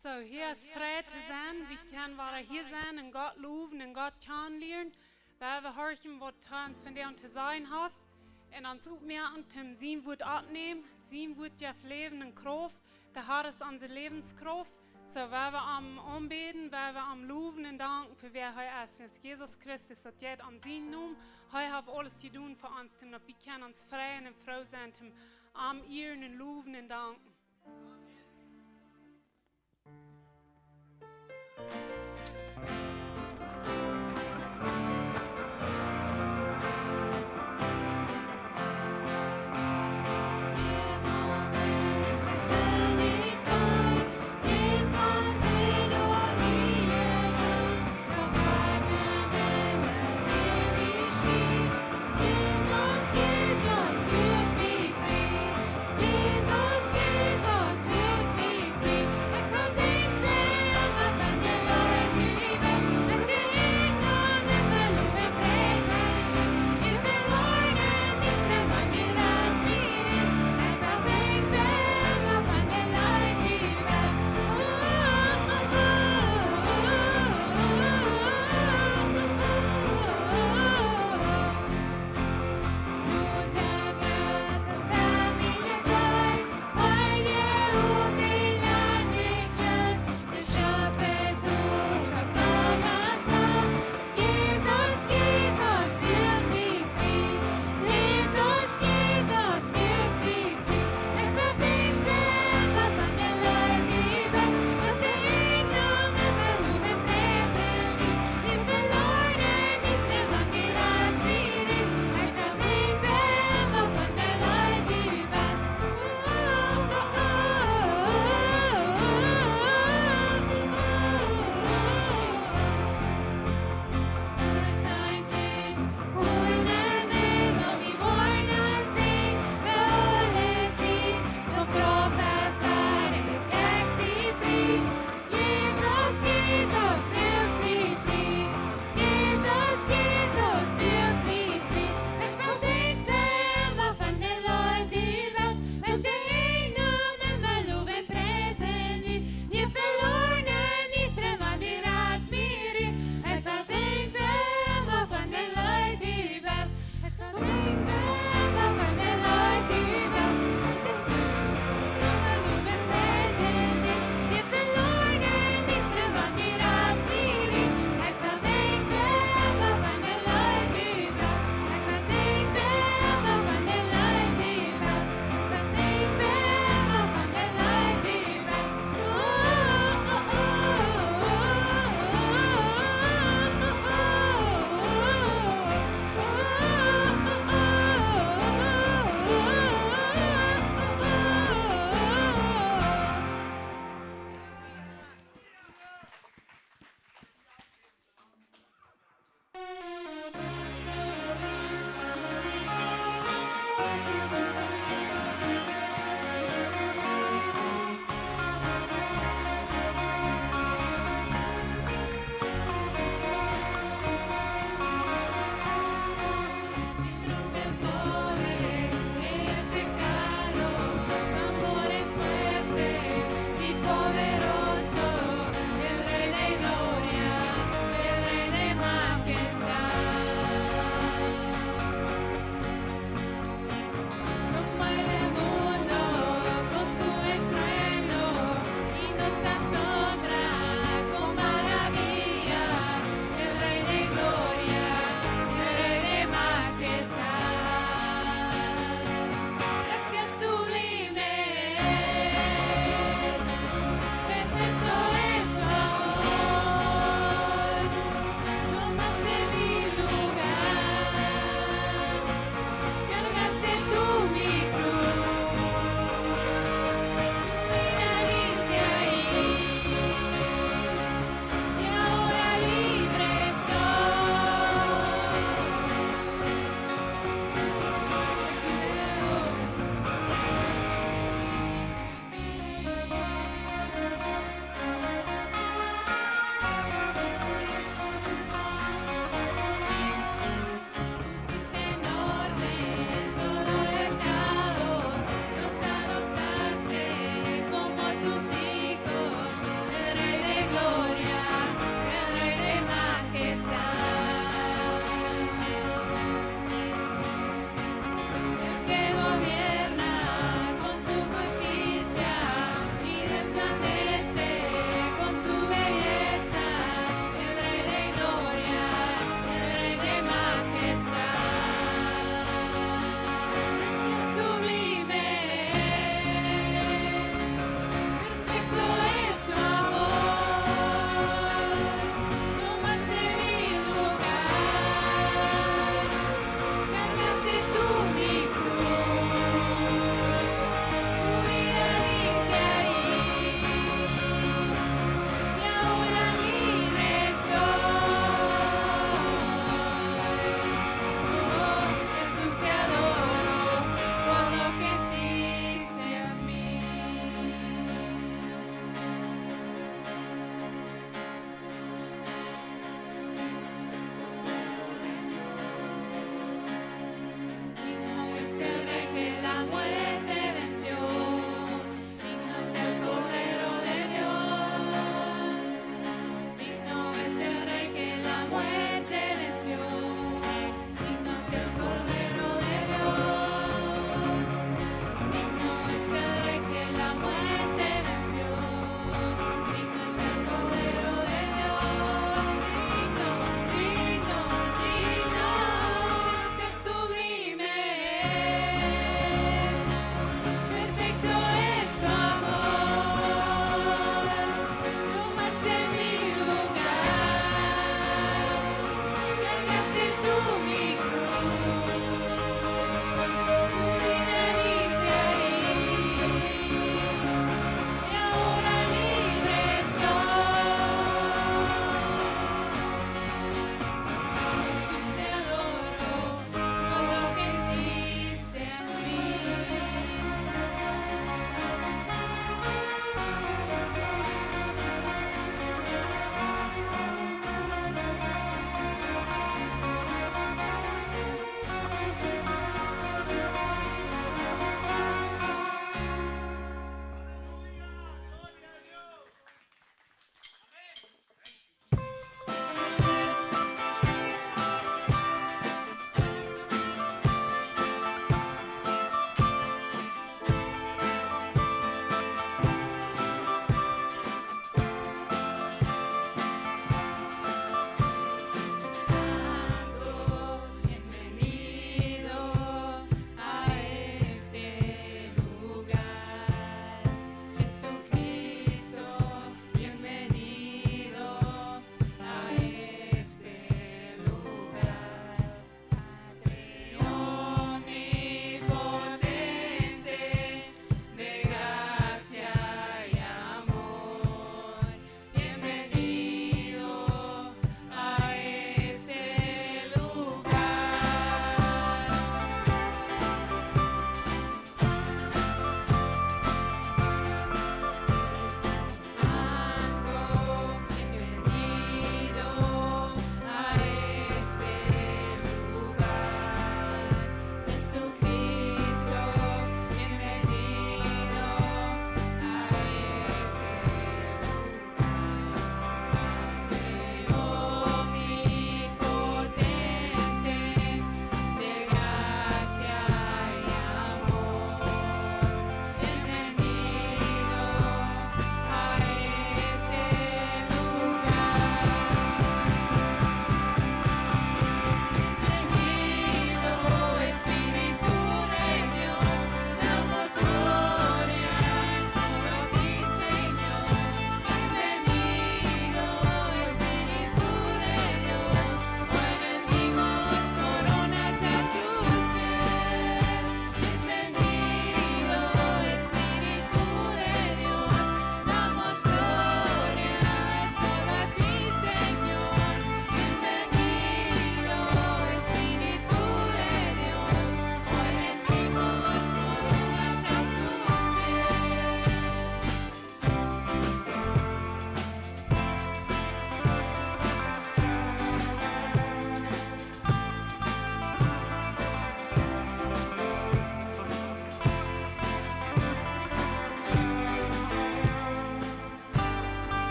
So, hier ist Freude zu sein. Wir können hier sein und Gott loben und Gott kennenlernen. Weil wir hören, was uns von dir zu sein hat. Und uns aufmerken, zum sein Wort abnehmen. Sein Wort ja Leben und Kraft. Der Herr ist unsere Lebenskraft. So, weil wir am Anbeten, weil wir am Loben und danken, für wer er ist. Weil Jesus Christus hat jetzt am sein Namen. Er hat alles getan für uns. Wir können uns frei und froh sein, am Ehren und Loben und danken. Jesus, Jesus, wird mich frei. Jesus, Jesus, wird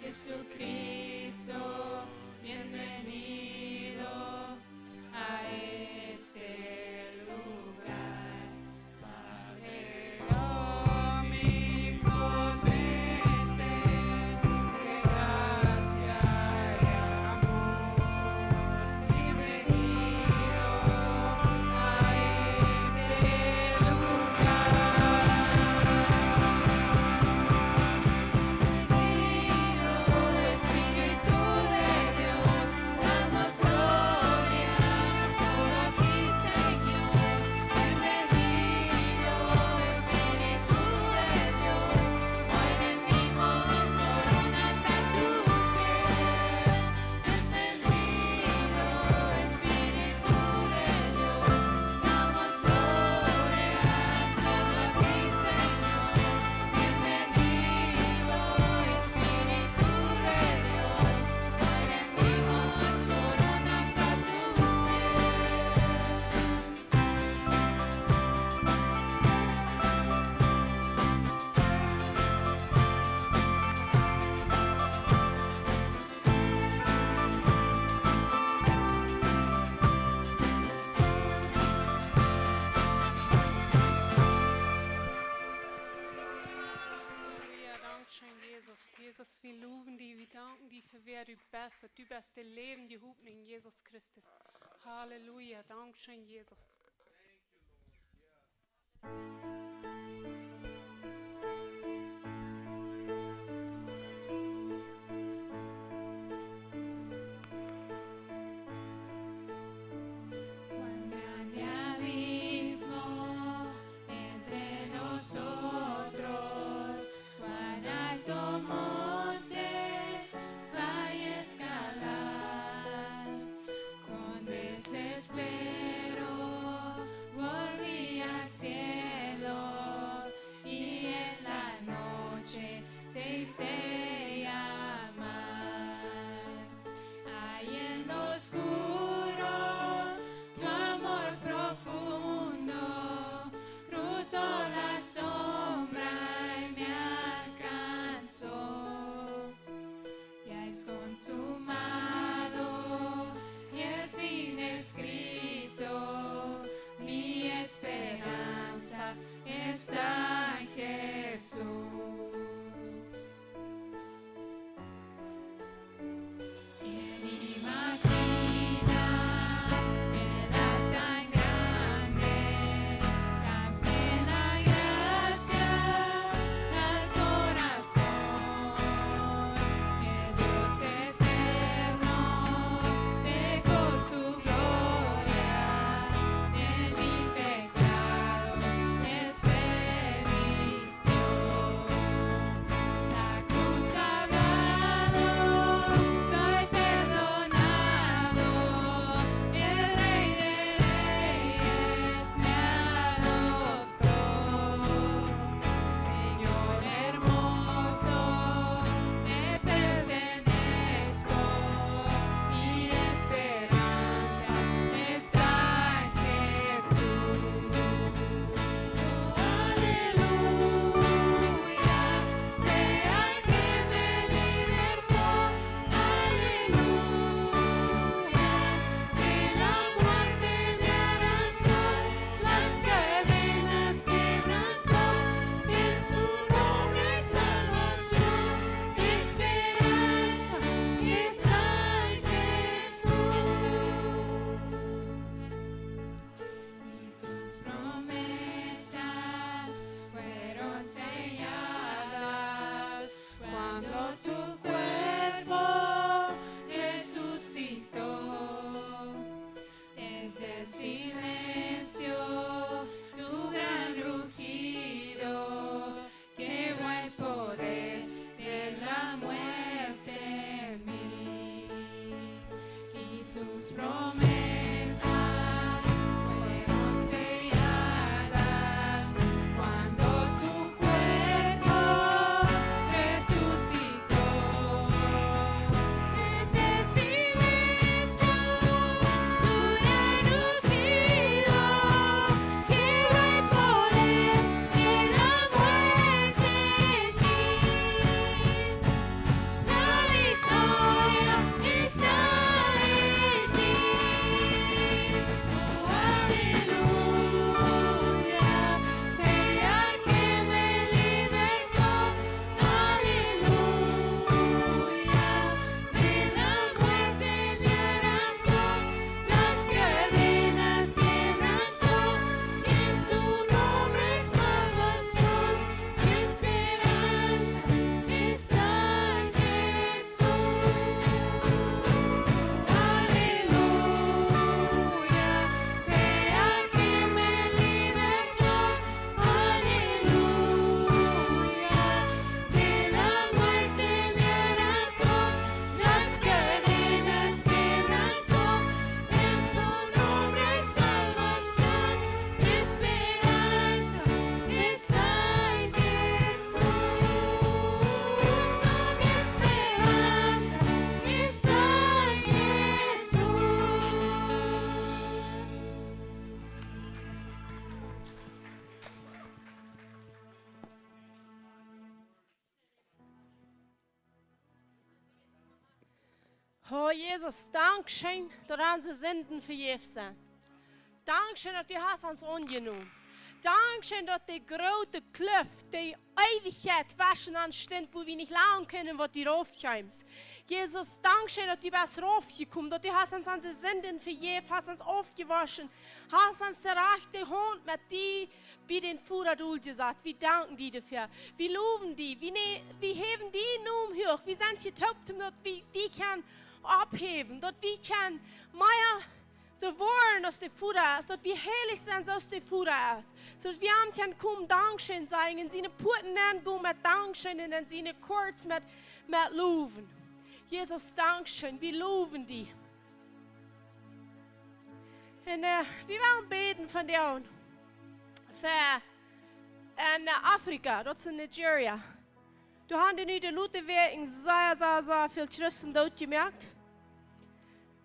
Jesucristo, bienvenido a este lugar. Padre omnipotente, de gracia y amor, bienvenido a este lugar. Espíritu de Dios, damos gloria solo a ti, Señor. Bienvenido, Espíritu de Dios. Hoy rendimos coronas a tus pies. Bienvenido, Espíritu de Dios. Damos gloria solo a ti, Señor. Bienvenido, Espíritu de Dios, hoy rendimos coronas a tus Halleluja, Dankeschön, Jesus. Jesus, wir loben dich, wir danken dir für wer du bist und du bist der lebende Hoffnung in Jesus Christus. Halleluja, Dankeschön, Jesus. Cuán grande abismo entre nosotros, cuán alto monte falla escalar. Con desespero volví al cielo Oh Jesus, Dankeschön, dass unsere Sünden vergeben sind. Dankeschön, dass du hast uns angenommen. Dankeschön, dass die große Kluft, die Ewigkeit waschen ansteht, wo wir nicht lernen können, was du raufkommst. Jesus, Dankeschön, dass du bist raufgekommen, dass du hast uns unsere Sünden vergeben, hast uns aufgewaschen, hast uns die rechte Hand mit dir bei den Fußradul gesagt. Wir danken dir dafür. Wir loben dich. Wir heben die Namen hoch. Wir sind getauft, dass wir die können abheben, dass wir können mehr so wollen, dass die Futter ist, dass wir heilig sind, dass die Futter ist. So dass wir am Tag kommen, Dankeschön sagen, in seine Puten gehen mit Dankeschön und in seine Kurz mit Loven. Jesus, Dankeschön, wir loben dich. Und wir wollen beten von dir für in Afrika, dort in Nigeria. Du hast nu de Leute wegen sehr viel Christen dort gemerkt.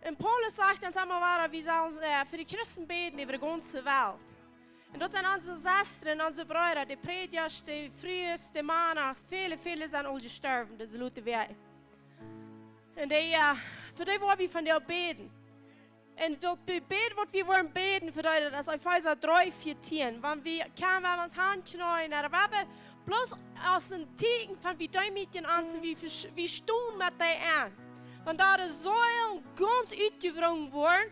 Und Paulus sagt uns einmal, wir sollen für die Christen beten über die ganze Welt. Und dort sind unsere Schwestern, unsere Brüder, die Prediger, die Frühs, die Männer, viele sind alle gestorben, diese Leute wegen. Und für die wollen wir von dir beten. Und das Gebet, was wir wollen beten, bedeutet, dass Epheser 3, 14, wenn wir uns handknallen, aber bloß aus den Tigen von wie Däumchen an, wie stehen mit dir an. Wenn da die Säulen ganz uitgewrungen wurden,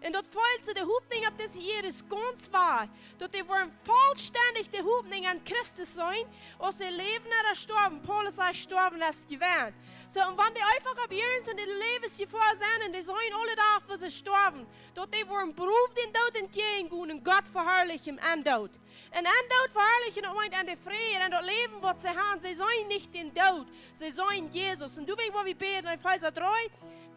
und das fällt der Hoffnung ab das hier ist ganz wahr, dass die wollen vollständig die Hoffnung an Christus sein, aus dem Leben er gestorben. Paulus sagt, gestorben ist gewähnt. So, und wenn die einfach ab ihren sind, die Lebensgefahr sind, und die sollen alle da, wo sie sterben, dass die wollen berufen den Tod entgegengehen und Gott verherrlichen an Tod. Und an Tod verherrlichen und an die Frieden, an das Leben, was sie haben, sie sollen nicht den Tod, sie sollen Jesus. Und du weißt, wo wir beten, in Epheser 3,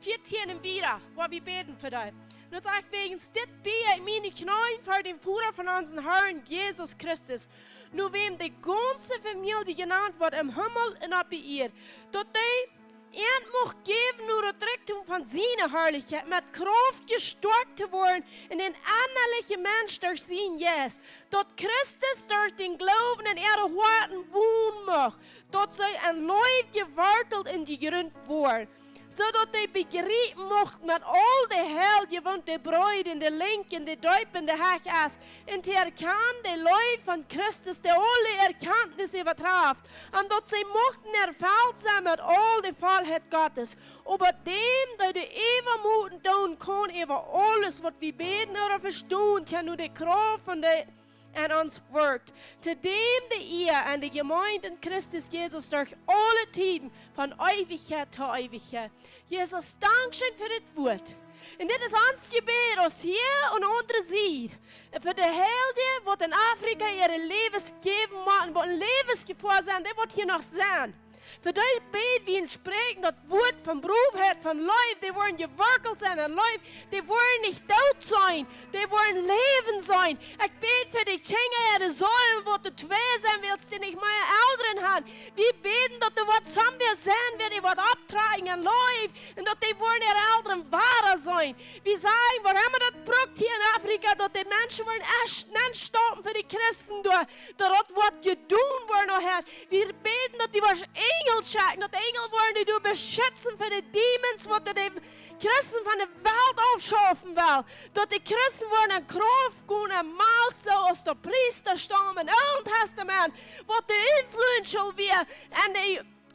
14 und wieder, wo wir beten für dich. Und es sagt, wegen dit bin ich meine Knien für den Führer von unseren Herrn Jesus Christus. Nur wem die ganze Familie genannt wird im Himmel und auf die Erde. Dass die mag geben nur die Richtung von seiner Herrlichkeit, mit Kraft gestärkt zu werden in den innerlichen Mensch durch sein Jesus. Dass Christus durch den Glauben in ihre Worten wohnen mag. Dass sie ein Leib gewartet in die Grund worden. Zodat hij begrijpen mocht met al de hel gewoonte bruiden, de linken, de duipen, de hek is. En te erkennen de leuf van Christus, de alle erkenntnis übertreft. En dat zij mochten ervuld zijn met al de volheid Gottes. Over dem, dat de eeuwigmoeden doen kon, over alles wat we beten of verstaan, ten nu de kracht van de en ons werkt. Te dem de eer en de gemeente in Christus Jesus durch alle Tiden van Ewigkeit tot Ewigkeit. Jesus, dankschön für dit woord. En dit is ons gebed, ons hier en andere ziet. En voor de helden wat in Afrika ihre levens geven maken, wat een levensgevaar zijn, die wordt hier nog zijn. Voor dat bed wie entspreken dat woord van broefheid, van lijf, die worden geworkeld zijn en lijf, die worden niet dood zijn, die worden leven zijn. Ik bid voor die dingen de zullen, wat de twee zijn wilst, die niet meer ouderen hebben. We bidden dat er wat samen zijn, weer die wat optragen en lijf, en dat die worden ihre ouderen ware zijn. We zeggen, waarom dat brukt hier in Afrika, dat die mensen worden echt niet stoppen voor die christen door, dat wat gedaan wordt nog her. We bidden dat die was engel checken, dat engel worden die du beschützen für die Demons, wat de Christen van de Welt aufschaffen will. Dat die Christen worden in Kraft gehen en Macht so aus der Priesterstamm im Alten Testament, wat de influential wir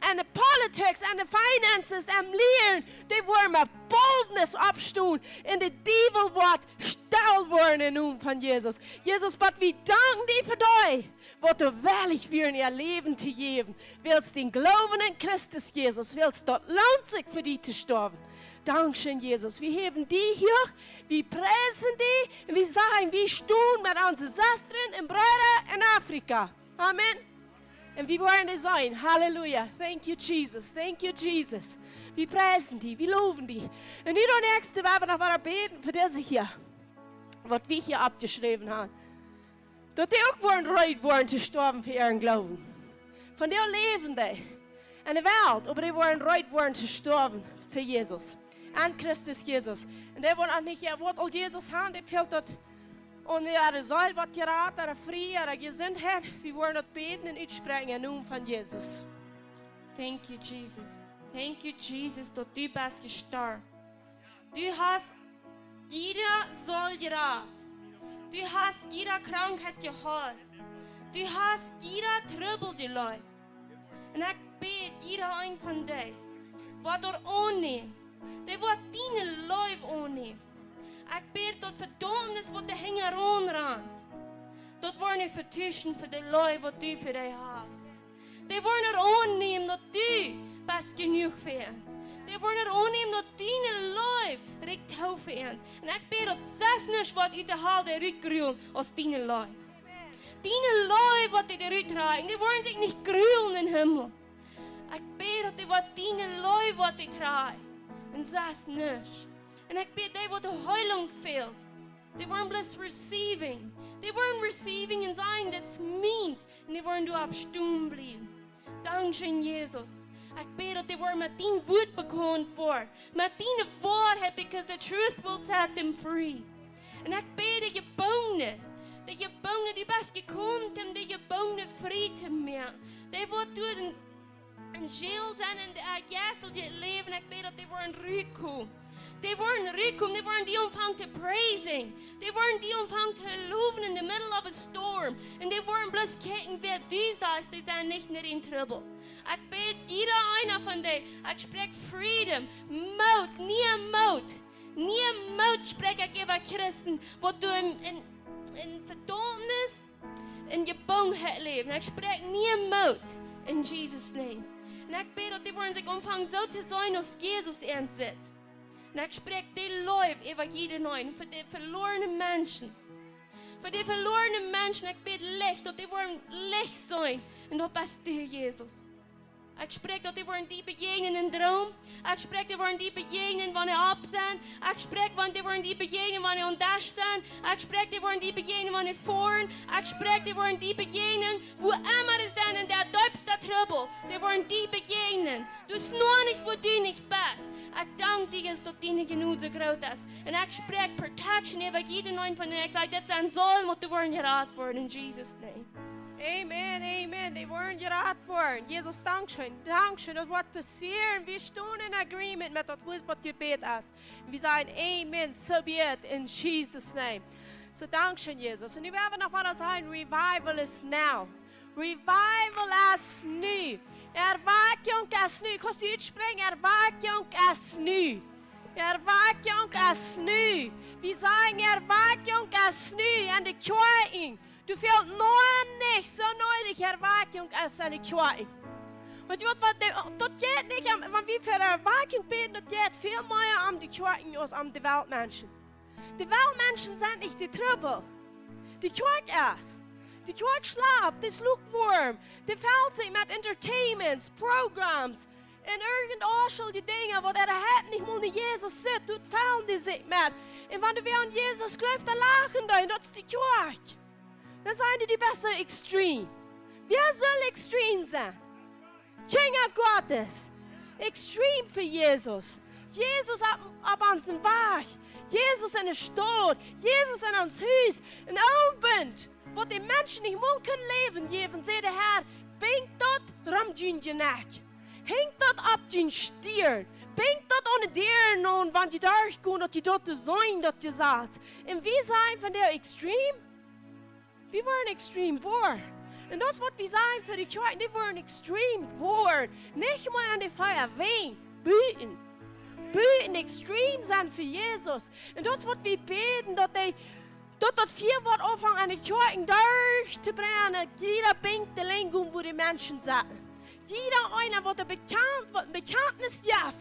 and the politics and the finances and lehren, die wollen mit boldness abstehen in die Devil wird still worden in Namen von Jesus. Jesus, but wir danken dir für dich, was du willig wir in ihr Leben zu geben. Willst den Glauben in Christus Jesus, willst dort lohnt sich für dich zu sterben. Dankeschön, Jesus. Wir heben dich hier, wir preisen dich und wir sagen, wir stehen mit unseren Schwestern und Brüdern in Afrika. Amen. Und wir wollen es sein. Halleluja. Thank you, Jesus. Thank you, Jesus. Wir preisen dich, wir loben dich. Und die nächste werden wir noch beten für diese hier, was wir hier abgeschrieben haben. Dass die auch wollen bereit waren zu sterben für ihren Glauben. Von der leben die in der Welt, aber die wollen bereit waren zu sterben für Jesus. An Christus Jesus. Und die wollen auch nicht, was all Jesus haben, die fehlt dort. Und ihre Säule wird geraten, ihre Friede, ihre Gesundheit. Wir wollen das beten und aussprechen im Namen von Jesus. Thank you, Jesus. Thank you, Jesus, dass du bist gestorben. Du hast jeder Soll gerät. Du hast jeder Krankheit geheilt. Du hast jeder Trübel gelöst. Und ich bete, jeder ein von dir, was dort annehmen, der wird deine Leib annehmen. Ich bete, dass Verdammnis, was der Hänger anrennt, dort wollen wir vertuschen für die Leib, was du für dich hast. Die wollen annehmen, dass du bist genug für ihn. Die wollen annehmen, dass deine Leib recht taufe ihn. Und ich bete, dass das nicht was aus der Halle rückgrühlen aus deiner Leib. Deine Leib, was die rücktragen, die wollen sich nicht grühlen im Himmel. Ich bete, dass die was deine Leib, was die tragen. Und das nicht. Und ich bete, die, was die Heilung fehlt, die wollen bloß receiving. Die wollen receiving und sein, das meint. Und die wollen du abstumm bleiben. Dankeschön, Jesus. Ich bete, dass die wollen mit deinem Wort bekommen vor. Mit deiner Wahrheit, because the truth will set them free. Und ich bete, je Bohne, die Bohne, die best gekommen, die Bohne frei zu mir. Die wird durch in Jail sein und Gessel leben. Ich bete, dass die wollen rückkommen. Die wollen rückkommen, die wollen die anfangen zu praising. Die wollen die anfangen zu loben in the middle of a storm. Und die wollen bloß kicken, wer du sagst, die sind nicht in Trouble. Ich bete, jeder einer von denen, ich spreche Freedom, Mut, nie Mut. Nie Mut spreche ich über Christen, wo du in Verdammnis, in Gebungenheit leben. Ich spreche nie Mut in Jesus' name. Und ich bete, dass die wollen sich anfangen so zu sein, als Jesus ansieht. Und ich spreche die Leute über jeden Neuen, für die verlorenen Menschen. Für die verlorenen Menschen, ich bete Licht, dass die wollen Licht sein. Und das bist du, Jesus. Ich spreche, dass die wollen die begegnen in Traum. Ich spreche, die wollen die begegnen, wenn sie ab sind. Ich spreche, die wollen die begegnen, wenn sie on dash sind. Ich spreche, die wollen die begegnen, wenn sie fahren. Ich spreche, die wollen die begegnen, wo immer sie sind, in der tiefsten Trouble. Die wollen die begegnen. Du bist nur nicht, wo du nicht bist. Ich danke dir, dass du nicht genug so groß ist. Und ich spreche Protection über jeden einen von denen. Ich sage, das sind Säulen, die du wollen geraten werden, in Jesus' name. Amen, amen. Die wollen geraten worden. Jesus, Dankeschön. Dankeschön, das wird passieren. Wir stehen in agreement mit das Wort, was du betest hast. Wir sagen Amen, so be it, in Jesus' name. So, Dankeschön, Jesus. Und wir werden noch was sagen, Revival is now. Revival is nu. Erweckung ist nu. Kannst du uitspreken? Erweckung ist nu. Erweckung ist nu. Wir sagen Erweckung ist nu. En de kwijting. Du fehlt nur nicht so nötig Erweckung ist eine kwijting. Want je weet wat, dat gaat niet, want wie voor Erweckung beten, dat gaat veel meer om de kwijting als om de Weltmenschen. De Weltmenschen zijn niet de trouble. De kwijt is. De kwijt slaapt, is lukewarm. De valt zich met entertainments, programs. En irgendwelche dingen wat hebt niet meer in Jezus zit, doet valt die zich met. En wanneer we aan Jezus geloven, dan lachen dan, dat is de kwijt. Dan zijn die beste extreme. Wer soll extrem zijn? Kinder Gottes. Extrem für Jesus. Jesus ab an den Weg. Jesus in der Stadt. Jesus in ons Haus. Ein Abend, wo die Menschen nicht mehr können leben. Jeven zei de Herr, bringt dat ramdien je nek. Hängt dat ab den Stier. Bringt dat an de deur nun, wann die durchgehen, dat die dort sein, dat je sagt. Und wie zijn van der extrem? Wir wollen extrem worden. Und das, was wir sagen für die Kirche, die wollen extrem worden. Nicht mal an die Feier wehen, beten. Beten extrem sein für Jesus. Und das, was wir beten, dass das vier Wort anfangen, an die Kirche durchzubringen. Jeder bringt die Lenkung, wo die Menschen sind. Jeder einer wird ein Bekenntnis geben.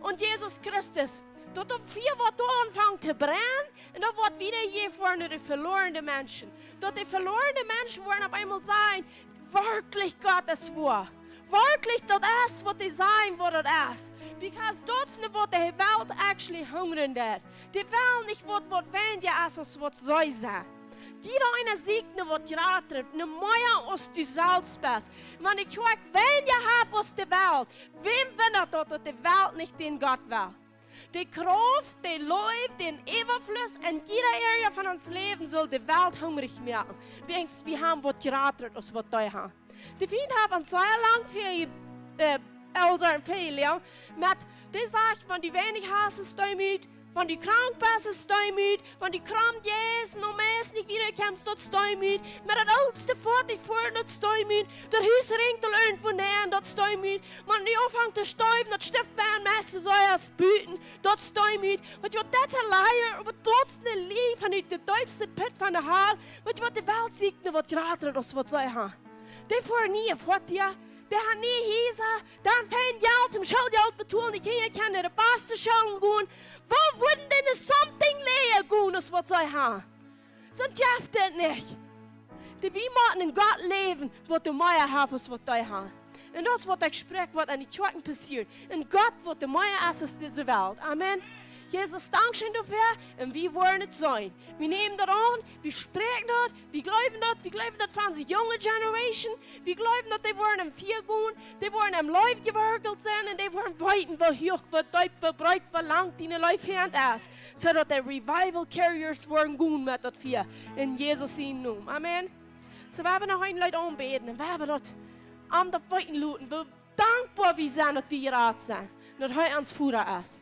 Und Jesus Christus. Dort op 4 wordt aanvangen te brennen en dat wordt wieder gegeven worden de verlorene Menschen. Dat die verlorene Menschen worden op einmal sein, wirklich Gott ist vor. Wirklich dat is wat die zijn wat het is. Because dat is niet wat de wereld actually hungern deed. Die wil niet wat wendig is als wat zij zijn. Jeder einer siegt nicht, was gerade trifft. Ne mehr als du selbst bist. Wenn ich sage, wenn ihr habt aus der Welt, wem wendet das, dass die Welt nicht den Gott will? Die Kraft, die Leib, den Überfluss in jeder Area von uns Leben soll die Welt hungrig machen. Wir haben was gerade trifft, als was wir haben. Die Fiende haben uns sehr lang für alles er veel, ja. Met, dit zegt, van die weinig hazen stuim uit, van die krankpassen stuim uit, van die kram jezen, om meest niet weer komt, dat stuim uit. Maar het oudste voort ik voor, dat stuim uit. De huis ringt al eind van neer, dat stuim uit. Maar nu afhangt te stuiven, dat stift bij een meeste zou je spuiten, dat stuim uit. Want je wat dat een leier, wat doodste lief vanuit de diepste put van de haal. Want je wat de weldziekte wat rater als wat zij gaan. Die voor niet of wat ja. Die gaan niet hiezen, dan fijn geld om schuldgeld betonen. Die kinderen kan naar de beste schulden gaan. Waar worden denn something leer gaan als wat zij gaan? Zo jeft het niet. Die moeten een God leven wat de meer hebben als wat zij gaan. En dat is wat ik spreek, wat aan die tweede passiert. Een God wat de meer is als deze wereld. Amen. Jezus, dankzij dafür und wir wollen es sein. Wir nehmen das an, wir sprechen das, wir glauben das von der jungen Generation. Wir glauben, dass die wollen am Vier gehen, die wollen am Läuf geworkelt sein und die wollen weiten, wo hoch, wo tief, wo breit, wo lang die Läuf hand ist. So dass die Revival Carriers wollen gehen mit das Vier. In Jesus in Namen. Amen. So wir noch ein Leute anbeten und wir das an der weiten luten, wo dankbar wir sind, dass wir hier Rat sind. Und dass heute ans Führer ist.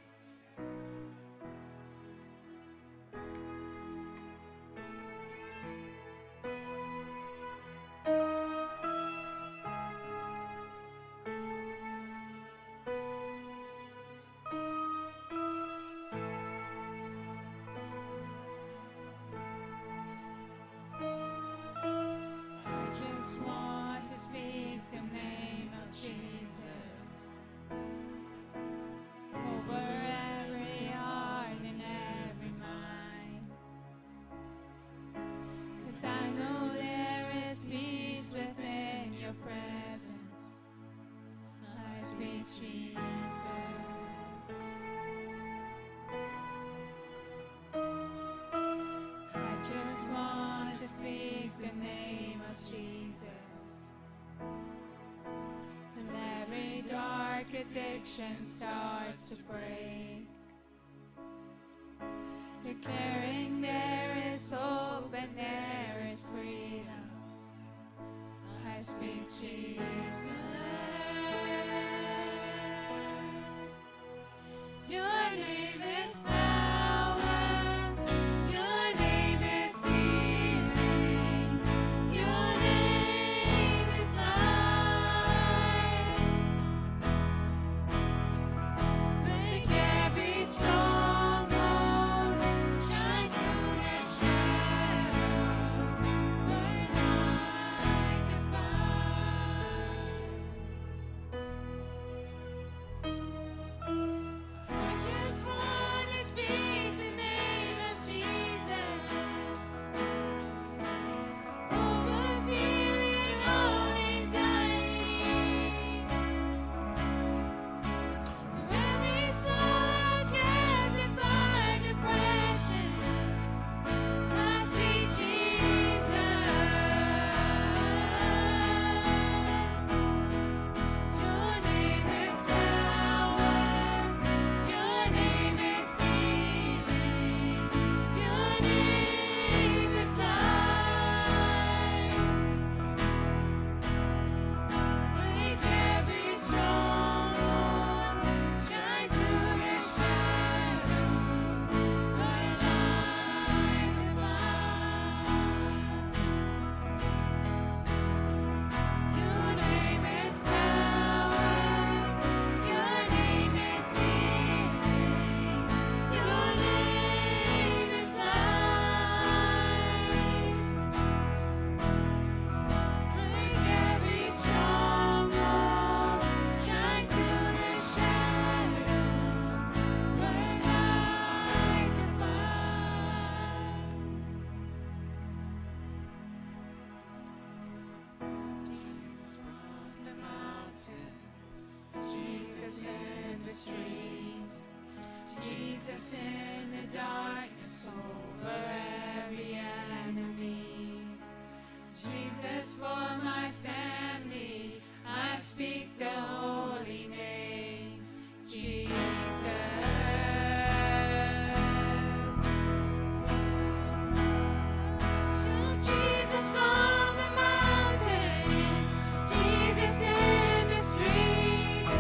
Addiction starts to break, declaring there is hope and there is freedom. I speak Jesus. Your name is power. Your name is healing. Your name is life. Break every stronghold. Shine through the shadows. Burn like a fire. I just want to speak the name of Jesus over fear and all anxiety. To every soul captive by depression, I speak Jesus. Your name is power. Your name is healing. Your name is life. Break every stronghold. Shine through the shadows. Burn like a fire. Your name is power. Your name is healing. Your name is life. Break every stronghold. Shine through the shadows. Burn like a fire. Jesus from the mountains, Jesus in the streets, Jesus in the darkness over every enemy. Jesus for my family, I speak the holy name, Jesus. Shout Jesus from the mountains, Jesus in the streets,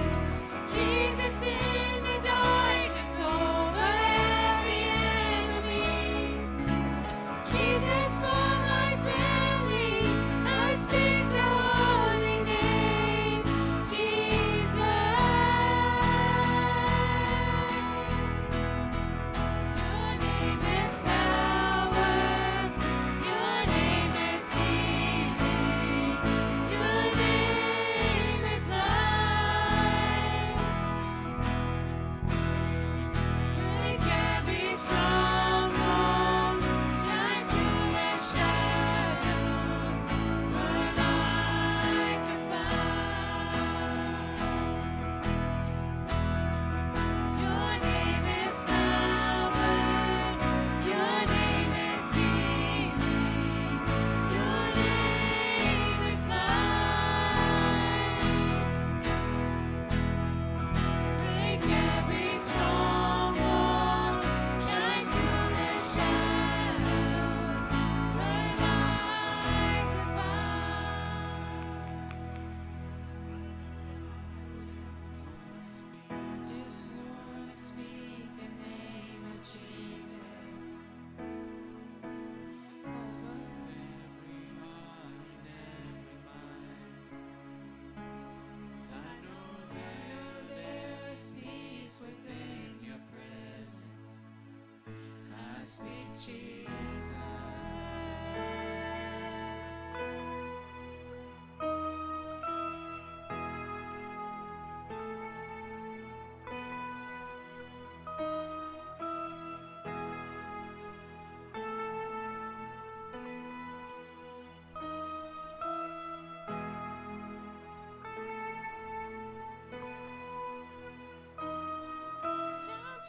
sweet Jesus.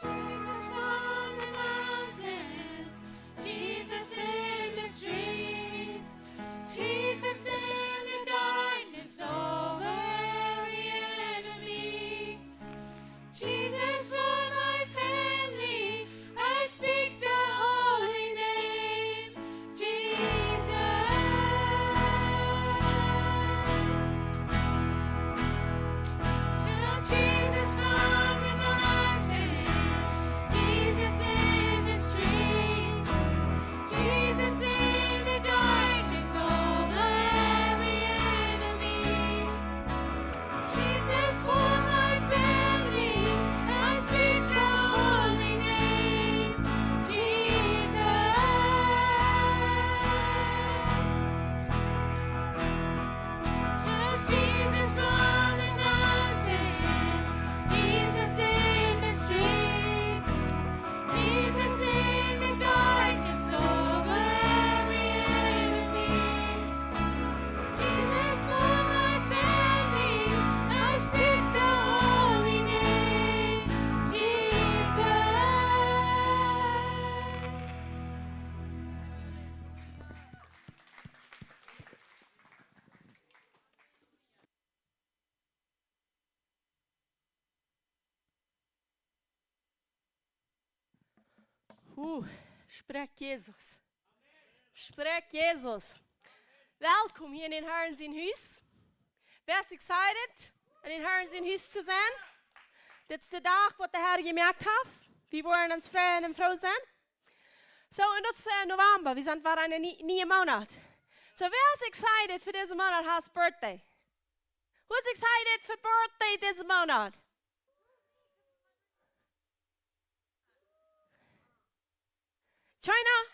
Jesus on the mountains, Jesus in the streets, Jesus in the darkness over every enemy. Jesus for my family, I speak the holy name, Jesus. Shout Jesus from the mountains, Jesus in the streets, Jesus in the darkness over every enemy. Jesus for my family, I speak the holy name, Jesus. Shout Jesus from the mountains, Jesus in the streets, Jesus in the darkness over every enemy. Jesus for my family, I speak the holy name, Jesus. Spreek Jezus. Spreek Jezus. Welkom hier in den Herrn zijn huis. Wer is excited in den Herrn zijn huis te zijn? Dit is de dag wat de Herr gemerkt heeft. Wir wollen uns freuen und froh sein. So, und das ist November. Wir sind war eine neue Monat. So, wer ist excited für diesen Monat has birthday? Who is excited for birthday this Monat? China?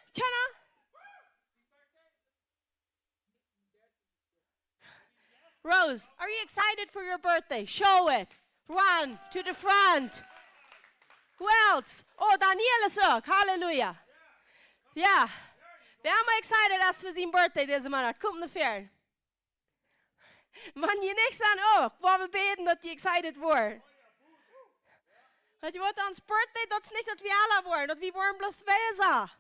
Rose, are you excited for your birthday? Show it. Run to the front. Who else? Oh, Daniel is ook. Hallelujah. Ja. Wer are we excited as for zijn birthday deze maand? Kom naar ver. Man, je niks aan ook. Waar we beten dat je excited wordt. Weet je wat, ons birthday, dat is niet dat we alle worden. Dat we worden bloß wezen.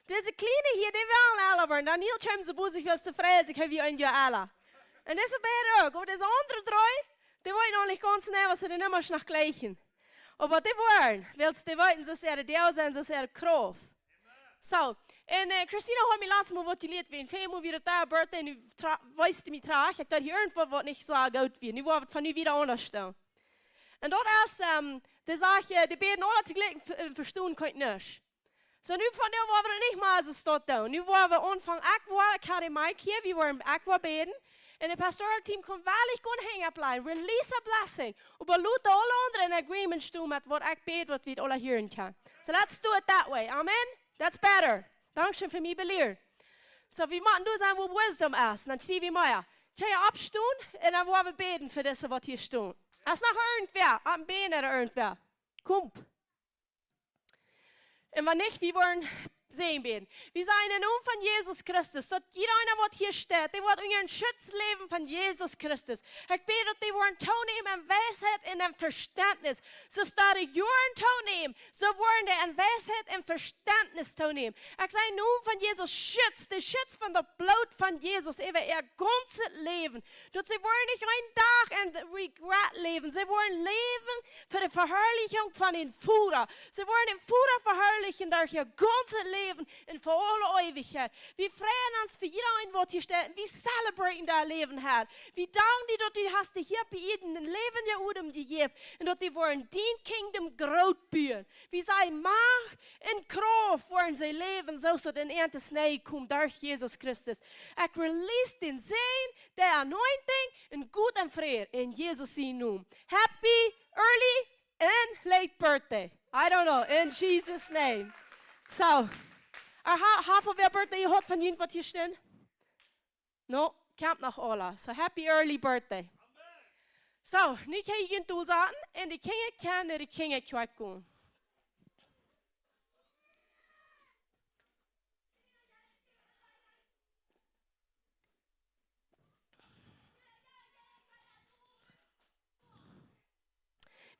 Deze kleine hier, die willen alle worden. Daniel komt zo boos, ik wil ze vrij, ik heb je een jaar alle. En deze beide ook. Aber deze andere drie, die wollen noch nicht ganz nah, was sie dann immer nach gleichen. Aber die wollen, weil die wollten, so sehr der sein, so sehr Kraft. So, en Christina hat mir laatst mal motiviert, wenn Femo wieder da birthday, nu weißt du mich trage, ich dachte hier irgendwo was nicht so gut wird. Nu war von nu wieder anders stehen. En dort erst, die sagt, die beiden alle zugleich verstehen können nicht. So, nu von der waren wir nicht mal so dort da. Nu waren wir Anfang Aqua Academy hier, wir waren Aqua beten. En het pastoral team kon waarlijk gewoon hängen blijven. Release a blessing. Maar laat alle anderen in agreement doen met wat ik bid, wat we het alle horen kan. So let's do it that way. Amen? That's better. Dankzij voor mij beleer. So we moeten doen zijn wat wisdom is. Dan zie we maar. Kan je opstaan en dan willen we beden voor deze wat hier staan. Als nog irgendwer, aan benen er irgendwer. Kom. En wanneer niet, we worden sehen werden. Wir sagen im Namen von Jesus Christus, dass jeder einer, was hier steht, der wird in Schutzleben von Jesus Christus. Ich bete, dass die wollen teilnehmen in Weisheit und in Verständnis. So dass die Jungen teilnehmen, so wollen die in Weisheit und Verständnis teilnehmen. Ich sage im Namen von Jesus, Schutz von der Blut von Jesus über ihr ganzes Leben. Dass sie wollen nicht einen Tag in Regret leben, sie wollen leben für die Verherrlichung von den Führer. Sie wollen den Führer verherrlichen durch ihr ganzes Leben. En voor alle eeuwigheid. We freuen uns für jeder wat hier steht. We celebraten dat Leben, Herr. We danken dir, dat du hast hier bij jeden een leven je Udem gegeven. En dat die voor een dien kingdom groot buren. We zijn macht en kracht voor zijn leven. Zoals het in ernte snij komt door Jesus Christus. Ik release den zegen, de anointing en goed en vrede. In Jesus zijn naam. Happy, early and late birthday. I don't know. In Jesus' name. So, half of your birthday you had van jullie wat hier staan? No, kamp nog alle. So happy early birthday. So, nu kan je doel zaten en de king kan naar de king kwijt gaan.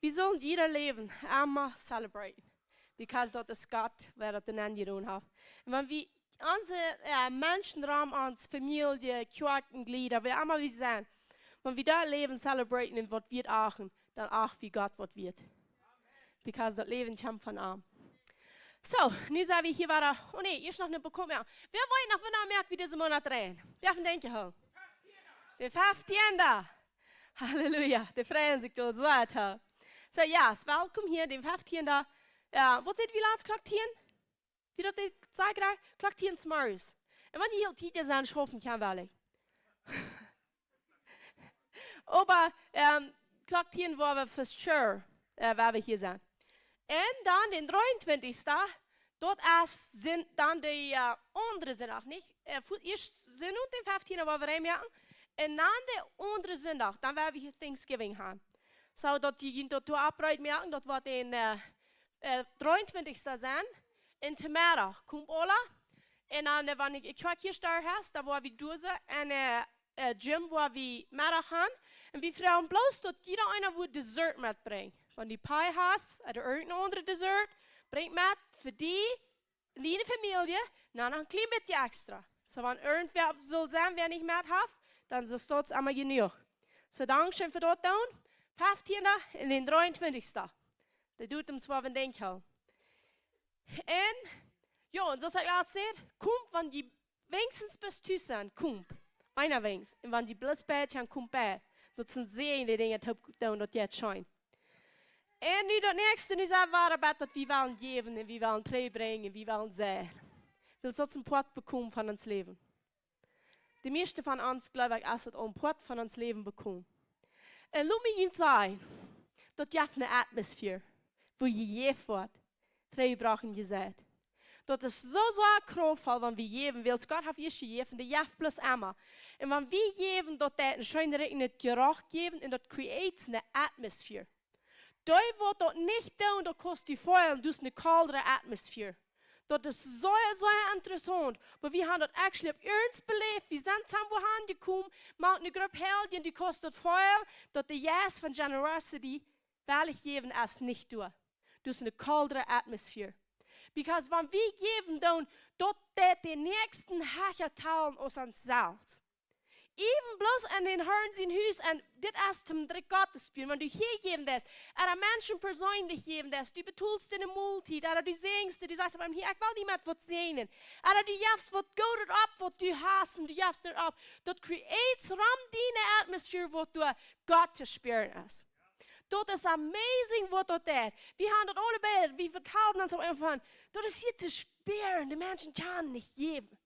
Wir sollen jeder Leben einmal celebraten, because dat is Gott, wer dat den gedaan hat. Und wenn wir unsere Menschenraum, unsere Familie, Kirchenglieder, wir einmal wie sein, wenn wir da Leben celebraten und was wird achten, dann auch wie Gott was wird. Because das Leben kommt von ihm. So, nu zijn we hier weiter. Oh nee, hier is nog niet bekomen. Wer weet nog vandaag merkt wie deze Monat drehen? Wer van denken je? De 15e. Halleluja, de vrezen zich door zo. So, yes, welkom hier, de 15e. Wat zit wie laatst klokt hier? Wie dat ik zeg daar? Klokt hier in Smurfs. En wanneer je heel tijd zijn schoffen kan wel ik. Aber klokt hier waar we for sure waar we hier zijn. En dan den 23. Dort sind dann die andere Sonntag, nicht? Eerst sind und den 15. waar we reinmerken. En dan de andere Sonntag, dan werden we hier Thanksgiving haben. So, dat je dort abreiht merken, dat wordt den 23. zijn. En tomorrow komt alle. En dan wanneer ik hier staan hast, dan waar we doen en gym waar we middag gaan. En we vragen bloos dat jeder einer wo dessert mitbrengt. Van die pie hast, oder irgendein andere dessert, brengt mit für die Familie, dan nog een klein beetje extra. So, wenn irgendwer soll sein, wer nicht mit hat, dann ist das einmal genug. So, danke schön für dort down. 15. en den 23. Dat doet hem zwar van denken. En, ja, en zoals ik laat zeggen, komt, wanneer die wenigstens bis thuis zijn, komt. Einer wenigstens. En wanneer die bloß bij zijn, komt bij. Dat zijn zeer die dingen te doen, dat jetzt schijnt. En nu dat nächste, nu zijn we erbij dat we willen geven, en we willen prebrengen, we willen zeggen. We zullen een Port bekommen van ons leven. De meeste van ons, geloof ik, als het een Port van ons leven bekommen. En laat me je zeggen, dat je een atmosfeer, waar je jeef wordt, prebrengen gezegd. Dat is zo krachtvol, wanneer we geven, wil Gott heeft eerst gegeven, de jef plus Emma. En wanneer we geven, dat een schijnere in het gerecht geven, en dat creëert een atmosfeer. Daar wordt dat niet doen, dat kost die vuil, dus een kaldere atmosfeer. Dat is zo interessant. Maar we hebben dat actually op ons beleefd. We zijn samen aangekomen met een groep helden die kost dat vuil, dat de jas van generosity wel geven als niet doen. Dus een kaldere atmosfeer. Because when we geven dan, dat de nächsten Herr talen aus uns selbst. Even bloß an den Herrn sein Haus, und das ist zum Dreck Gottes spielen. Wenn du hier geben das, oder Menschen persönlich geben das, du betulst in der Multi, oder du singst, du sagst, aber hier, ich will niemand was sehen. Oder du jafst, was geht ab, was du hast, und du jafst es ab. Das creates rum die Atmosphäre, wo du Gott zu spüren hast. Dat is amazing wat dat is. We gaan dat allebei, we vertalen ons van, dat is hier te speren. De mensen kunnen niet geven.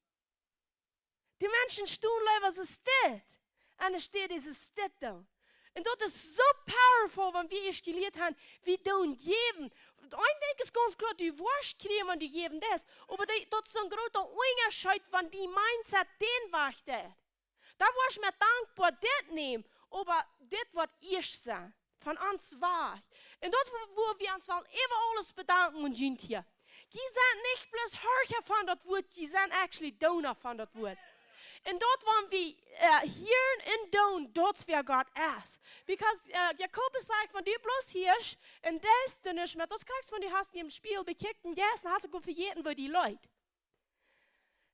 Die mensen staan leven ze stit. En er staat is stit dan. En dat is zo powerful, want we eerst geleerd hebben, we doen geven. Eén ding is ganz klar, die worst krijgen, want die geven das. Maar dat is een grote onderscheid van die mindset, den wacht dat. Daar was ik me dankbaar dit nemen, maar dit wat eerst zijn. Van ons waar. En dat wo wir uns wel even alles bedanken und sind hier. Die zijn niet bloß Hörcher van dat woord, die zijn actually Donor van dat woord. En dat wanneer we hier en doen, dat is wer Gott is. Because Jakobus sagt, wenn du bloß hier en das du nicht mehr, das kriegst, wenn du hast im Spiel bekickt und das hast du verjeten bei die Leute.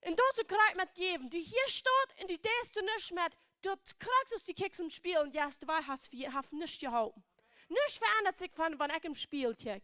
En dat du kriegst mit geben. Du hier steht und du das du nicht mehr, dat kriegst du kickst im Spiel und ja, du hast nichts gehalten. Nichts verändert sich, wenn ich im Spiel kick.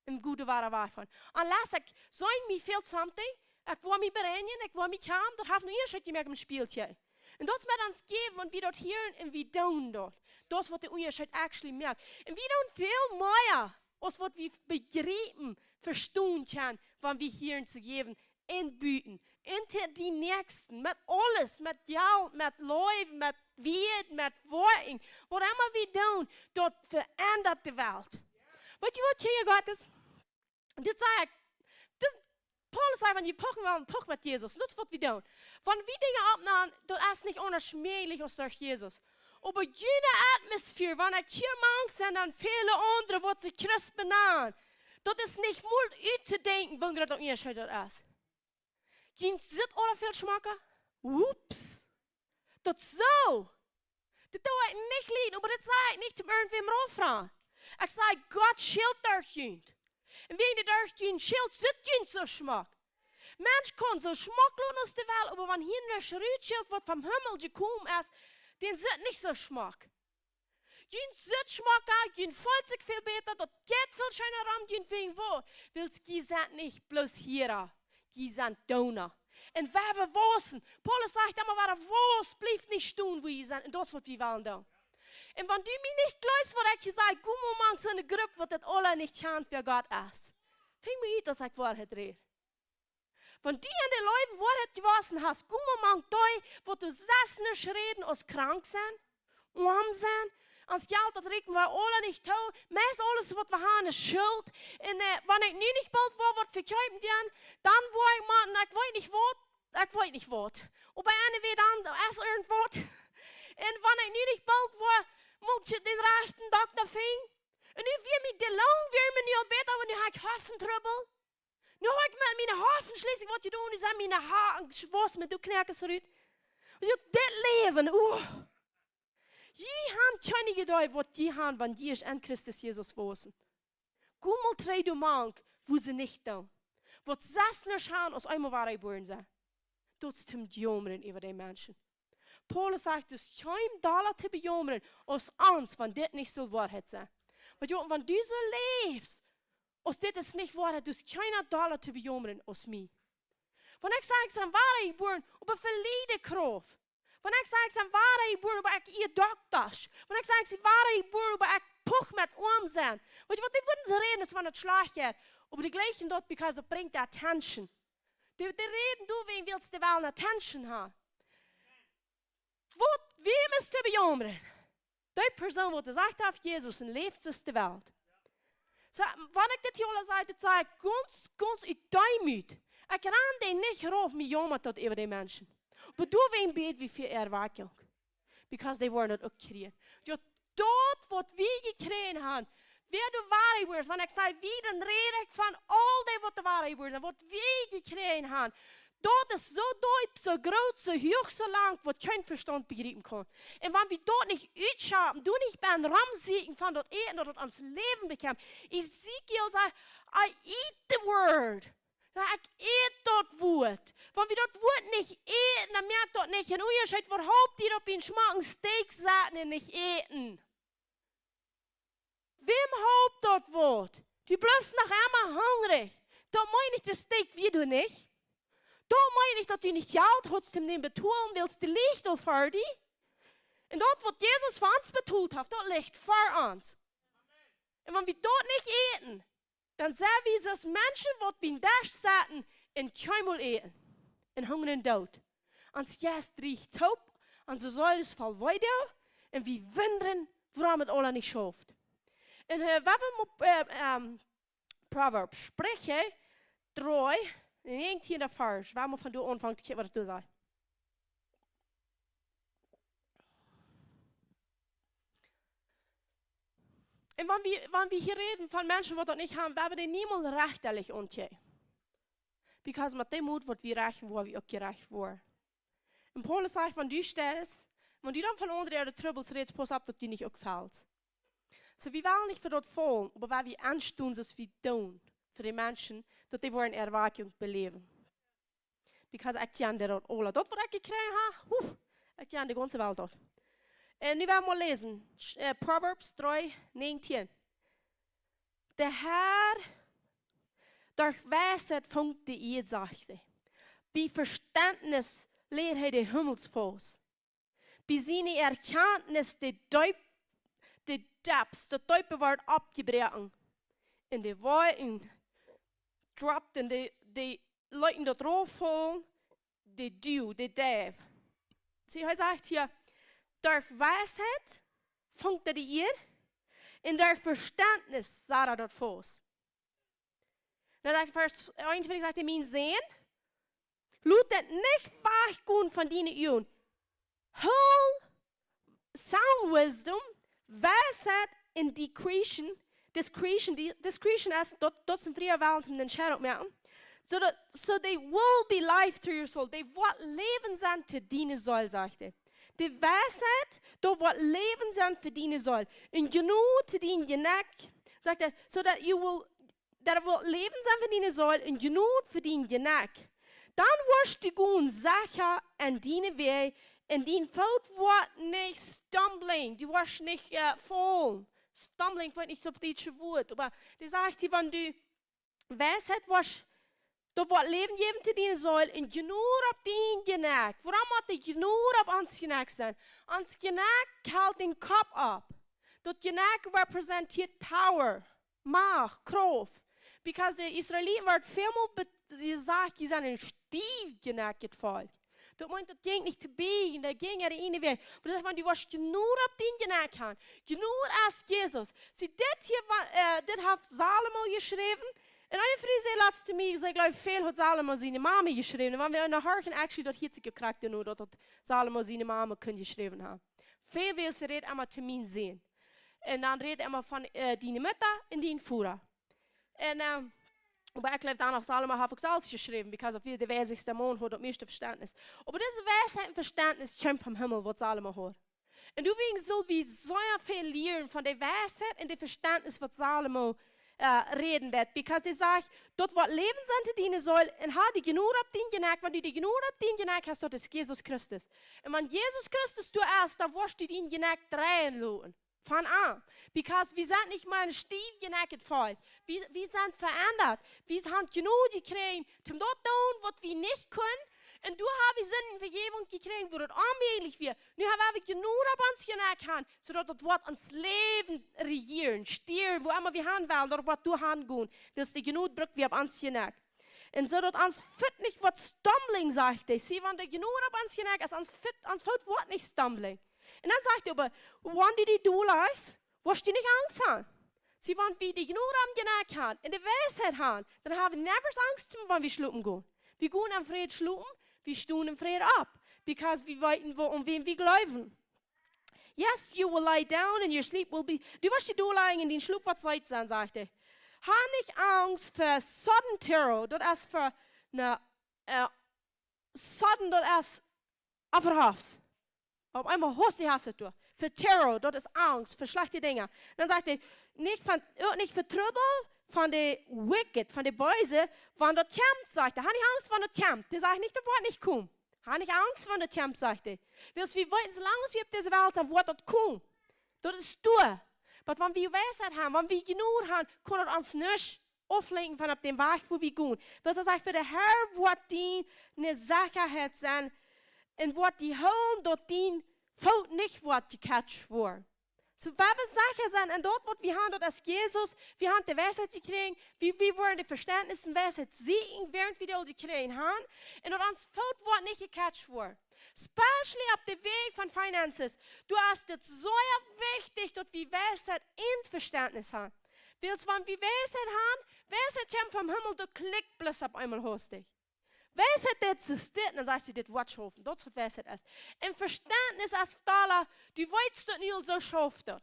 Im Gute war von. Unless ich sein mir viel something, ich will mich bereinigen, ich will mich charmen, das habe ich nicht mehr im Spiel kick. Und das wird uns geben und wir dort hören und wir tun dort. Das wird der Unterschied actually merken. Und wir tun viel mehr, als was wir begreifen, verstehen können, wenn wir hier zu geben. Inbüten, in die Nächsten, mit alles, mit Geld, mit Leben, mit Wied, mit Worten, was immer wir tun, dort verändert die Welt. Weet je wat, Kinge Gottes? Dit zei ik, Paulus sagt, wenn je pochen wollen, poch mit Jesus. Dat is wat we doen. Wenn wir Dinge opnemen, dat is niet onschmählich als durch Jesus. Aber jene Atmosphäre, wenn ich hier mank sind, dann viele andere, wat sich Christ benahen. Dat is niet moeilijk uit te denken, wanneer dat eerst dat is. Je zit alle veel smaken. Oeps. Dat zo. Dat doe ik niet lieden, maar dat zei ik niet om irgendwem raufvragen. Ik zei, God schild durch jünd. En wegen der durch jünd schild zit jünd so schmack. Mensch kan so schmacklos aus der Welt, aber wenn hier ein Schrütschild, was vom Himmel gekommen ist, den zit nicht so schmack. Jünd zit schmack an, jünd fühlt sich viel besser, das geht viel schöner ran, jünd wegen wo. Willst die sind nicht bloß hier, die sind da. Und wer wir wissen, Paulus sagt immer, wer was bleibt nicht stehen, wo ihr seid. Und das, was wir wollen da. Und wenn du mir nicht glaubst, was ich sage, guck mal, so eine Gruppe, was das alle nicht kennt, wer Gott ist. Fing mir an, dass ich Wahrheit rede. Wenn du in den Leuten Wahrheit gewissen hast, guck mal, da, wo du sessnisch reden, als krank sind, arm sind, ans Geld, das reden wir alle nicht tun. Meist alles, was wir haben, ist Schuld. Und wenn ich nu nicht bald war, was verkäufen die, dann war ich mal, ich weiß nicht was. Und bei einer wird dann, ist irgendwas. Und wenn ich nu nicht bald war, muss ich den rechten Doktor finden. Und nu wird mich gelang, wird mir nicht besser, aber nu habe ich Hafentrübbel. Nu habe ich mit meinen Hafen schließlich, was ich tue, und ich sage, meine Haare, was mit du knackst zurück. Und das Leben, Je haben keine gedei, was die haben, wenn die in Christus Jesus wissen. Gummel drei du mank, wo sie nicht da. Was sessnisch haben, aus einmal war ich geboren sein. Das ist zum Jomeren über die Menschen. Paulus sagt, es ist kein Dollar zu bejomeren, aus Angst, wenn das nicht so Wahrheit sei. Weil wenn du so lebst, aus das ist nicht Wahrheit, du hast keiner Dollar zu bejomeren aus mir. Wenn ich sage, ich war ich geboren, aber verliere Kraft. Wenn ich sage, ich war ich geboren, aber ich ihr Doktors. Wenn ich sage, ich war ich geboren, aber ich puch mit Arm sein. Weißt du, was die würden so reden, ist, wenn es schlecht ist. Aber die gleichen dort, because es bringt Attention. Die reden, du, wem willst du wollen Attention haben? Wem ist der bejomeren? Die Person, die gesagt hat, Jesus, und lebt aus der Welt. So, wenn ich das hier alle sage, sage ich ganz in Demut. Ich kann den nicht rauf, mich jammert dort über die Menschen. Aber du wem bet wie für Erweckung. Because they were not gekriegt. Ja, dort, was wir gekriegt haben, wer du Wahrheit wirst, wenn ich sage, wie, dann rede ich von all dem, was du Wahrheit wirst, was wir gekriegt haben. Dort ist so deep, so groß, so hoch, so lang, was kein Verstand begreifen kann. Und wenn wir dort nicht uitschauen, du nicht beim Ramsiegen von dort eten, dort ans Leben bekommen, Ezekiel sagt, I eat the word. Ich eet dort Wort. Wenn wir dort Wort nicht eten, dann merkt dort nicht ein Unterschied, warum die dort bin schmacken Steak sagen und nicht eten. Wem haupt dort Wort? Du bleibst noch einmal hungrig. Da meine ich das Steak wie du nicht. Da meine ich, dass du nicht Geld hast, um den betonen willst, die Licht für dich. Und dort, was Jesus für uns betont hat, dort liegt für uns. Und wenn wir dort nicht eten, dann sehen wir, dass Menschen, die beim Dash sitzen, in Keimel eten. In Hunger und Tod. Und es riecht taub, und so soll es fall weiter, und wir wundern, warum es alle nicht schafft. Und wenn wir mit Proverbs sprechen, 3, in 19. Vers, wenn wir von du anfangen, zu was du sagst. Und wenn wir hier reden von Menschen, die das nicht haben, werden wir niemals rechtlich untje. Because mit dem Mut wird wir reichen, wo wir auch gerecht waren. Und Paulus sagt, wenn du stehst, wenn du dann von anderen Troubles redest, pass auf, dass du nicht auch fällst. So, wir wollen nicht für das fallen, aber weil wir anstehen, dass wir tun, für die Menschen, dass die eine Erweckung beleben. Because ich kenne das alle. Das, was ich gekriegt habe, ich kenne die ganze Welt dort. Und nu werden wir lesen, Proverbs 3, 19. Der Herr, durch Weisheit funkt die Erde, sagte. Bei Verständnis lehrt er die Himmelsfuß. Bei seiner Erkenntnis die Depths, das Däupe wird abgebrochen. In die Wolken droppt in die Leute da drauf fallen, die Dew, die Dave. Sie sagt hier, durch Weisheit funkt die Erde, und durch Verständnis sah das Fuß. Dan sagt vers 21, sagt mijn zin. Laat het niet weggaan van die ogen. Hul sound wisdom, wijsheid in discretion is, dat zijn vrije wel om den scherp maken. So they will be life to your soul. They wordt leven zijn te dienen zal, zegt hij. De wijsheid, dat wordt leven zijn verdienen zal. En genoeg te dienen je nek, zegt hij, zodat het wordt leven zijn verdienen zal en genoeg verdienen je nek. Dan wordt je gewoon zeggen en dienen wij. En die fout wordt niet stumbling. Die wordt niet vol. Stumbling wordt niet op dit woord. Maar die zegt hij van de wijsheid was. Dat wordt leven geven te dienen zal. En genoeg op die genek. Waarom moet die genoeg op ons genek zijn? Ons genek houdt een kop op. Dat genek representeert power. Macht, kracht. Because de Israëlieten wordt veel meer gezegd. Die zijn een stief genek het volk. Dat meint, dat ging niet te biegen, dat ging er ene weg. Maar dat van, die was genoeg op die genek gaan. Genoeg als Jezus. Zie, dit heeft Salomo geschreven. En een vriend zei laatst te mij, ik geloof veel had Salomo zijn mama geschreven. Want we in de harken actually dat heeft zich gekrakt nu, dat Salomo zijn mama kon geschreven hebben. Veel wil ze reed allemaal te mij zien. En dan reed allemaal van die middag en die voeren. En maar ik geloof dan nog Salomo heb ik zelfs geschreven, because of wie de wijzigste man had het meeste verständnis. Aber deze wijsheid en verständnis komt van Himmel, wat Salomo hoort. En deswegen zullen we zo veel leren van de wijsheid en de verständnis wat Salomo reden dat. Because hij zegt, dat wat leven zijn te dienen zal, en had die genoeg op die genek, want die genoeg op die genek heeft, dat is Jezus Christus. En wanneer Jezus Christus du erst, dan wordt die genek draaien lopen. Van aan. Because we zijn niet maar een stief genekt volk. We zijn veranderd. We hebben genoeg gekregen om dat te doen wat we niet kunnen. En toen hebben we zin in vergeving gekregen, waar het onmogelijk weer. Nu hebben we genoeg op ons genekt gaan, zodat het wordt ons leven regeren, stier, wo immer we gaan wel, dat wat door gaan gaan. Dus de genoeg druk weer op ons genekt. En zodat ons fit niet wordt stumbling, zegt hij. Zie, want de genoeg op ons genekt is ons fit, ons fout wordt niet stumbling. En dan zegt hij aber, wanneer die doel is, was die niet angst aan. Zie, want wie die genoeg aan genek gaan, en de wijsheid gaan, dan hebben we nergens angst wanneer we slopen gaan. We gaan in vrede slopen, we staan in vrede op. Because we weten om wem we geloven. Yes, you will lie down and your sleep will be... Du wirst die doorliggen in die sloep wat zeit zijn, zegt hij. Ha niet angst voor sudden terror, dat is voor, sudden, dat is overhafts. Op einmal host die hasse door. Für terror, dat is angst, für slechte dingen. Dan zegt hij, niet voor trouble van de wicked, van de böse, van de tempt, zegt hij. Ha niet angst van de tempt. Die zegt niet, dat wordt niet komen. Ha niet angst van de tempt, zegt hij. Wils we weten, zolang als je op deze wereld zijn, wordt dat komen. Dat is door. Maar wanneer we wijsheid hebben, wanneer we genoeg hebben, kan het ons niet aflenken van op de weg waar we gaan. Wils hij zegt, voor de Heer wordt die een zekerheid zijn. En wordt die hulp door die fout niet wordt gecatcht worden. So, waar we zeggen zijn, en dat wat we hebben, dat is Jezus, we hebben de wijsheid gekregen, we worden de verständnis en wijsheid zien, während we die gekregen hebben, en dat ons fout wordt niet gecatcht worden. Especially op de weg van finances. Du hast het zo wichtig, dat we wijsheid en verständnis hebben. Wils, wanneer we wijsheid hebben, wijsheid komt van Himmel, dat klikt plus op einmal hostig. Wijsheid dat ze zit, dan zegt ze dit wat schaffen. Dat is wat wijsheid is. En verständnis als vertaler, die weet dat niet al zo schaft dat.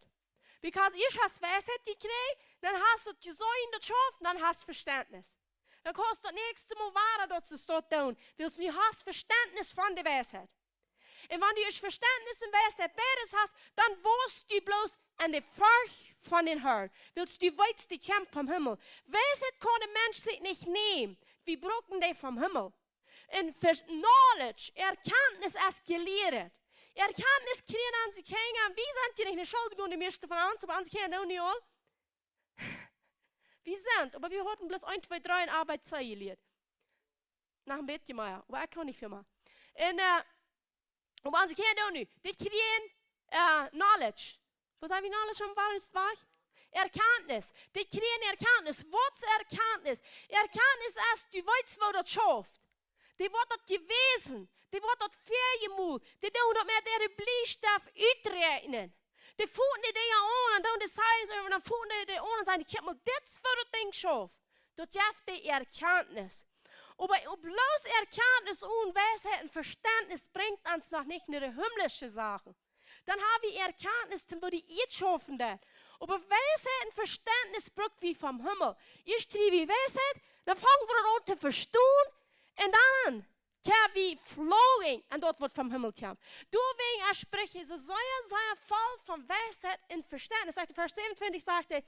Because ich has wijsheid gekregen, dan hast du het gezien dat schaft, dan hast du verständnis. Dan kost het nächste Mal waar dat ze dat doen. Willst du hast verständnis van de wijsheid. En wanneer je verständnis en wijsheid beides hast, dan wost du bloß aan de Furcht van den Herrn. Willst du weißt die Kampf vom Himmel. Wijsheid kan een mens zich niet nemen. Wir brauchen die vom Himmel. En knowledge, erkenntnis is geleerd. Erkenntnis kriegen an sich hängen. Wie sind die nicht eine Schuldigung, die meisten von uns, aber an sich hängen auch nicht all? Wir sind, aber wir hatten bloß 1, 2, 3 in Arbeitszeit gelehrt. Nach dem Bett mal, aber ich kann nicht viel machen. Und, aber an sich hängen auch nicht. Die kriegen knowledge. Was haben wir knowledge am Wahrheitsweg? Erkenntnis. Die kriegen erkenntnis. Wat is erkenntnis? Erkenntnis is, du weißt, wo dat schafft. Die wordt dat gewesen. Die wordt dat vergemoed. Die doen dat met ihre Bleistift uitrekenen. Die voeten die dingen aan en doen de cijfers en dan voeten die aan en zeggen, ik heb mal dit voor dat ding schafft. dort jeft die Erkenntnis. Aber bloß Erkenntnis und Weisheit und Verständnis bringt uns noch nicht in die himmlische Sachen. Dann haben wir Erkenntnis, wo die schaffen das. Aber Weisheit und Verständnis braucht wie vom Himmel. Ich triebe Weisheit, dann fangen wir an zu verstehen und dann kann wir flowen und dort wird vom Himmel kommen. Du wegen spreche, so soll voll von Weisheit und Verständnis. Sagt Vers 27, sagte,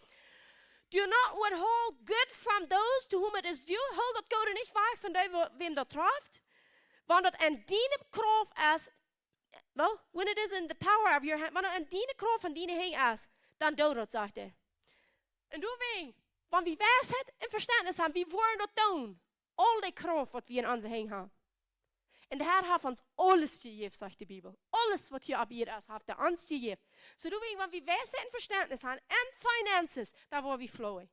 do not withhold good from those to whom it is due. Hold dat Gode nicht weg von dem, wem dat treft. Want dat een diene kracht is, well, when it is in the power of your hand, want dat een diene kracht van diene heen is, dan doe dat, zegt hij. En du wegen, want wie wijsheid en verständnis haben, wie wollen dat doen? Al die kracht wat wir in onze heen haben. En de Herr hat uns alles gegeven, sagt die Bibel. Alles, was hier ab hier ist, hat er uns gegeven. So du wegen, wenn wir Weisheit und Verständnis haben, und Finances, da wo wir flowen.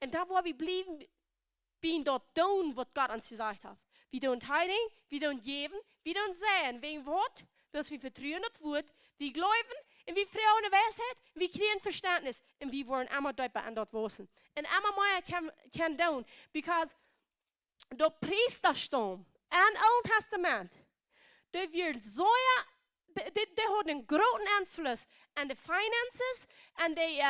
Und da wo wir bleiben dort tun, was Gott uns gesagt hat. Wir tun teilen, wir tun geben, wir tun sehen. Wegen Wort, was wir vertrauen das Wort, wir glauben, und wir freuen eine Weisheit, wir kriegen Verständnis, und wir wollen einmal dort an dort wissen. Und einmal mehr kann tun, because der Priestersturm, en Old Testament, die wird so, die hat einen großen Einfluss an die Finances, an die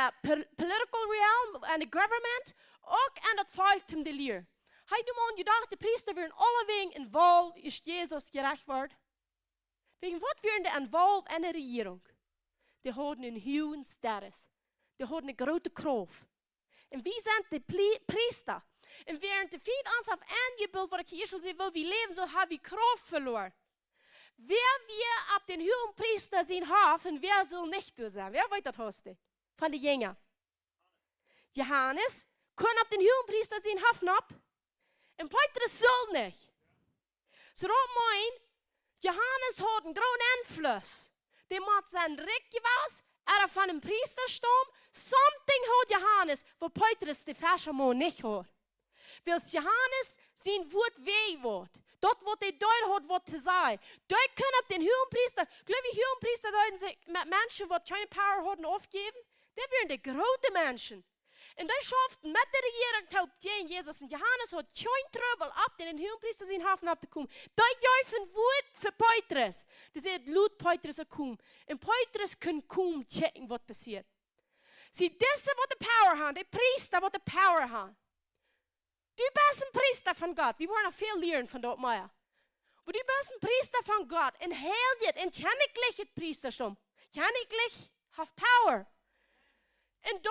political realm, an die government, auch an das Volk zum Leer. Hey, du man, gedacht, die Priester werden alle wegen involviert, ist Jesus gerecht wird. Wegen was werden die involviert in der Regierung? Die haben einen hohen Status. Die haben eine große Kraft. Und wie sind die Priester? Und während die Fied uns auf angebildet, wat ik hier schon sehe, wo wir leben, so haben wir Kraft verloren. Wer wir ab den hohen Priester sehen haben, wer soll nicht du sein? Wer weiß das heute? Von den Jüngern. Johannes kann ab den hohen Priester sehen haben ab. Und Petrus soll nicht. So mein, Johannes hat einen großen Einfluss. Der macht sein Recht gewas, er von einem Priestersturm. Something hat Johannes, wo Petrus die Verschamon nicht hat. Weil Johannes sein Wort weh wird. Dort, wo der Deut hat, was zu sagen. Dort können ab den hohen Priester, glaube ich, hohen Priester deuten sich mit Menschen, die keine Power haben, aufgeben. Die werden die großen Menschen. Und die schafften mit der Regierung taubt gegen Jesus. Und Johannes hat kein Trübel ab, den hohen Priester sein Hafen abzukommen. Die jäufen Wort für Petrus. Die sagt, laut Petrus kommen. Und Petrus kann kaum checken, was passiert. Sie, diese, die Power haben, die Priester, die Power haben. Die besten Priester von Gott, wir wollen noch viel lernen von dort mehr. Aber die besten Priester von Gott, in Heiligkeit, in königliche Priestertum, königlich have power. Und da,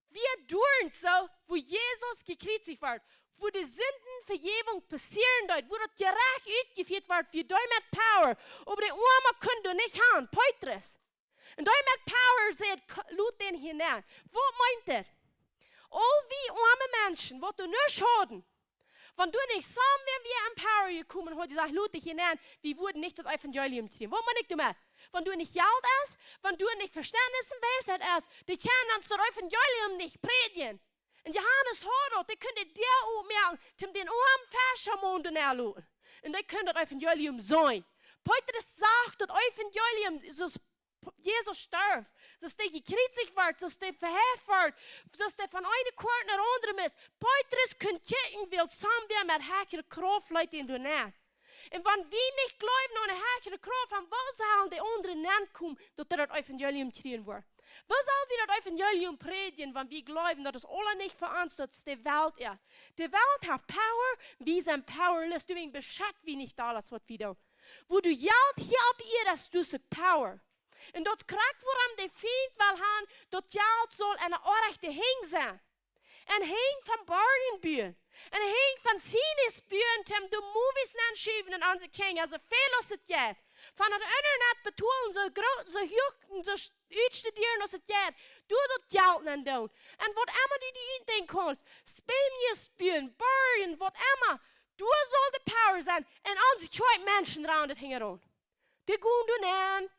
wir tun so, wo Jesus gekreuzigt wird, wo die Sündenvergebung passieren dort, wo das gerecht ausgeführt wird, wir da mit Power. Aber die Arme können du nicht haben, Petrus. Und da mit Power sagt, laut den hinein. Wo meint er? All wie arme Menschen, die du nicht haben, wenn du nicht so mehr wie ein Power gekommen und gesagt, Leute hinein, wir würden nicht das Evangelium tun. Wo man nicht damit? Wenn du nicht Geld hast, wenn du nicht Verständnis und Weisheit hast, die können uns das Evangelium nicht predigen. Und Johannes hat die können dir auch merken, zum den armen Verschamon erlauben. Und die können das Evangelium sein. Petrus sagt, das Evangelium ist Jesus starb, dass der gekreuzigt wird, dass der verheft wird, dass der von einer Kort nach anderen ist. Petrus kann checken, weil Sambia mit höherer Kraft leute in du näher. Und wenn wir nicht glauben an eine höhere Kraft haben, wo sollen die anderen nachkommen, dass das Evangelium kriegen wird? Wo sollen wir das Evangelium predigen, wenn wir glauben, dass das alle nicht für uns, dass die Welt ist? Die Welt hat Power, wir sind powerless, du beschäftigt wie nicht alles, was wir tun. Wo du Geld hier ab ihr, dass du so Power. En dat krijgt waarom de vriend wel gaan, dat geld zal een orechte hing zijn. Een hing van bargainburen. Een hing van sinnesburen, die de movies aanschuiven en onze king, also veel als het gaat. Van het internet betoelen, zo huchten, zo uitstuderen als het gaat. Doe dat geld aan doen. En wat immer die indenken, spelmjesburen, bargain, wat immer. Doe zal de power zijn en onze twee mensen rond het hingen rond. Die gaan doen aan.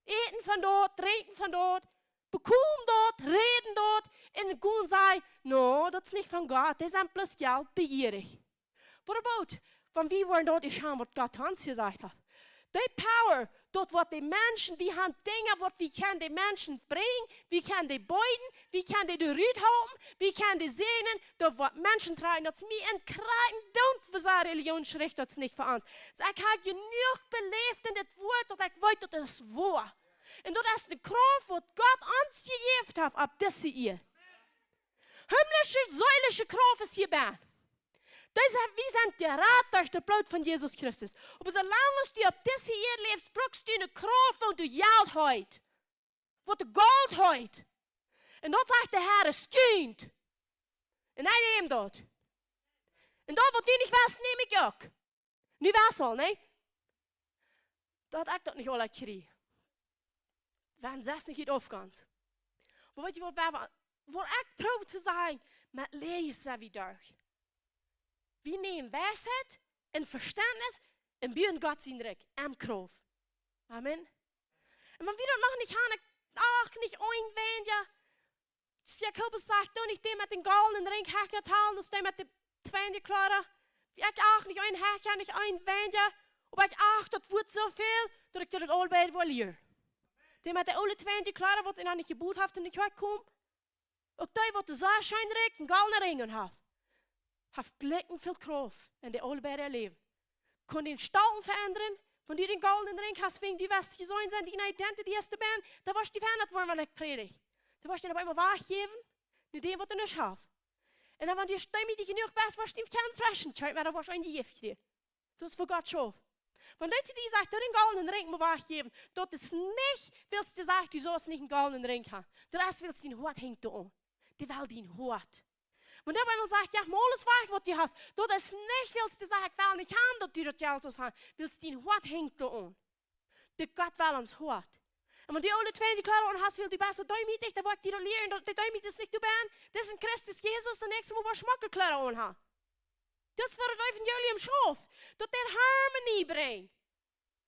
Eten van dort, drinken van dort, bekomen dort, reden dort. En gaan zeggen, no, dat is niet van God, dat is een plus geld, begierig. What about, van wie worden dort geschaut, wat God ons gezegd heeft? Die power, dort wordt die mensen, wie gaan dingen, wat wie kan die mensen brengen, wie kan die beiden, wie kan die de ruit houden, wie kan die zenen, dort wordt mensen tragen, dat ze mij in krijgen, don't voor zijn religionsrecht, dat is niet voor ons. Dus ik heb genoeg beleefd in dit woord, dat ik weet dat het is waar. En dat is de kracht wat God ons gegeven heeft op deze eeuw. Himmlische, zuidelijke kracht is hierbij. Wir sind gerettet durch das Blut von Jesus Christus. Aber solange du auf diese Erde lebst, brauchst du eine Kraft, wo du Geld hast. Wo du Gold hast. Und dort sagt der Herr, es geht. Und ich nehme das. Und dort, wo du nicht weißt, nehme ich auch. Nu weißt du, ne? Dat ik dat niet alle kreeg. We hebben 6 niet aufgegangen. Maar weet je wat ik probeer te zeggen, met lezen wie durch. Wir nehmen Weisheit und Verständnis und bauen Gott sein Reich am Kraft. Amen. Und wenn wir das noch nicht haben, nicht einwenden, Jakobus sagt, du nicht den mit dem goldenen Ring hacken teilen, das den mit dem Zweiten klaren. Ich auch nicht einhacken, nicht einwenden, aber ich auch, das wird so viel, dass ich das allebei verliere. Den mit der alle Zweiten klaren, was in nicht Gebot hat und nicht wegkommt. Auch der, was der so schön Ring, einen goldenen Ring hat. Heeft blikken veel kracht in de allebei leven. Kon den Stahl verändern, wenn du den goldenen Ring hast, wegen die was gesehen sind, die in Identity erste Band, da warst du verändert worden, wenn ich predigt. Da warst du aber immer wahrgeben, mit dem, was du nicht hast. Und dann, wenn du stimmig genug bist, warst du kein Freschen, aber da warst du ein Gift hier. Das ist für Gott schon. Wenn Leute die sagen, du den goldenen Ring muss wahrgeben, dort ist nicht, willst du sagen, du sollst nicht einen goldenen Ring haben. Du erst willst du den Hut hängt da an. Die will den Hut. Und dann, wenn man sagt, ja, mal alles wahr, was du hast, dort ist nicht, willst du sagen, ich will nicht haben, dass du das Geld so hast, willst du den Hut hängt da an. Der Gott will uns Hut. Und wenn die alle zwei die klar an hast, will die besser däumig, dann wollt ihr lernen, der däumig ist nicht du bist, das ist ein Christus Jesus, der nächste Mal was Schmuckel klar an hat. Das ist für das Evangelium Schaf, dass der Harmonie bringt.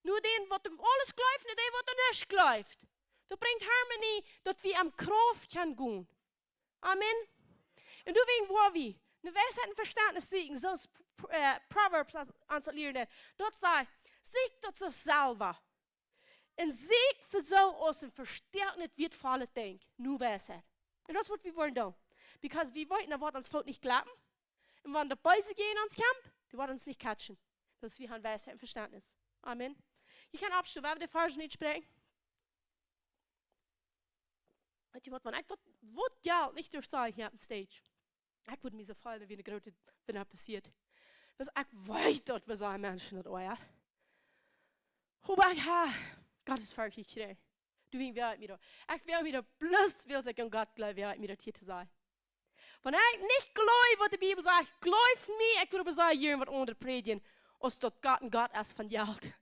Nur den, was alles gläuft, nicht den, was nicht gläuft. Das bringt Harmonie, dass wir am Kraft können gehen. Amen. Und du wegen wo wir, eine Weisheit und Verständnis siegen, so ist Proverbs ans lernen. Dort sagt, sieg dort so selber. Und sieg für so aus und verstärkt nicht wird für alle Dinge. Nur Weisheit. Und das ist, was wir wollen tun. Because wir wollten, da wird uns Volk nicht klappen. Und wenn die Beise gehen ans Camp, die werden uns nicht catchen. Das ist, wir haben Weisheit und Verständnis. Amen. Ich kann abstellen, weil wir die Farge nicht sprechen. Weet je wat, wenn ich das Wort Geld nicht durchsage hier auf dem Stage, ich würde mich so freuen, wie eine große Dinge passiert. Dus ik weet dat we zijn mensen dat ooit. Hoe ik ha, God is vergeten today. Du wie uit mir. Ik wil mir bloß wil ik aan God geloven, uit mir hier te zijn. Wenn ich nicht glaube, was die Bibel sagt, glaub mir, ich würde sagen, hier wat onder predigen, als dat God een God is van geld.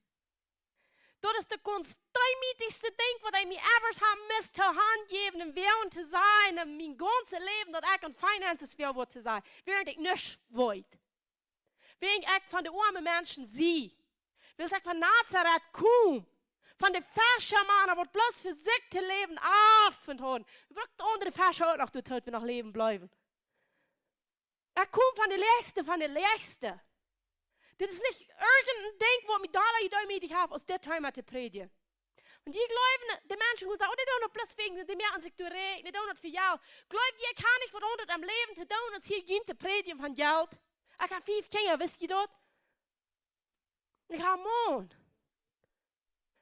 Dat is de konstantste ding wat ik me evers heb mis te handgeven en willen te zijn en mijn ganze leven dat ik aan finances wil te zijn, während ik niks weet. Während ik van de arme mensen zie, wil ik van Nazareth kom, van de Fischermannen wat bloß für sich te leven af en houden. We brauchen andere Fischer ook nog tot we nog leven blijven. Ik kom van de leegste. Dit is niet irgendein Ding, wat me dollar je habe, aus der Time te predigen. Und die glauben, die Menschen, die sagen, oh, die doen het bloß wegen, die merken sich direkt, die doen het für jou. Glaubt ihr, kann nicht was unter am Leben te doen, als hier ging te predigen van Geld? Ich habe 5 Kinder, wisst ihr das? Ich habe Mann.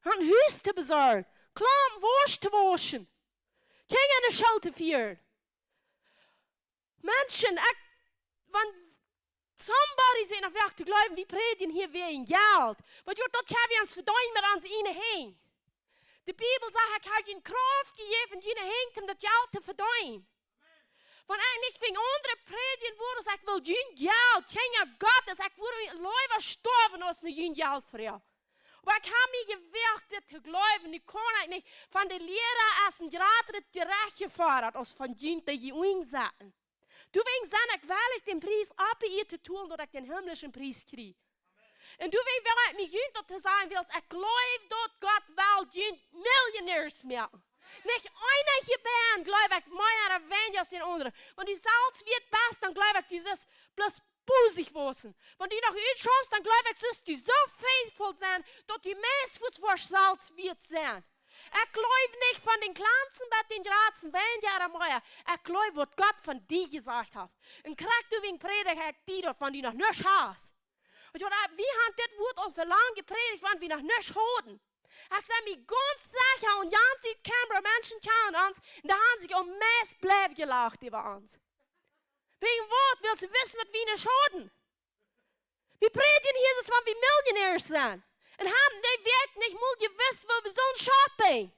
Ich habe ein Haus zu besorgen, Klamm, Wurst zu waschen, Kinder in die Schule zu führen. Menschen, wenn somebody zijn of weg te geloven, wie predigen hier wegen Geld. Want je dat hebben we ons verdiend met ons ene heen. De Bibel zegt, ik heb je een kracht gegeven, je heen om dat geld te verdienen. Want ik niet wegen andere predigen worden, dus ik wil je geld, tjenja God, dus ik wil liever sterven als een geld voor jou. Maar ik heb me gewerkt dit te geloven, ik kon het niet van de leraar als een gratis terecht gevorderd, als van je te inzetten. Du wegen zijn ik wel den Preis abgeben te tun, dat ik den himmlischen Preis kriege. En du wegen wel ik me jünt dat te zijn wil, ik geloof dat God wel jünt Millionärs maken. Nicht einer hier bent, geloof ik, meer erwähnt als den anderen. Want die zelfs wird best, dan geloof ik, die is bloß boezig worden. Want die nog uitschoos, dan geloof ik, dus die zo faithful zijn, dat die meest voor zelfs wird zijn. Ik geloof niet van den kleinsten met den grootsten, wenn ja meer. Ik geloof wat Gott van die gesagt hat. En krijg du wegen Predigt, ik die dat van die nog niks haast. Und ich dachte, wie haben das Wort al für lang gepredigt, wann wir noch nichts horen? Ich sage mir ganz sicher, und ganz die Kamera Menschen schauen uns, und da haben sich um meist bleiben gelacht über uns. Wegen Wort willst du wissen, dass wir nicht horen? Wir predigen hier, als wenn wir Millionäre sind. Und haben die Welt nicht mal gewiss, wo wir so ein Shopping.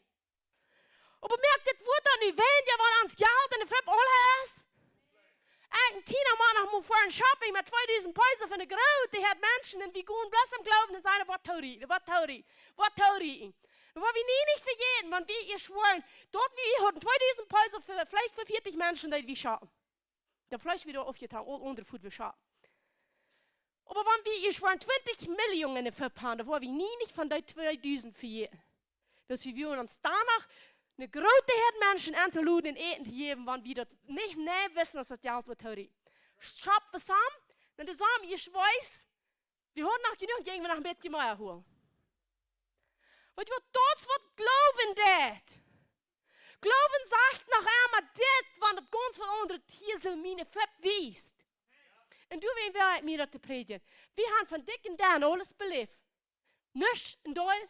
Aber merkt das Wort dann nicht, wenn ja was ans Geld in der Fripp all ist? En Tina maandag moet voor een shopping met 2000 pijzen van de groot. Die had mensen en wie gewoon bloß am Glauben en zeiden, wat theorie. Und was wir nicht vergeten, wenn wir ihr schworen, dort wir hatten 2000 pijzen für vielleicht für 40 Menschen, die wir schaffen. Da vielleicht wieder aufgetan, all andere Food wir schaffen. Aber wenn wir ihr schworen 20 Millionen in der Verpackung, da war wir nicht von den 2000 vergeten. Dass wir uns danach eine grote Herd Menschen anzuluden en eten te geven, want wie dat niet nee wissen, als dat geld wordt theorie. Schap we samen, en de samen je schweiß, we horen nog genoeg, gingen we nog een beetje meer holen. Weet je wat, dat is wat geloven deed. Geloven zegt nog einmal dit, want het ganz van onder het hier zijn mijn feb weest. En toen ben wij mij dat te predigen. We hebben van dik en dan alles beleefd. Nisch en doel,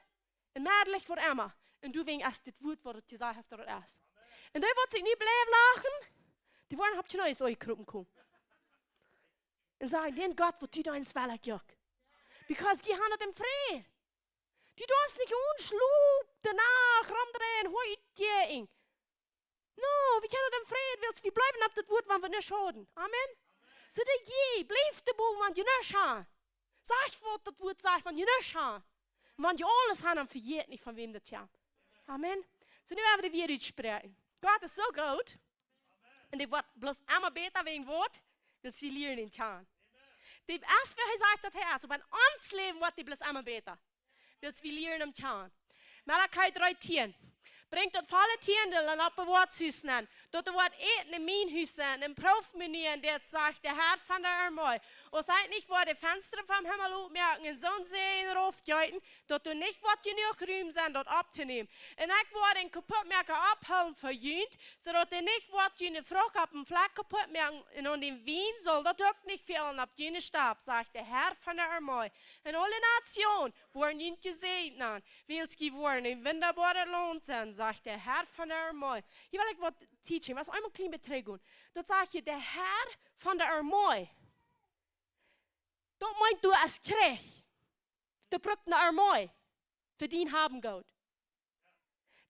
en meidelijk voor Emma. En du wegen erst das Wort, was das gesagt hat, oder erst. Und die wird sich nie bleiben lachen. Die wollen, habt ihr neues Eukruppen kommen. Und sagen, den Gott, wo du dein Zweilig jörg. Because die haben das im Frieden. Die darfst nicht unschlub, danach, rumdrehen, heute gehen. No, wir können das im Frieden, wir bleiben ab das Wort, wenn wir nicht schaden. Amen. So der je, bleib der Bull, wenn du nicht schaden. Sag, was das Wort sagt, wenn du nicht schaden. Und wenn du alles haben, dann verjährt nicht, von wem das kommt. Amen. So nu hebben we weer iets spreken. God is zo groot. En die wordt bloß einmal beter wegen Wort, dat we leren in Tjan. Die erst wie hij sagt dat hij is, op een ons leven wordt die bloß einmal beter. Dat we leren in Tjan. Malachi 3:10. Brengt dat volle tienden en op een woordhuis aan. Dat er wordt eten in mijn huis aan. Een proefmenu en dat zegt de Herr van de Armee. Und seid nicht vor die Fenster vom Himmel aufmerken, in so einen See in Rufgeiten, dass du nicht was genug Raum sind, dort abzunehmen. Und ich wurde den Kaputtmerker abholen verjühnt, sodass du nicht was jene Frucht auf dem Fleck kaputt merken und den Wien soll dort auch nicht fehlen ab jene Stab, sagt der Herr von der Armee. Und alle Nationen wurden nicht gesegnet, weil es geworden im wunderbaren Lohn sind, sagt der Herr von der Armee. Hier will ich was teachen, was einmal klein beträgt. Dort sagt je, der Herr von der Armee. Dat meint du als Krieg. De brückt eine Armee für den haben Gott.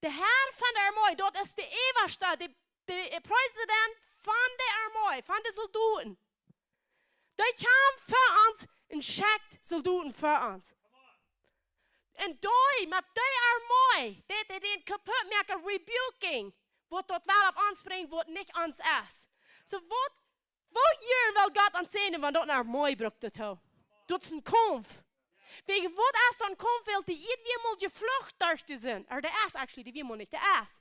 Der Herr von der Armee, dort ist der Eberste, der Präsident von der Armee, von den Soldaten. Die kam für uns und schickt Soldaten für uns. Und die, mit der Armee, die den kaputtmacher rebuking, wird dort wel auf uns bringen, wird nicht uns ist. So wo hier will Gott uns sehen, wenn dort eine Armee braucht das auch. Dat is een Kampf. Wegen wat is dan Kampf, wil die ieder mal gevlucht durch sind. Or de is actually, die wir nicht, de is.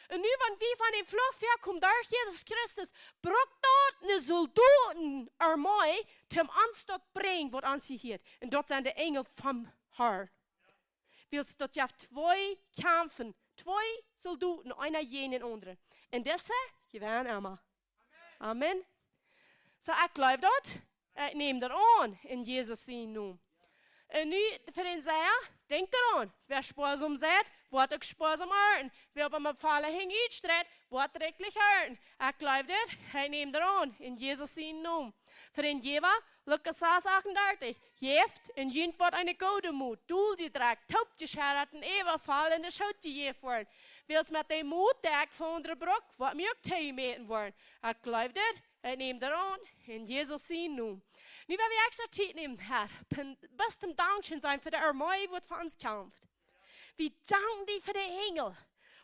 Und nu, wenn wir von dem Flucht verkommen durch Jesus Christus, braucht dort eine Soldatenarmee, zum uns dort bringen, was uns hier. Und dort sind die Engel vom Herrn. Willst dort ja zwei kämpfen, zwei Soldaten, einer jenen anderen. Und diese gewinnen immer. Amen. So, ich glaube dort. Ik neem dat aan in Jezus zijn naam. En nu, voor den Zeier, denk eraan. Wer sparsam seid, wordt ook sparsam eten. Wer op een verlegen uitstredt, wordt rechtlich eten. Ik geloof dat, ik neem dat aan in Jezus zijn naam. Voor den Jewa, Lukas 6:38. Jeft en jint wordt een goede moed. Doel gedrekt, top gescherderd en evenval in de schoot gegeven worden. Wils met de moed, der ik van de brok, wordt mij ook tegenmeten worden. Ik geloof dat. Ik neem dat aan in Jezus zijn naam. Nu wil we extra tijd nemen, Herr. Best een dankje zijn voor de armee wat voor ons kämpft. We danken die voor de engel.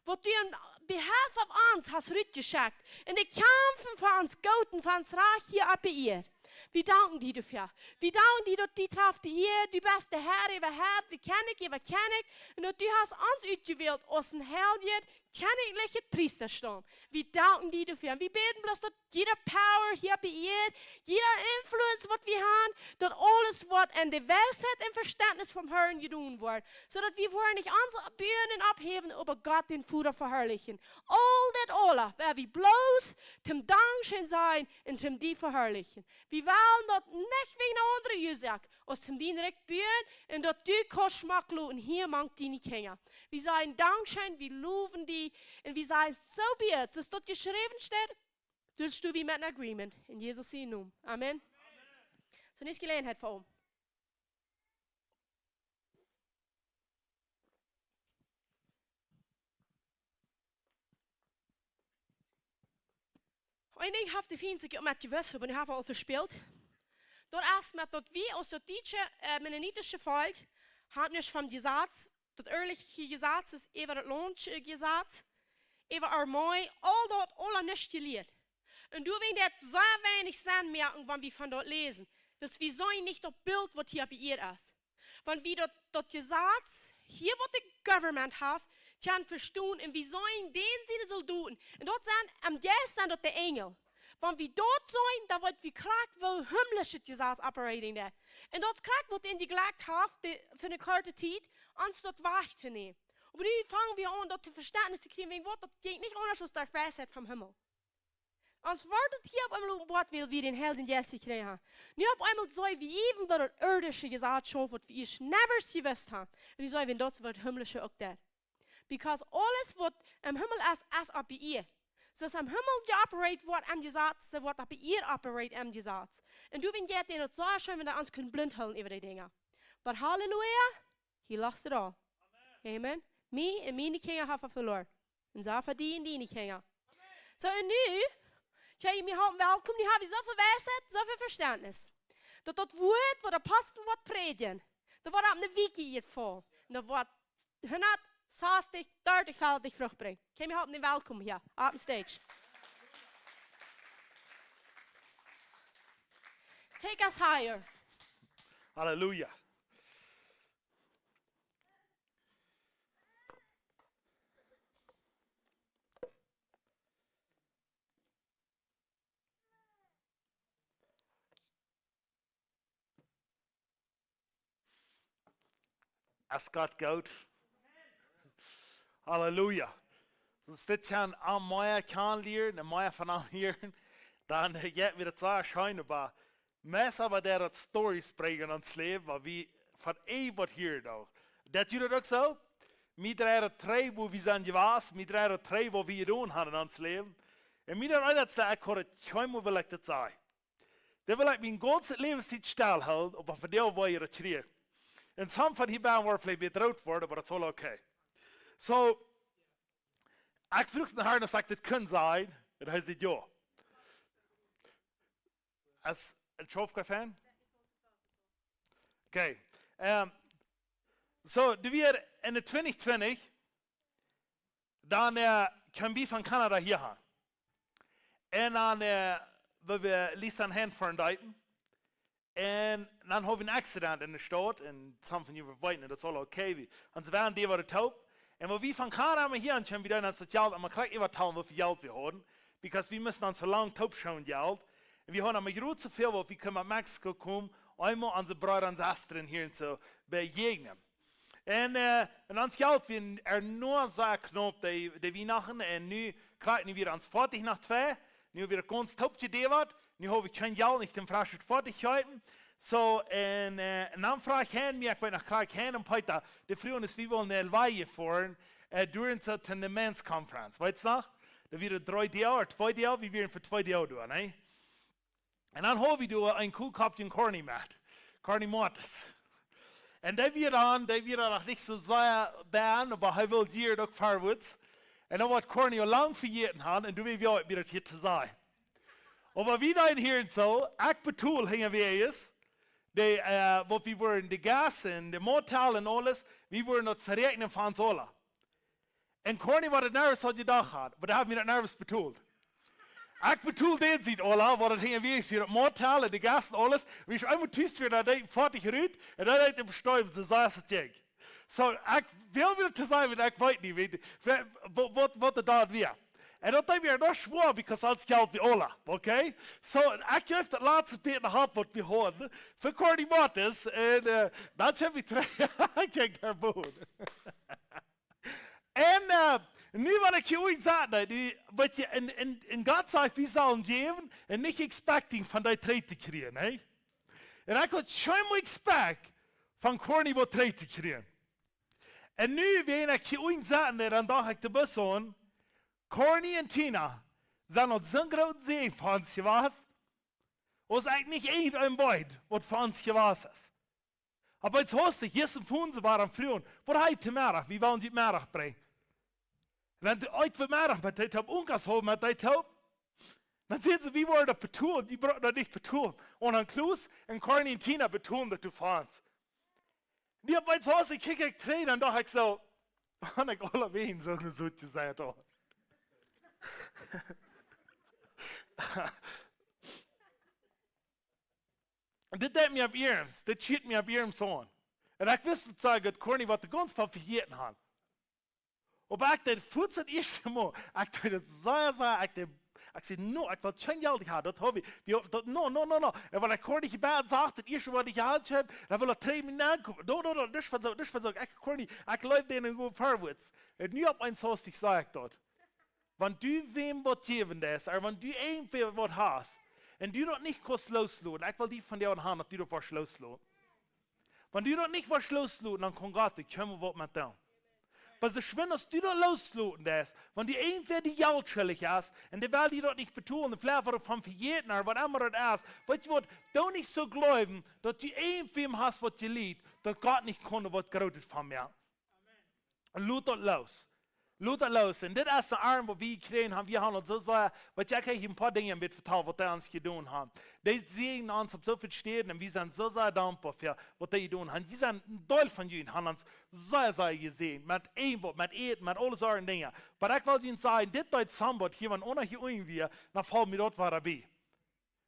Wat du in behalf of ons hast uitgeschickt. En de kämpfen voor ons Gott en voor ons Reich hier op hier. We danken die dafür. We danken die dat die traf die hier, du bist der Herr, über Herr, wie ken ik. En dat du hast ons uitgewählt als een heljet, königliche Priester stehen. Wir danken dir dafür. Und wir beten bloß, dass jeder Power hier bei ihr, jeder Influence, was wir haben, dass alles, was in der Weisheit und Verständnis vom Herrn getan wird, sodass wir wollen nicht unsere Bühnen abheben, aber Gott den Vater verherrlichen. All das alle, wer wir bloß zum Dankeschön sein und zum die verherrlichen. Wir wollen dort nicht wegen einer anderen Ursache, aus dem die direkt bühnen und dort du kannst schmacklo und hier mangt die nicht hängen. Wir sagen Dankeschön, wir loben die und wir sagen, so be it, dass dort geschrieben steht, tust du wie mit einem Agreement. In Jesus' Namen. Amen. So, nächste Gelegenheit vor oben. Und ich habe die Fienste mit gewusst, aber ich habe auch verspielt. Dort erstmal, dort wir aus der deutschen, mennonitischen Volk, haben nicht vom Gesetz, das ehrliche Gesetz ist über das Lohngesetz, über Armei, all dort, alle nicht gelehrt. Und du wirst jetzt sehr wenig Sinn merken, wenn wir von dort lesen. Weil wir sollen nicht das Bild, was hier bei ihr ist. Wenn wir das Gesetz, hier, was der Government hat, kann verstehen, und wir sollen den sie soll tun. Und dort sind, am Geist sind dort die Engel. Wenn wir dort sind, dann wird wir kriegen, wo himmlische Gesetz operating da. Und dort kriegen wir in die Gelegenheit für eine kurze Zeit, uns dort wahrzunehmen. Und nu fangen wir an, dort zu Verständnis zu kriegen, wegen was, das geht nicht anders als der Weisheit vom Himmel. Ons wordt hier op einmal wat wil wir den Helden Jesse krijgen. Nu op einmal so wie even dat het irdische gesagt schon wat wir never gewusst haben. Und ich sage, wenn das wird himmlische auch da. Because alles wat im Himmel ist ab ihr. So ist am Himmel geoperiert wird am Gesetz, so wird ab ihr operiert am Gesetz. Und du wenn geht den so schön, wenn wir uns können blind halten über die Dinge. But Halleluja, he lost it all. Amen. Me und meine Kinder haben verloren. Und so verdienen die Kinder. So und nu kijk, wir haben welkom, die haben so viel Weisheit, so viel Verständnis. Dat Wort, wat de Apostel wat predigen, dat wordt op de wiki hier vol. En dat wordt 160, 30-voudig vrucht brengen. Kijk, we hebben welkom hier, op de stage. Take us higher. Hallelujah. Als Gott goed. Halleluja. Als dit kan aan mij kan leren, en mij van hier, dan gaat weer het zo schijnbaar. Mensen wat daar het stories spreken ons leven, wat we van eeuwig hier doen. Dat jullie ook zo? Wij draaien drie waar we zijn geweest, wij draaien drie waar we gedaan hebben in ons leven. En wij draaien dat ze ik hoor het schijnbaar wil ik dat zeggen. Dat wil ik mijn ganze levenstijd stilhouden, op een deel waar je het kreeg. En soms van die baan wordt vielleicht bedroht worden, maar dat is wel oké. So, ik vroeg de Heer, als ik dit kan zijn, en hij zei ja. Als een Schofka-fan? Oké. So, weer in de 2020, dan kunnen we van Canada hier gaan. En dan willen we Lisa een hand voor een duipen. En dan hebben we een accident in de stad. En soms van jullie weten, dat is al oké. En ze waren die wat taub. En wat we van Canada hier aan kunnen we dan het geld. En we krijgen even taal wat we geld we hebben. Because we müssen uns so lang taub schauen geld. En we hebben een groot veel wat we kunnen naar Mexico komen. Einmal onze broeder en zusteren hier zu begegnen. En ons geld we nur so knap die Weihnachten. En nu krijgen we ons 40 nach 2. Nu hebben we ganz taub gedeverd. Nu heb ik geen geld, niet een frasje 40 gehouden. So, en dan vraag ik hen, ik weet nog graag hen om heute, de vrienden is, we willen een Elwaie voeren, durant de Tendamentskonferenz. Weet je nog? Dat weer 3 jaar, 2 jaar, we willen voor 2 jaar doen, hè? En dan hebben we een koelkopje Corny met, Corny Mortis. En die weer nog niet zo zeer bij, maar hij wil hier ook voorwaarts. En dan wordt Corny al lang vergeten had, en toen wil weer het hier te zijn. Aber wie da hier so, ich betul hingen wir ist, wo wir wurden die Gas und die Motel und alles, wir wurden dort verrechnen von uns alle. Und Corny war das nervös, was gedacht hat, aber da hat mir das nervös betult. Ich betul den sieht alle, wo das hingen wir ist, für das Motel und die Gas und alles, wie ich einmal tust für das 40 Rüt, und dann hat er bestäubt, so sei es das Ding. So, ik wil weer te zijn, want ik weet niet wat het daar weer. En dat is weer nog zwaar, because als geld wie Ola, oké? So, ik heb het laatste beetje gehad wat we hoorden. Voor Corny Martens, en dat heb ik terug. Kijk daar boven. En nu wat ik je ooit zei, wat je in God zegt, we zullen geven en niet expecting van die trade te krijgen, hè? En ik had schon mal expect van Corny wat trade te krijgen. En nu weet ik je ooit zei, dan dacht ik de bus aan, Corny en Tina zijn op zo'n groot zee voor ons geweest, was eigenlijk niet één een beid wat voor ons geweest is. Aber jetzt hast du, hier sind von uns waren früher, was heute Mittag, wie wollen die Mittag bringen? Wenn du heute Mittag mit dir Ungas haben, mit dir dann sehen sie, wie wollen das betonen, die brauchen das nicht betonen. Und dann Klaus und Corny und Tina betonen, dass du fahrst. Die haben jetzt hast du, ich kriege Tränen, und da habe ich so, und ich alle wen so eine Suche gesagt. Und das tut mir ab Irms, das schiet mir ab Irms an. Und ich wusste zu sagen, Corny, was du ganz paar verjährten haben. Aber ich dachte, für das erste Mal, ich dachte, ich sagte, no, ich will schon Geld haben, das habe ich. No. Und weil ich Corny gebeten sagte, das erste, was ich gehalten habe, dann will er 3 Minuten angucken. No, das war so, Corny, ich läufe denen gut vorwärts. Und nu ab eins hast, ich sage dort, wenn du wem was geben lässt, oder wenn du irgendwer was hast, und du das nicht kannst loslassen, ich will die von dir haben, dass du das was loslassen. Wenn du das nicht was loslassen, dann kann Gott, ich komme was mit dir. Was ist schön, dass du das loslassen lässt, wenn du irgendwer die Geld schuldig hast, und der will die das nicht betonen, vielleicht wird von verjährten, oder was immer das ist, weißt du was, du nicht so glauben, dass du irgendwem hast, was dir liegt, dass Gott nicht kann, was Großes von mir. Und lass das los. Lass das los. Und das ist der Arm, was wir gekriegt haben. Wir haben uns so sehr, weil ich habe ein paar Dinge mit vertraut, was die uns getan haben. Die sehen uns auf so viel Städten und wir sind so sehr dankbar für, was die getan haben. Die sind ein Teil von ihnen, haben uns sehr, sehr gesehen. Mit Einwort, mit Eten, mit all solchen Dingen. Aber ich will ihnen sagen, das ist Sambot hier, wenn ohne hier irgendwie, dann fallen mir dort war dabei.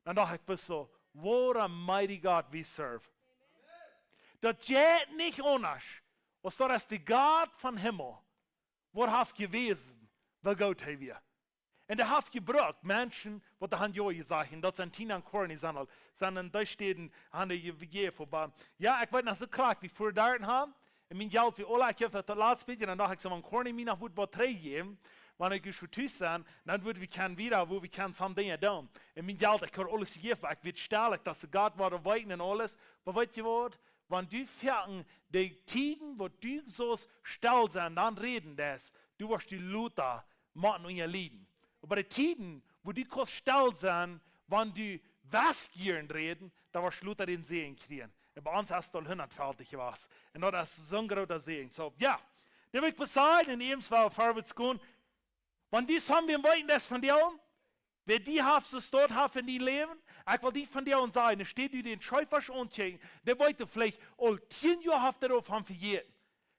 Dann dachte ich bis so, what a mighty God we serve. Das geht nicht anders, was das ist der Gott von Himmel. Wat heeft gewesen, wat Gott heeft wir. Und er hat gebraucht Menschen, die da haben ja gesagt, das sind Tina und Corny, sondern da stehen, haben die gegeben vorbei. Ja, ich weiß nicht so klar, wie wir da haben. Und mein Geld für alle, ich habe das letzte bisschen, dann dachte ich so, wenn Corny mir noch was geben, wenn ich schon tüß sein, dann würde wir können wieder, wo wir können some Dinge tun. Und mein Geld, ich kann alles geben, ich werde stellen, dass Gott war weiten und alles. Aber weißt du was? Wenn du fährst, die Tiden, wo du so still sein, dann reden das, du wirst die Luther machen und ihr Lieden. Aber die Tiden, wo du kannst still sein, wenn du wasgieren reden, da wirst du Luther den Segen kriegen. Und bei uns hast du 140 was. Und das ist so ein großer Segen. So, ja, der wird gesagt, in ihm war vorwärts gehen. Wenn die haben wir wollten das von dir, wer die hat, so dort hat in die Leben, ich will die von dir und sagen, steht du den Schäufer schon der wollte vielleicht all 10 Jahre darauf haben verjährt.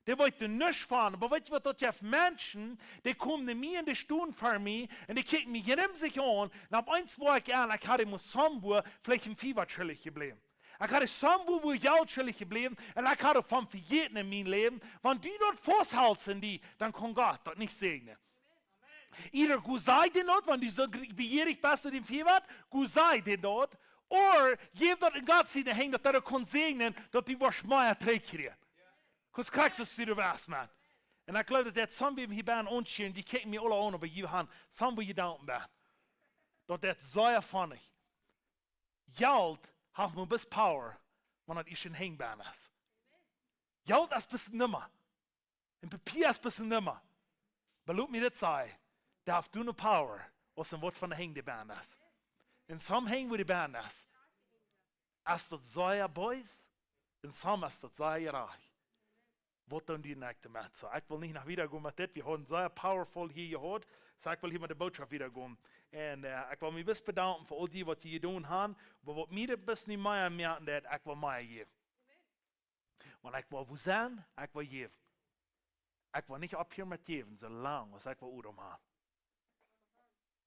Der wollte nicht fahren, aber weißt du was, das sind Menschen, die kommen mir in die Stunde für mich und die kicken mich in sich an und ab eins war ich an, ich hatte mit Sambu vielleicht ein Fieber schuldig geblieben. Ich hatte Sambu, wo ich auch schuldig geblieben und ich hatte vom verjährten in meinem Leben. Wenn die dort festhalten, dann kann Gott das nicht segnen. Either gu sei den dort, wenn du so begierig bist und im Fieber, gu sei den dort, oder gib dort in Gott seine Hände, dass er kann segnen, dass die was mehr trägt. Because kriegst du es dir was, man. Und ich glaube, dass some people hier bei uns stehen, die kicken mir alle an, aber you haben, some of you don't, man. Das ist sehr funny. Geld hat man bis Power, wenn das ist in Hängbahn ist. Geld ist ein bisschen nimmer. Und Papier ist ein bisschen nimmer. Aber lass mir das sagen. Da hast du eine Power, was ein Wort von der Hängbahn ist. In some hängen wo die Bahn ist. Ist das sehr boys, in some ist das sehr reich. Was tun die nicht damit? So, ich will nicht nach wieder gehen mit das. Wir haben sehr powerful hier gehört. So, ich will hier mit der Botschaft wieder gehen. Und ich will mich bis bedanken für all die, was die getan haben. Aber was mir ein bisschen mehr merken, ich will mehr geben. Und ich will wo sein, ich will geben. Ich will nicht ab hier mit geben, so lange, was ich will Udom haben.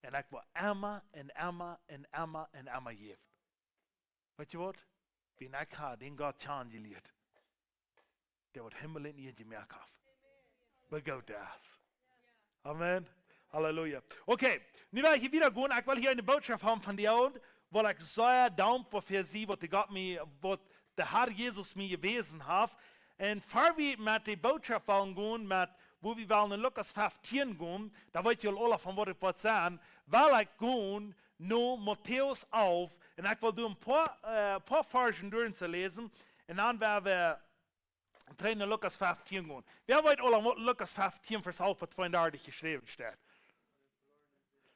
Und ich will immer und immer und immer und immer geben. Weißt du was? Wenn ich habe, den Gott angelegt. der wird Himmel in ihr gemerkt hat. Begaut das. Amen. Halleluja. Okay, nu will ich wieder gehen. Ich will hier eine Botschaft haben von dir, weil ich sehr dankbar für sie, was der Herr Jesus mir gewesen hat. Und bevor wir mit der Botschaft wollen gehen, wo wir wollen in Lukas 15 gehen, da wollt ihr alle von was ich wollte sagen, weil ich gehen nur Matthäus auf, und ich will ein paar Versen durchzulesen, und dann werden wir in Lukas 15 gehen. Wer wollt alle Lukas 15 Vers 32 geschrieben steht?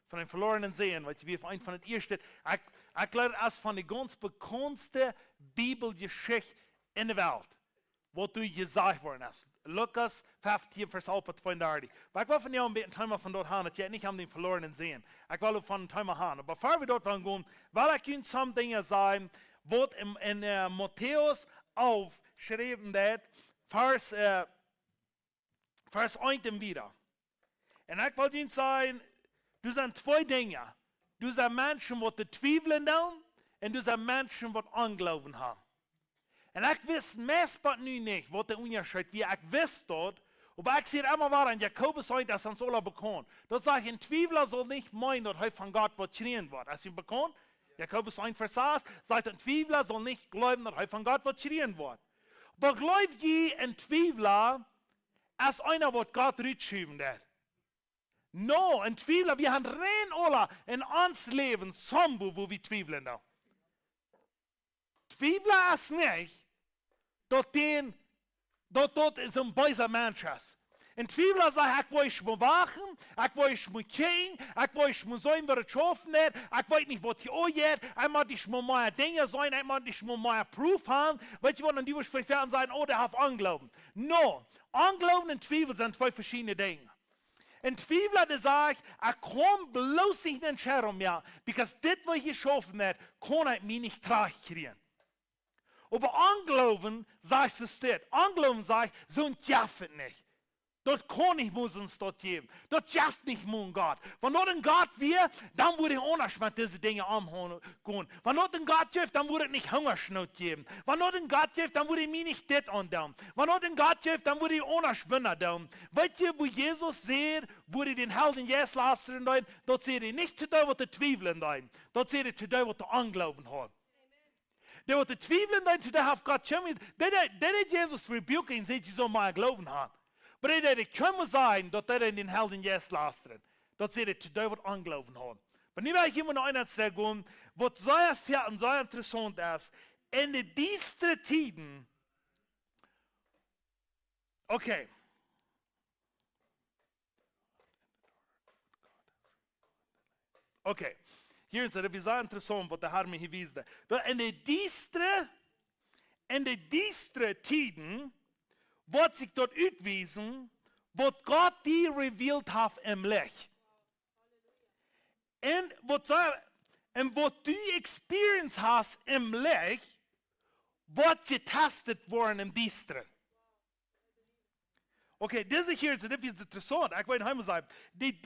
Von den verlorenen Seen, weil wir ein von den ersten, ich glaube, das von der ganz bekanntesten Bibelgeschichte in der Welt, was du gesagt worden ist. Lukas 15, Vers 32. Aber ich will von dir ein bisschen Thema von dort haben, dass ich nicht an den verlorenen Seen. Ich will von dem Thema haben. Aber bevor wir dort gehen, will ich Ihnen some Dinge sagen, was in Matthäus aufgeschrieben wird, Vers 1 wieder. Und ich will Ihnen sagen, du sind zwei Dinge. Du sind Menschen, die zweifeln haben, und du sind Menschen, die Unglauben haben. Und ich weiß meistens nicht, was der Unterschied ist. Ich weiß dort, aber ich sehe immer wieder, in Jakobus sagt, das uns alle bekannt. Dort sagt ein Zweifler soll nicht meinen, dass er von Gott was schreien wird. Ist ihm bekannt? Jakobus 1, Vers 6 sagt, ein Zweifler soll nicht glauben, dass er von Gott was schreien wird. Aber glaubt je ein Zweifler, als einer, was Gott rückschieben wird? No, ein Zweifler, wir haben rein alle in uns Leben, wo wir zweifeln da. Zweifler ist nicht, dass dort ist ein böser Mensch ist. Ein Zweifler sagt, ich will ich mal wachen, ich will ich mal gehen, ich will ich mal sein, was es schaffen wird, ich weiß nicht, was hier auch geht, ich will ich mal mehr Dinge sein, ich will ich mal mehr Proof haben, weil ich dann die vielleicht werden sagen, oh, der hat Unglauben. No, Unglauben und Zweifel sind zwei verschiedene Dinge. Ein Zweifler, der sagt, ich kann bloß nicht entscheiden mehr, because das, was ich schaffen werde, kann ich mich nicht kriegen. Aber Unglauben sagt es nicht. Unglauben sagt, so ein Jaffet nicht. Dort kann ich muss uns dort geben. Dort schafft nicht mein Gott. Wenn dort ein Gott wäre, dann würde ich anders mit diesen Dingen umgehen. Wenn dort ein Gott gibt, dann würde ich nicht Hungersnot geben. Wenn dort ein Gott gibt, dann würde ich mir nicht das andauern. Wenn dort ein Gott gibt, dann würde ich ohne Spinner dauern. Weißt ihr, wo Jesus sieht, würde den Helden Jesus lassen, dort sieht er nicht zu dem, was der Zweifeln dein. Dort sieht er zu dem, was der Unglauben hat. Der, was der Zweifeln dein, zu dem hat Gott schon, der Jesus rebuken ihn, sieht, sie so mal Glauben haben. Aber het kan zijn dat in den Helden Jesus luisteren. Dat ze het te wat aangeloven hebben. Maar nu wil ik iemand nog een zeggen, wat zeer veel en zeer interessant is. In de dieste tijden. Oké. Oké. Hier is het zeer interessant wat de Heer me hier wijst. In de dieste tijden. Wat sich dort uitwezen, wat Gott die revealed hat im Licht. En wat du experience hast im Licht, wat getestet worden im Diesteren. Okay, deze hier is interessant. Ik wil hem zeggen, de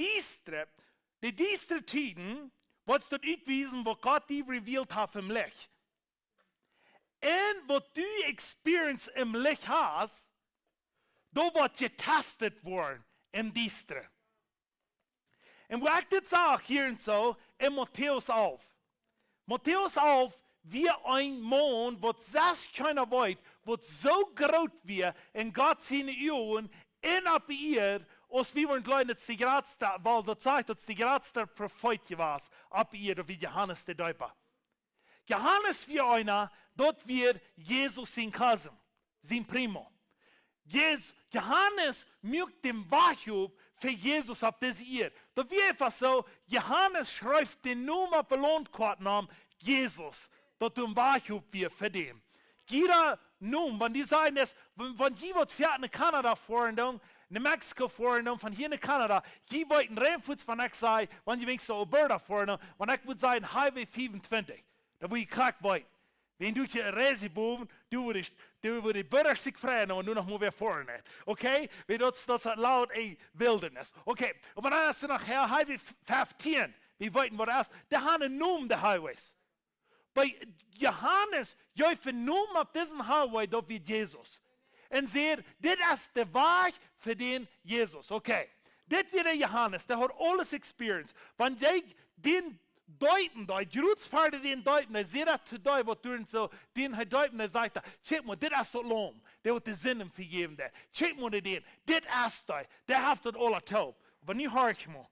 diestere tijden, wat dort uitwezen, wat Gott die revealed hat im Licht. En wat du experience im Licht hast, da wordt getestet worden im Diesteren. En wat ik dit zeg hier en zo in Matthäus 11. Matthäus 11, wie een man, wat 6 kleine weet, wat zo groot weer in God zijn ogen en op eer, als wie we geloven dat de grootste, wel dat zegt dat de grootste profeet was, op eer, wie Johannes de Doper. Johannes wie einer, dat weer Jesus zijn cousin, zijn primo. Johannes mögt dem Wachhub für Jesus ab dieser Ehe. Da wie einfach so, Johannes schreibt den Nummer Belohnkarten an Jesus, dort dem Wachhub wir für den. Jeder Nummer, wenn die sagen, dass, wenn die was fährt in Kanada fahren, in Mexiko fahren, von hier in Kanada, die wollten Rennfuß von ich sagen, wenn die wenigstens Alberta fahren, wenn ich würde sagen, Highway 25, da wo ich krank wollte. Wenn du hier Reise boven, du würdest bitter sich freuen, und du noch mal wieder vorne. Okay? Weil das laut Wildnis. Okay. Aber dann hast du noch Highway 15. Wir wollten, was das ist. Der hat einen Namen, der Highways. Bei Johannes, ich vernommen auf diesen Highway, dort wie Jesus. En zeer, dit is de weg voor den Jezus. Oké. Dit weer de Johannes, der hat alles experienced. Want den Deuten, der grootvader den Deuten, der zeer dat te doen wat doen zo, den hij Deuten, der zegt, check maar, dit is dat loom. Der hat de zinnen vergeven daar. Check maar den, dit is dat. Der heeft dat alle taub. Aber nu hoor ik maar.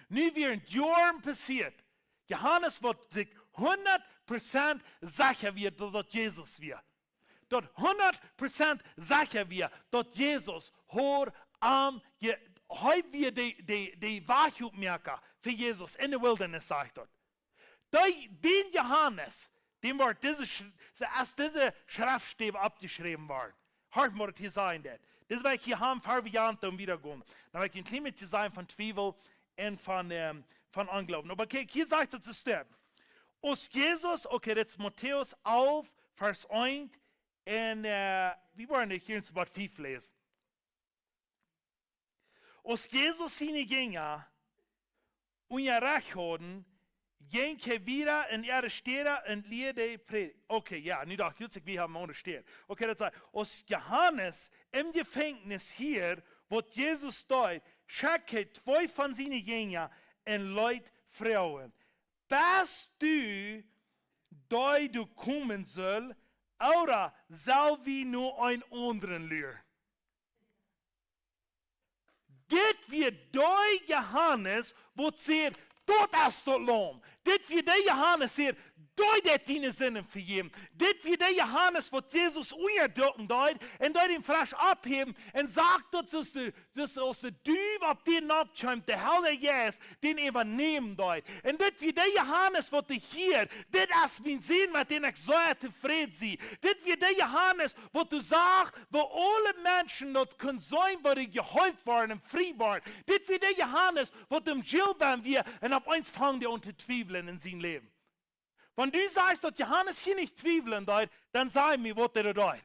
Nu weer een jaar passiert. Johannes wordt zich 100% sicher wird, dat Jezus weer. Dat 100% sicher wird, dat Jezus hoor aan hij weer de Wahrheitsmerker für Jesus in de wildernis, sagt dort. Den Johannes, dem war als diese Schriftstelle abgeschrieben worden. Hört mal, das hier sein wird. Das werde ich hier haben, 4 Varianten um wiedergehen. Dann werde ich ein kleines Design von Zweifel und von Unglauben. Aber okay, hier sagt es das. Aus Jesus, okay, das ist Matthäus auf, Vers 1, und wir wollen hier in Wort 5 lesen. Als Jesus seine Jünger recht hadden, ging er wieder in ihre Städte und lehrte Predigt. Okay, ja, nu dacht ich, wir haben ohne Städte. Okay, das heißt, als Johannes im Gefängnis hier, wo Jesus dort, schickte 2 von seinen Jüngern und Leute Frauen. Bis du kommen soll, oder soll wir nur einen anderen lehren? Dit wird der Johannes, wo sagt, dort ist das Lamm. Dit wird der Johannes, der dort deine Sinnen vergeben. Dit wird der Johannes, wo Jesus unterdrücken dort, und dort ihn frisch abheben, und sagt dort, dass aus der Düve auf den abschäumt, der Heilige Geist, den übernehmen dort. Und dit wird der Johannes, wo dich hier, dit ist mein Sinn, mit dem ich so zufrieden bin. Dit wird der Johannes, wo du sagst, wo alle Menschen dort können sein, wo die geheilt waren und frei waren. Dit wird der Johannes, wo dem Gilbern wir, und auf eins fangen die unter Zweifeln in sein Leben. Wenn du sagst, dass Johannes hier nicht zweifeln dort, dann sag mir, was er dort.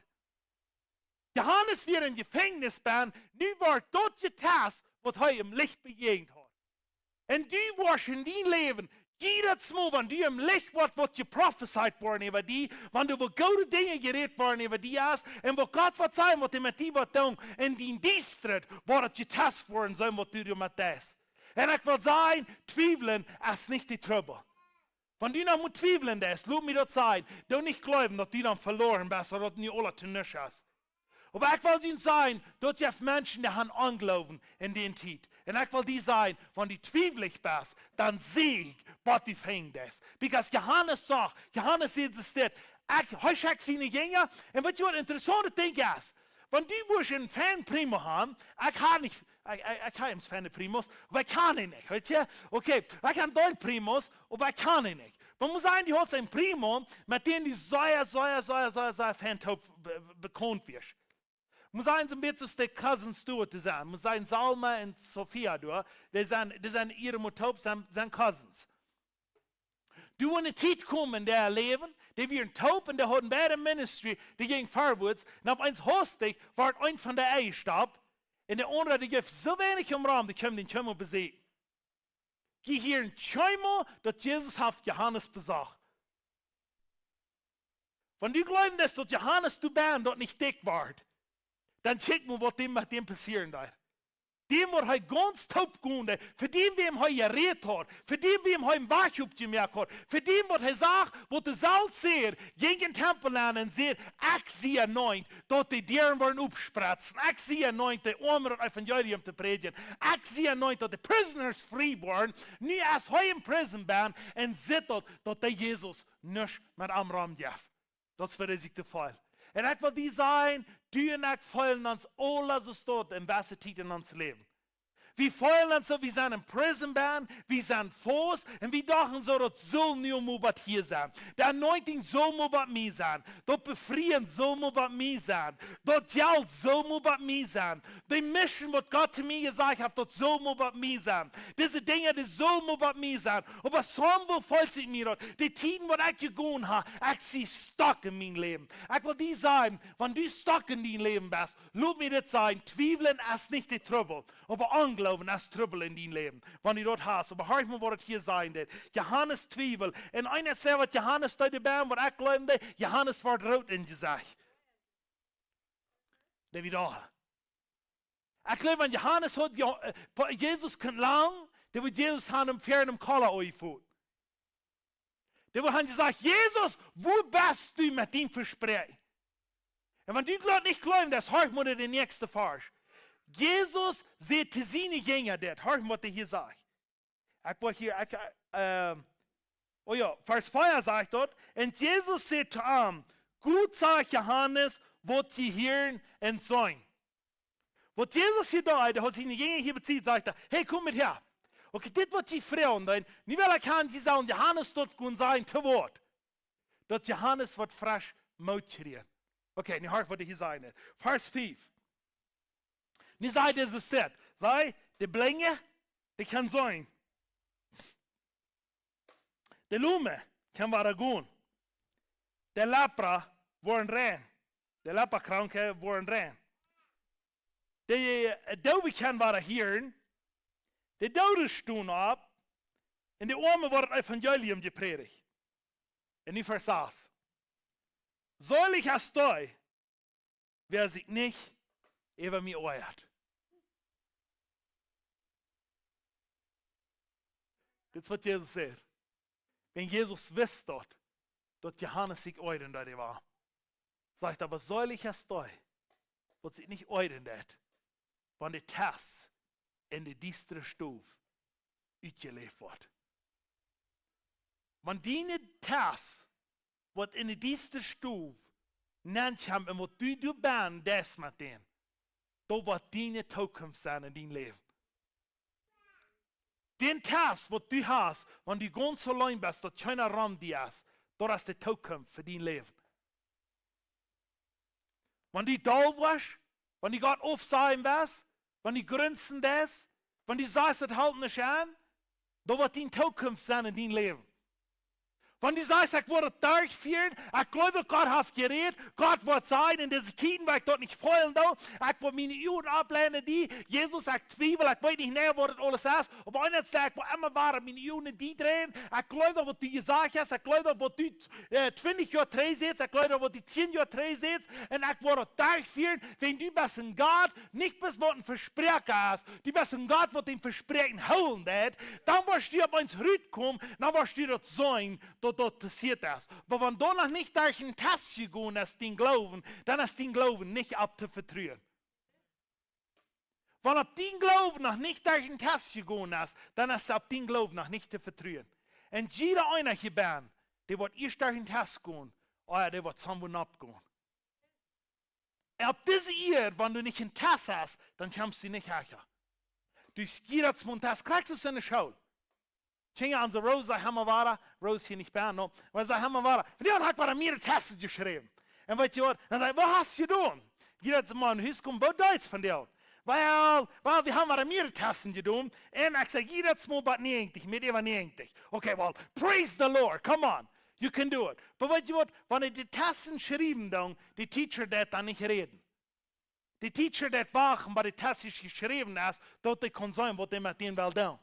Johannes wird in Gefängnis bleiben, nu war dort getast, was er im Licht begegnet hat. Und du warst in dein Leben, jedes Mal, wenn du im Licht warst, was geprophezeit worden über die, wenn du wo gute Dinge geredet worden über die hast, und wo Gott wird sein, was du mit dir wird tun, in dein Distrikt, wo es getestet worden sein, was du mit das. Und ich will sagen, zweifeln ist nicht die Trouble. Wenn du noch mit zweifeln das, lass mir das sein, du nicht glauben, dass du dann verloren bist, oder dass du nicht alle zu nichts hast. Aber ich will dir sagen, dass es Menschen, die haben Unglauben in den Zeit. Und ich will dir sagen, wenn du zweifelig bist, dann sieg, was du fängst. Because Johannes sagt, Johannes sagt es nicht, ich schicke seine Jünger, und was ein interessantes Ding ist, wenn du willst einen Fan Primo haben, ich kann nicht, ich kann einen Fan Primos, aber ich kann ihn nicht, weißt du? Okay, ich kann Deutsch Primos, aber ich kann ihn nicht. Man muss sagen, die hat einen Primo, mit dem du sehr Fan bekannt wirst. Man muss sagen, so ein bisschen die Cousins zusammen. Man muss sagen, Salma und Sophia, die sind ihre Mutter, sind Cousins. Du in eine Zeit kommen, der leben, die wir taub und der hat bei der Ministry, die ging vorwärts, und auf eins hostig, war ein von der Ehe starb, und der andere, die gibt so wenig im Raum, die können den Schimmel besiegen. Geh hier in Schimmel, dass Jesus hat Johannes besagt. Wenn du glaubst, dass dort Johannes du bist, dort nicht dick war, dann check mal, was mit dem passieren da. Dem, was er ganz taub geworden, für den, wem er geredet hat, für den, wem er im Wachhub gemerkt hat, für den, was er sagt, was du sollst sehen, gegen den Tempel lernen und sehen, ich sehe nicht, dass die Dieren wollen aufspritzen, ich sehe nicht, die Armen das Evangelium zu predigen, ich sehe nicht, dass die Prisoners frei waren, nie als er im Prison bin und sieht, dass der Jesus nicht mit am Raum darf. Das wäre sich der Fall. Und ich will die sein, du und ich fallen uns alle so dort im besten Zeit in uns Leben. Wir fallen uns so, wir sind im Prison Band, wir sind Fuß und wir dachten so, das soll nur mal hier sein. Der Anointing soll mal bei mir sein. Das Befreien soll mal bei mir sein. Das Geld soll mal bei mir sein. Die Mission, was Gott zu mir gesagt hat, das soll mal bei mir sein. Diese Dinge, die soll mal bei mir sein. Aber so wo fällt sich mir das. Die Tiden, was ich gegangen habe, ich sehe stuck in meinem Leben. Ich will dir sagen, wenn du stuck in deinem Leben bist, lass mir das sagen, Zweifeln ist nicht die Trouble. Aber Unglauben ist Trouble in deinem Leben, wenn du dort hast. Aber hör mal, was das hier sein wird. Johannes Zweifel. Und einer sagt, was Johannes da dabei, was ich glaube, Johannes war rot in die Sache. Der wieder. Ich glaube, wenn Johannes hat, Jesus kann lang, der wird Jesus an einem fernen Koller eingeführt. Der wird gesagt, Jesus, wo bist du mit dem Versprechen? Und wenn du nicht glaubst, das hört man den nächsten Vers. Jesus sieht zu seinen Jüngern das. Hört was er hier sagt. Ich war hier, oh ja, Vers 4 sagt dort, und Jesus sagt zu ihm, gut sagt Johannes, was sie hören und sehen. Was Jesus hier da, der hat seine Jünger hier bezieht, sagt er, hey, komm mit her. Okay, das wird die Frauen, denn nicht weil kann sie sagen, Johannes dort gut sein, zu Wort. Dort Johannes wird frisch Mautschrien. Okay, nicht hört, was er hier sagen. Vers 5. Nicht sei das ist das. Sei, der Blinde, der kann sein. Der Lume kann wieder gehen. Der Lepra worden rein. Der Leperkranke worden rein. Der Dove kann wieder hören. Der Dode stehen ab. Und der Arme wird das Evangelium gepredigt. Und ich versag's. Soll ich als du, wer sich nicht über mich euert. Das ist, was Jesus sagt. Wenn Jesus wusste dort, dass Johannes sich euren da war, sagt er, was soll ich als du, was sich nicht euren dat, wenn der Tass in die diestere Stufe uitgeleefd wird. Wenn die Tass, was in die diestere Stufe nennt haben, und was du bist, das mit denen, da wird deine Zukunft sein in dein Leben. Den Task, was du hast, wenn du ganz allein bist, dass keiner Raum dir ist, das ist die Zukunft für dein Leben. Wenn du da warst, wenn du Gott aufsehen wirst, wenn du grinsen das, wenn du sagst, das halt nicht an, da wird deine Zukunft sein in dein Leben. Wenn du sagst, ich wurde durchführen, ich glaube, Gott hat geredet, Gott wird sein, in diesen Tiden, weil ich dort nicht freuen darf, ich will meine Juden ablehnen, die, Jesus, ich zweifle, ich weiß nicht näher, was das alles ist, aber eines Tages, wo immer waren, meine Juden die drehen, ich glaube, was du gesagt hast, ich glaube, was du 20 Jahre drin sitzt, ich glaube, was du 10 Jahre drin sitzt, und ich wurde durchführen, wenn du bist ein Gott, nicht bis was ein Versprechen hast, du bist ein Gott, der den Versprechen holen wird, dann wirst du auf uns rüberkommen, dann wirst du dort sein, dort passiert ist. Aber wenn du noch nicht durch den Test gegangen ist, den Glauben, dann ist den Glauben nicht abzuvertrauen. Wenn ab den Glauben noch nicht durch den Test gegangen ist, dann ist ab den Glauben noch nicht zu vertrauen. Und jeder einer hier bin, der wird erst durch den Test gehen, oder der wird zusammen abgehen. Ab dieser Jahr, wenn du nicht einen Test hast, dann kommst du nicht her. Durch jedes Test kriegst du es in der Schule. Tinha an Rose zei Hamavara, Rose hier nicht bei, no. Aber zei Hamavara, die hat mir mehrere Tests geschrieben. Und weißt du was? Dann sagt, was hast du getan? Jeder hat mal in Hus kommen, was Deutsch von dir? Weil wir haben mehrere Tests getan. Und ich sage, jeder hat mal bei 90, mit über 90. Okay, well, praise the Lord, come on. You can do it. Aber weißt du was? Wenn ich die Tests schreiben, dann, die Teacher das dann nicht reden. Die Teacher das machen, weil die Tests geschrieben ist, dort die kann sein, was die mit denen will tun.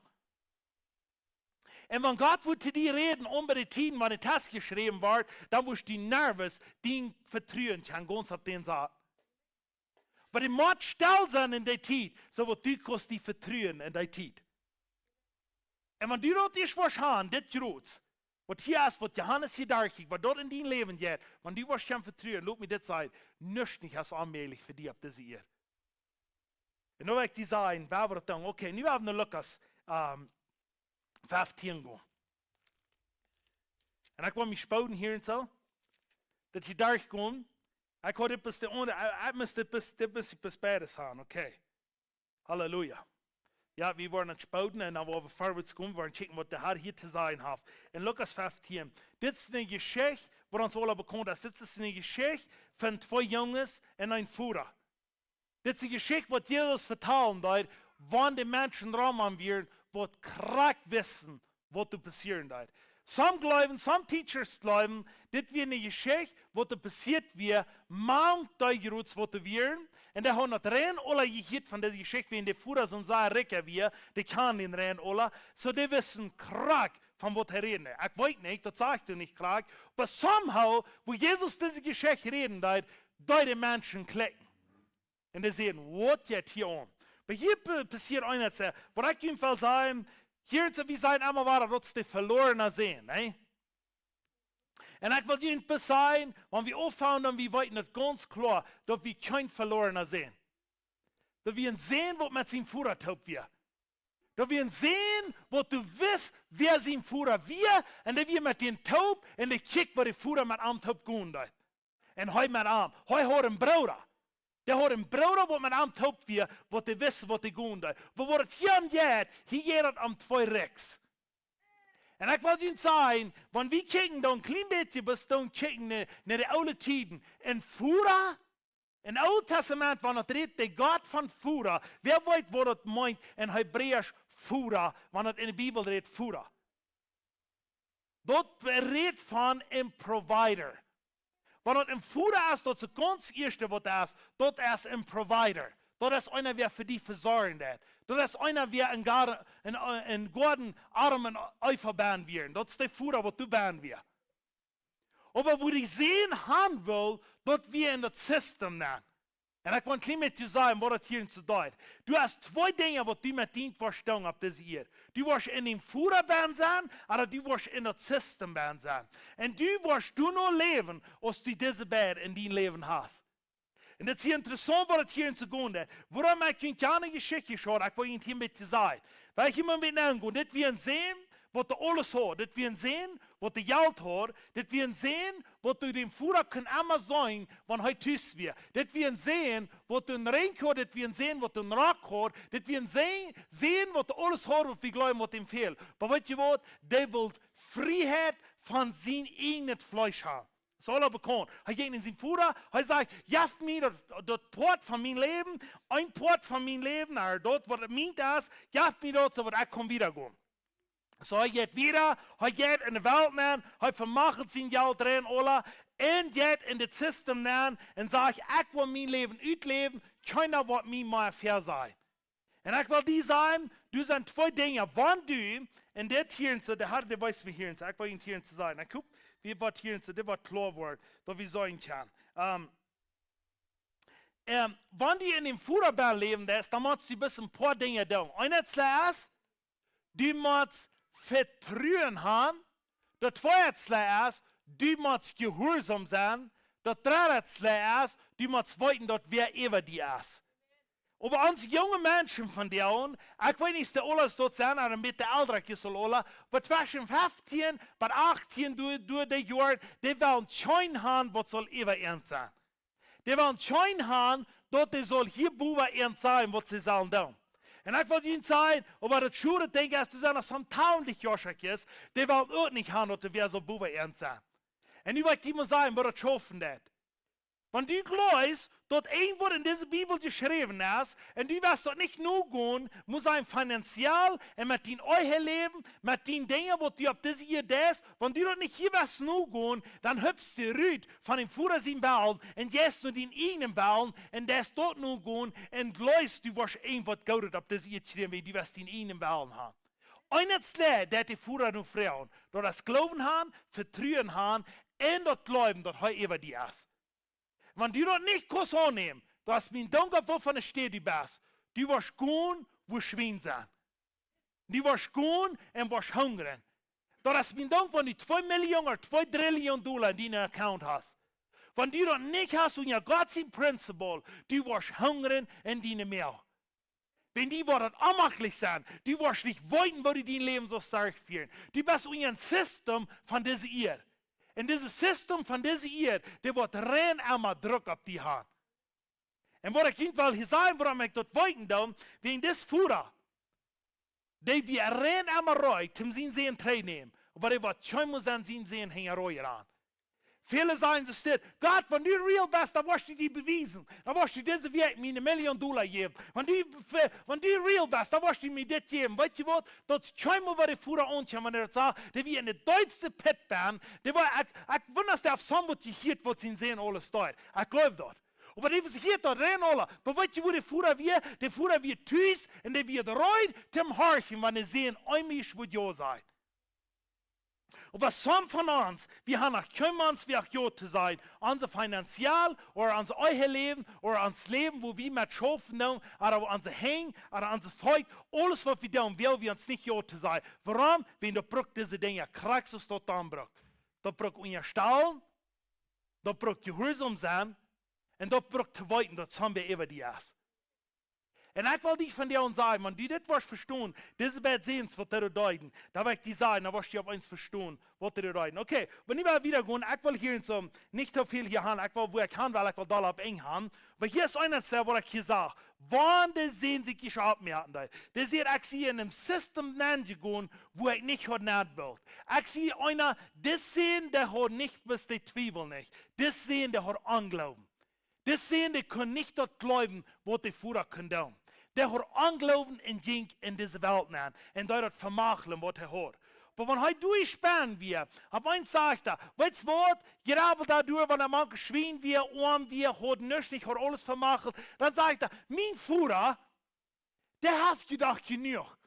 Und wenn Gott zu dir reden, bei den Tiden, wenn die Test geschrieben wird, dann wirst du nervös, den vertrauen kann, ganz auf den Saat. Aber die muss still sein in der Zeit, so wird du kannst die vertrauen in der Zeit. Und wenn du dort nicht wahrscheinlich, das Grutz, was hier ist, was Johannes hier darkriegt, was dort in dein Leben geht, wenn du wahrscheinlich vertrauen, lass mich das sagen, nichts nicht als allmählich für dich auf diese Erde. Und dann werde ich dir sagen, wer wird dann, okay, nu haben wir Lukas, 15 go. En ik wil me spouden hier en zo. Dat je daar komt. Ik hoor dit pas de onder. Ik moest dit pas beide zijn. Oké. Halleluja. Ja, we worden spouden en dan we voorwaarts komen. We worden checken wat de Heer hier te zijn heeft. In Lukas 15. Dit is een geschichte, wat ons alle bekend is. Dit is een geschichte van 2 jongens en een vader. Dit is een geschichte wat Jesus vertellen dat wanneer de mensen ramen weer wat kracht wissen, wat er passieren wird. Some teachers glauben, dit wie eine Geschichte, wat er passiert wie, maand duigeroets wat er wieren, en die haben het rein alle gehit von dieser Geschichte, wie in der Fuhrer so sehr recker wie, die kann den rein alle, so die wissen kracht von was er reden. Ich weiß nicht, das sagt du nicht kracht, aber somehow, wo Jesus diese Geschichte reden, da die Menschen klicken. En die sehen, wat geht hier om? Maar hier passiert eines, wat ik in wil zeggen, hier wie zijn allemaal waren, dat is de verlorene zijn, ne? En ik wil jullie bezien, want we ophouden, we weten het ganz klar, dat we geen verlorene zijn. Dat we een zijn wat met zijn voeder taupt weer. Dat we een zijn wat du wist, wer zijn voeder weer, en dat we met den taup, en de kijk wat de voeder met am taup gaan doet. En hij met am, hij hoort een broeder. Der hat een broeder wat met am taup weer, wat de wist wat de gaan doet. Maar wat het hier am gaat, hier gaat het am twee rechts. En ik wil jullie zeggen, wanneer we kijken dan een klein beetje, bis dan kijken naar de oude tijden, en voeder, in het Oude Testament, wanneer het redt, de God van voeder, wer weet wat het meint in Hebreeuws voeder, wanneer het in de Bijbel redt voeder. Dat redt van een provider. Wanneer het een voeder is, dat is het ganz eerste wat is, dat is een provider. Dat is einer, wer für die verzorgen dat. Dat is einer, wer een guten Arm en Eifer bauen wird. Dat is de voeder wat du bauen wird. Aber wo die sehen haben will, dat wir in das System nehmen. En ik wil een klein beetje zeggen wat het hier in duidt. Du hast twee dingen wat du met dient verstaan op deze hier. Du was in dem voederband zijn, maar du was in dat systemband zijn. En du was du nog leven, als du deze beide in die leven hast. En het is hier interessant wat het hier in gaan is. Waarom ik je een geschichtje schauen, ik wil je hier een beetje zeggen. Weil ich immer mit aangaan, dit wie een zin, wat de alles hoort. Dit wie een zin, wat de geld hoort. Dit wie een zin, wat du dem voeder kan immer zijn, wanneer hij thuis weer. Dit wie een zin, wat du een ring hoort. Dit wie een zin, wat du een rak hoort. Dit wie een zin, wat de alles hoort, wat we geloven, wat hem veel. Maar weet je wat? Die wil vrijheid van zijn eigen vlees hebben. Dat is alles bekend. Hij gaat in zijn voeder, hij zegt, jaf mij dat poort van mijn leven, een poort van mijn leven, naar dat wat het meent is, jaf mij dat, zodat ik kan wiedergaan. So hij gaat wieder, hij gaat in de wereld nemen, hij vermacht zijn geld erin, alle, en gaat in het systeem nemen, en zegt, ik wil mijn leven uitleven, keiner wat mij maar fair zijn. En ik wil die zeggen, du zijn twee dingen, wanneer du, en dit hier, so, de harde wijs me hier, ik wil je hier zeggen, ik hoop, wie wat hier, so, dit wat klaar wordt, dat we zeggen kan. Wanneer je in dem voederbaan leven is, dan moet je een beetje een paar dingen doen. Einerseits is, du moet vertrouwen haben. Dat tweede is, du moet gehoorzaam zijn. Dat derde is, du moet weten dat wer über die is. Aber uns junge Menschen von denen, ich weiß nicht, alles dort sein, aber mit der älteren soll alle, aber zwischen 15 und 18 durch die Jahre, die wollen schein haben, was soll über ihnen sein. Die wollen schein haben, dass die soll hier über ihnen sein, was sie sollen tun. En ik wil jullie zeggen, aber das Schule denken, als du sagst, dass es tausendlich Joschek ist, die wollen auch nicht haben, dass wir so boven ernst sein. En nu wil ik immer sagen, was das schaffen dat. Want du glaubst, dat een wat in deze Bibel geschreven is, en du wirst dat niet nur gaan, muss sein finanziell, en met die eigen leven, met die dingen wat du op deze hier des, want du dat niet hier wirst nur gaan, dan hüpfst du ruit van dem Vater zijn Baal, en jest du den eigenen Baal, en des dort nur gaan, en glaubst du was een wat goudet op deze hier geschreven, du wirst den eigenen Baal haben. Einerseits, dat die Vater nur Frauen, dat das Glauben haben, Vertrauen haben, en dat Glauben, dat hij über die ist. Wenn du das nicht kannst annehmen, dass mein Dank wovon es steht, du bist, du wirst gehen, wo Schwein sind. Du wirst gehen und wirst hungern. Das ist mein Dank, wenn du 2 Millionen oder 2 Trillionen Dollar in deinem Account hast. Wenn du das nicht hast und ja Gott sein Prinzip, du wirst hungern in deinem Meer. Wenn die Worte anmachlich sind, du wirst nicht wollen, wo du dein Leben so stark führen. Du bist in ein System von dieser Erde. En dieses System van deze eer, die wordt rein einmal druk op die hand. En wat ik niet wil zeggen, waarom ik dat weten dan, wegen des Führer, die wir rein einmal roi, zum zien sehen teilnehmen, aber die wordt schon muss an zien sehen hängen roi ran. Viele sagen es steht, Gott, wenn du real bist, dann wirst du die beweisen. Dann wirst du diese Welt mir $1 Million geben. Wenn du real bist, dann wirst du mir das geben. Weißt du was? Das ist schon mal, was die Führer ankommen, wenn er sagt, die wir in der deutschen Pit band, die war, ich wundere, dass der auf Sambut hier, was sie sehen, alles dort. Ich glaube dort. Aber die sich hier dort rein alle. Aber weißt du, wo die Führer wir tüß, und die wir reut, zum Horchen, wenn sie sehen, einmal, wo du seid. Aber some von uns, wir haben noch kümmern, wie auch Gott zu sein. Unser Finanzial, oder unser euer Leben, oder unser Leben, wo wir mit schaffen, oder unser Hang, oder unser Volk, alles, was wir tun, will wir uns nicht Gott zu sein. Warum? Wenn du brauchst diese Dinge, kriegst du es dort anbraucht. Da braucht unser Stall, da braucht Gehorsam sein, und da braucht zu weiten, das haben wir über die erst. En ik wil die van jou zeggen, man, die dit was verstaan, deze bij het zien wat er duiden. Dan wil ik die zeggen, dan was je op eens verstaan wat er duiden. Oké, wanneer we weer gaan, ik wil hier zo niet te veel hier gaan, ik wil waar ik gaan, weil ik wil daar op eng gaan. Maar hier is een wat ik hier zeg. Wanneer zien zich je opmerken? Dat zie ik zie in een systeem gaan, wo ik niet had naad wil. Ik zie einer, das sehen, der hat nicht bis die Twiebel nicht. Das sehen, der hat Anglauben. Das sehen, der kann nicht dort glauben, was die Führer können tun. Der hat Anglauben in ging in diese Welt nehmen und der hat vermachlen, was er hat. Aber wenn heute durchspannen wir, ab eins sagt er, weißt du was, gerade dadurch, wenn er mal geschrien wir, arm wir, hat nichts, nicht, hat alles vermachelt, dann sagt er, mein Führer, der hat gedacht genug.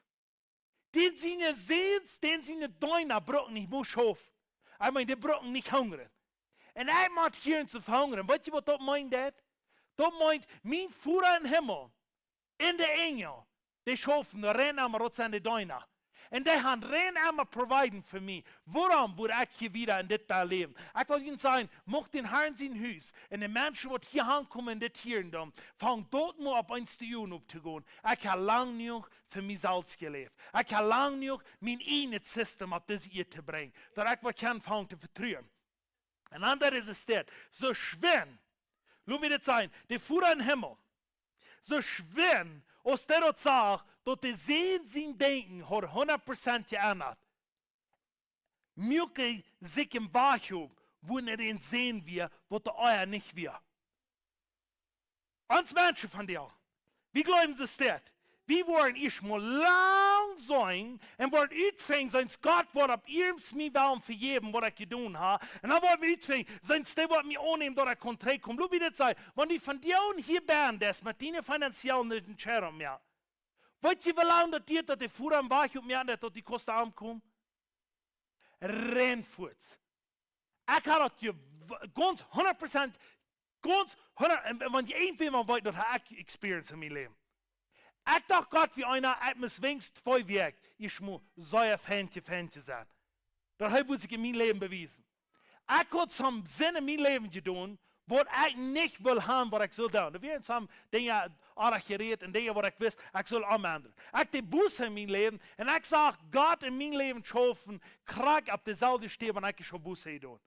Den seine Sehens, den seine Däuner brauchen nicht muss auf. Ich meine, die brauchen nicht hungern. Und er macht hier zu verhungern. Weißt du, was das meint? Das meint, mein Führer im Himmel, in der Engel, die schaffen, die rennen am Rotz an die Däuner. Und die haben rennen am providen für mich. Warum würde ich hier wieder in das leben? Ich will Ihnen sagen, macht den Herrn sein Haus. Und die Menschen, die hier ankommen in das Tieren, fangen dort mal ab 1 Juni aufzugehen. Ich habe lange nicht für mich selbst gelebt. Ich habe lange nicht mein eigenes System auf das hier zu bringen. Da ich kann fangen zu vertrauen. Und andere ist es das. So schwer, lass mich das sagen, die Führer im Himmel, so schwer, als der dort sagt, dass die Sehen sein Denken hat 100% geändert. Möge sich im Wachhub, wo er den sehen wir, was der euer nicht wir. Uns Menschen von dir, wie glauben sie es das? Wie wollen ich mal lang sein und wollen utfängen, sonst Gott wird ab ihrem mir Willen vergeben, was ich getan habe. Und dann wollen wir utfängen, sonst der wird mir annehmen, dass ich Kontakt komme. Schau, wie das sei, wenn die von dir hier bären, das mit deinen finanziellen nicht entscheiden mehr. Weißt du, wie lange das geht, dass die Fuhrer am Wach und mir dass die Kosten ankommen? Rennfuß. Ich habe das ganz 100%, ganz 100%, wenn ich irgendwie mal weiß, das habe ich Experience in meinem Leben. Ich dachte Gott, wie einer, ich muss wenigstens 2 Wochen, ich muss so ein Fan sein. Das habe ich in meinem Leben bewiesen. Ich habe zum Sinn in meinem Leben getan, was ich nicht will haben, was ich soll tun. Da werden some Dinge auch geredet und Dinge, was ich weiß, ich soll anwenden. Ich habe die Buße in meinem Leben und ich sage, Gott in meinem Leben schaffen, krieg auf derselbe Stelle, wenn ich schon Buße getan.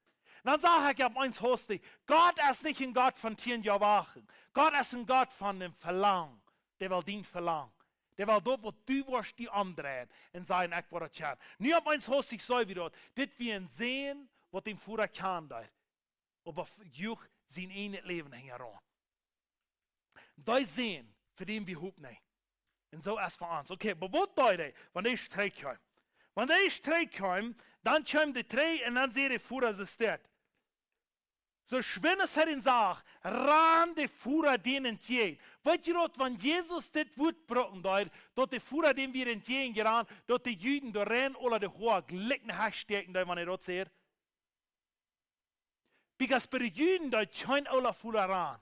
Dann sage ich auf eins hostig, Gott ist nicht ein Gott von Tieren erwachen. Gott ist ein Gott von dem Verlangen. Der will den verlangen. Der will dort, wo du wirst, die andrehen und sagen, ich will das tun. Nicht auf eins hostig so wie dort, das wir sehen, was dem Führer kann da. Aber juch sein eigenes Leben hängen heran. Das sehen, für den wir hoffen nicht. Und so erst für uns. Okay, aber was bedeutet, wenn ich Streik komme? Wenn ich Streik komme, dann kommen die 3 und dann sehe der Führer, es ist das. So schwer es hat ihn sagt, ran die Führer denen entgegen. Weißt du, wenn Jesus das Wort brocken hat, dort die Führer denen wir entgegen gerannt, dort die Juden, die rennen oder die hohe Glicken herstecken, wenn ihr dort seht. Because bei den Juden, da kein aller Führer ran.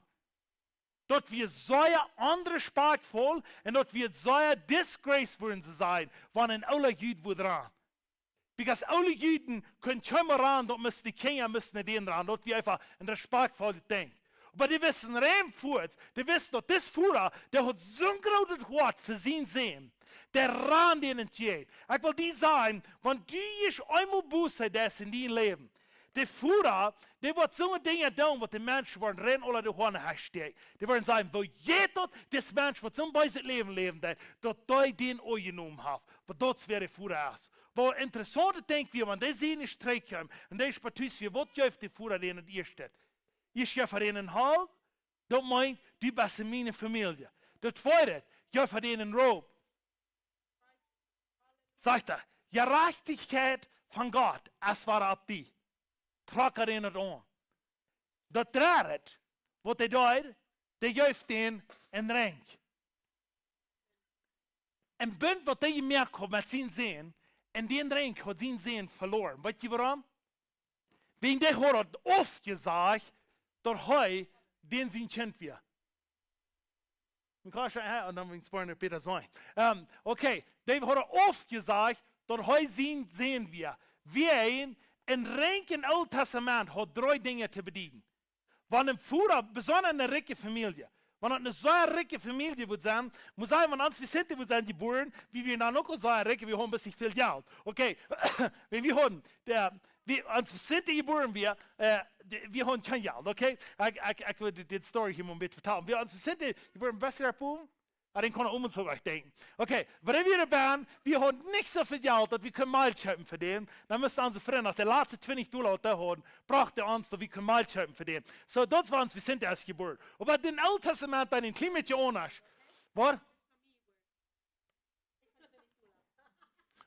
Dort wird so ein andere Sprache voll und dort wird so ein Disgrace würden sie sein, wenn ein aller Juden wird ran. Because alle Juden können kommen ran, dort müssen die Kinder nicht den ran, dort wie einfach ein respektvolles Ding. Aber die wissen Rehmfurt, die wissen, dass das Führer, der hat so ein großes Wort für sie sehen, der ran den entgegen. Ich will die sagen, wenn du nicht einmal Buße das in dein Leben, der Führer, der wird so Dinge tun, was die Menschen wollen rennen oder die Horne herstellen. Die wollen sagen, wo jeder das Mensch, was zum Beispiel leben, dort den euch genommen hat. Aber dort wäre der Führer aus. Aber interessante Ding, wie man das sehen ist, trägt, und das ist partout, wie was jöft der Führer denen ihr steht. Ich gehe für den Hall, das meint, du bist in meiner Familie. Das zweite, ich für den Rob. Sagt er, Gerechtigkeit von Gott, es war ab die. Trag er in het aan. Dat draait, wat hij doet, die geeft den een ring. En bent wat hij merkt met zijn zin, En die drink had zijn zin verloren. Weet je waarom? Wegen der hat oft gesagt, dass hij den zijn kind weer. Und dann will ich es Peter sein. Okay, David hat oft gesagt, dass hij zijn sehen wir. Wir in Renken Oud Testament hat 3 Dinge zu bedienen. Wenn ein Führer, besonders eine reiche Familie, wenn eine so reiche Familie wird sein, muss sein, wenn uns wir sind geboren, wie wir dann auch so reiche, wir haben ein bisschen viel Geld. Okay, wenn wir haben, uns sind geboren, wir haben kein Geld, okay? Ich würde die Story hier mal mit vertellen. Wir sind geboren, besser erpulen. Aber den kann uns so recht denken. Okay, wenn wir waren, wir haben nicht so viel Geld, dass wir Mahlschöpfen verdienen. Dann müssen unsere Freunde, nach der letzten $20 da haben, brachte uns, dass wir Mahlschöpfen verdienen. So, das war uns, wir sind erst geboren. Aber den Alten Testament, dann in Klimat anders. Was?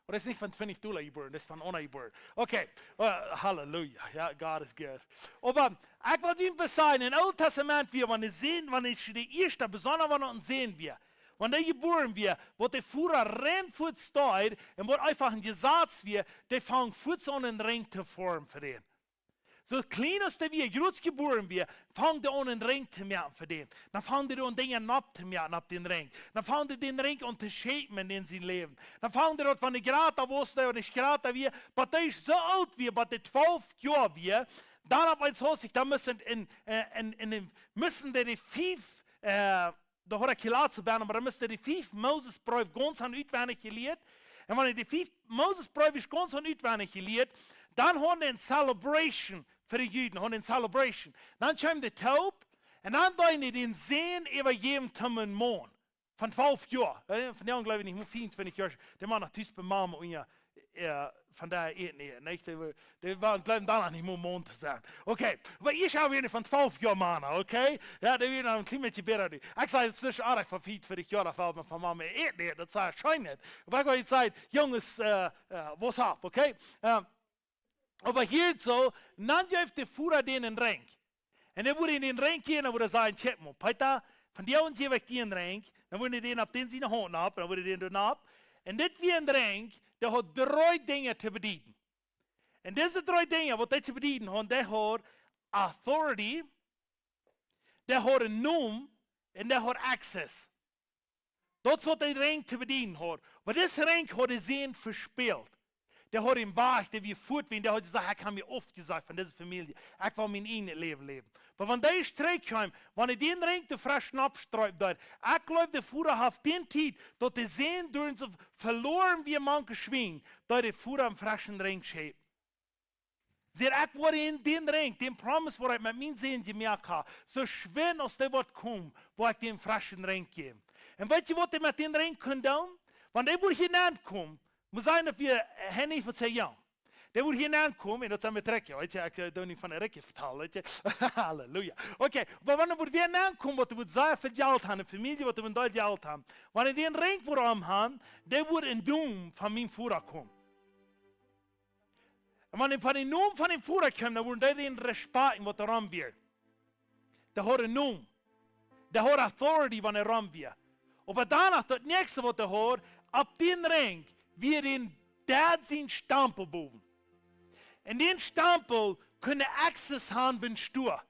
Oder ist nicht von $20 geboren, das ist von ohne geboren. Okay, Halleluja, ja, Gott ist gut. Aber ich will Ihnen sagen, im Alten Testament, wenn ich die erste, besonders wenn wir uns sehen, wenn der geboren wird, wo der Führer rennt vor steht und wo einfach ein Gesetz wird, der fängt vor so einen Ring zu formen für den. So klein als der wir, groß geboren wird, fängt er an einen Ring zu merken für den. Dann fängt er an Dinge abzumerken ab den Ring. Dann fängt er den Ring an zu schämen in sein Leben. Dann fängt er an, wenn er gerade wusste, oder ich gerade wird, aber der ist so alt wie, aber der 12 Jahre wird, dann ab eins Haus, da müssen die 5, da hat er Kilat zu werden, aber da müssen die 5 Moses-Bräufe ganz an uitwendig geleerd. Und wenn die 5 Moses-Bräufe ganz an uitwendig geleerd, dann haben wir eine Celebration für die Juden, haben eine Celebration. Dann kommt der Taub, und dann wollen die den sehen über jedem Timmen Mond. Von 12 Jahren. Von der glaube ich nicht, 24 Jahre. Der Mann nach Tüß bei Mama und ja, von der nicht. Der war dann auch nicht mehr Mond zu sein. Okay, aber ich habe eine von 12 Jahren Mann, okay? Ja, der wird ein Klimat besser. Ich sage, es ist auch verfehlt für die Jahre von Mama. Nicht, das sei schein nicht. Aber ich sage, Jungs, was ab, okay? Aber hier so, dann gibt der Führer den Ring. Und er würde in den Ring gehen, dann würde er sagen, check mal, Peter, von dir und hier weg den Ring, dann würde er den ab den seine Hand ab, dann würde er den dann ab. Und das wie ein Ring, der hat 3 Dinge zu bedienen. Und diese 3 Dinge, was der zu bedienen hat, der hat Authority, der hat einen Namen und der hat Access. Das ist, was der Ring zu bedienen hat. Aber dieser Ring hat er sehen verspielt. Der hat im Bach, der wir fortgehen, der hat gesagt, ich habe mir oft gesagt von dieser Familie, ich will mein eigenes Leben leben. Aber wenn der Streik kommt, wenn er den Ring zu frischen abstreut, ich glaube, der Führer hat den Zeit, dass er sehen, durch so verloren wie manche Schwingen, dass der Führer einen frischen Ring schiebt. Sie hat ich wurde in den Ring, den Promise, wo ich mit meinen Sehen gemerkt habe, so schwer aus der Wort kommt, wo ich den frischen Ring gebe. Und weißt du, was er mit dem Ring kann tun? Wenn der wohl hineinkommt, muss sein, dass wir Henny verzeihen. Der wird hineinkommen, und das haben wir trekken, weet je, ik doe niet van een rekje vertalen, weet je. Halleluja. Okay, aber wenn er weer hineinkommen, wat er sehr viel Geld haben, eine Familie, wat er dort Geld haben, wenn er den Ring vor ihm haben, der wird in Doom von meinem Führer kommen. Und wenn er von dem Namen von dem Führer kommt, dann wird er den Respekt, was er ran wird. Der hat einen Namen. Der hat Authority, wenn er ran wird. Aber danach, das nächste, was er hat, ab den Ring, wir den Dad sein Stempel boven. Und den Stempel können Access haben, wenn Stur.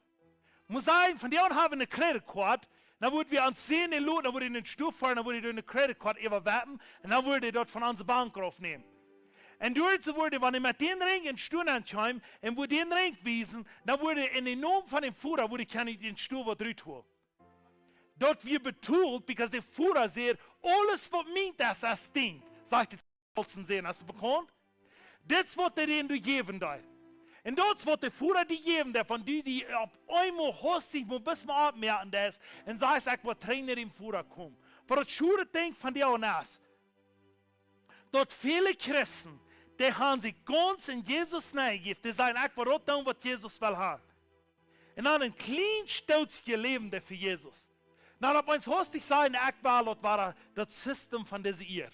Muss sein, von der haben eine Kreditkarte, dann würden wir ans sehen, dann würden wir in den Stuhl fahren, dann würden wir eine Kreditkarte überwerfen, und dann würden wir dort von unserer Bank aufnehmen. Und dort würde, wenn ich mit den Ring in den Stuhl ankomme, und würde den Ring wiesen, dann würde in den Namen von dem Führer, würde ich den Stuhl was drüber tun. Dort wird betont, because der Führer sagt, alles, was mir das dient, sagt der sehen, hast du bekommen? Das wird er den du geben da. Und das wird der Führer die geben, der von die auf einmal hostig, wo bis man abmerken das, und sagst, ich will Trainer im Führer kommen. Aber das schöne Ding von dir und das, dort viele Christen, die haben sich ganz in Jesus neigegeben, die sagen, ich will auch tun, was Jesus will haben. Und dann ein klein Stolzchen leben der für Jesus. Dann ob uns hostig sein, ich war das System von dieser Ehe.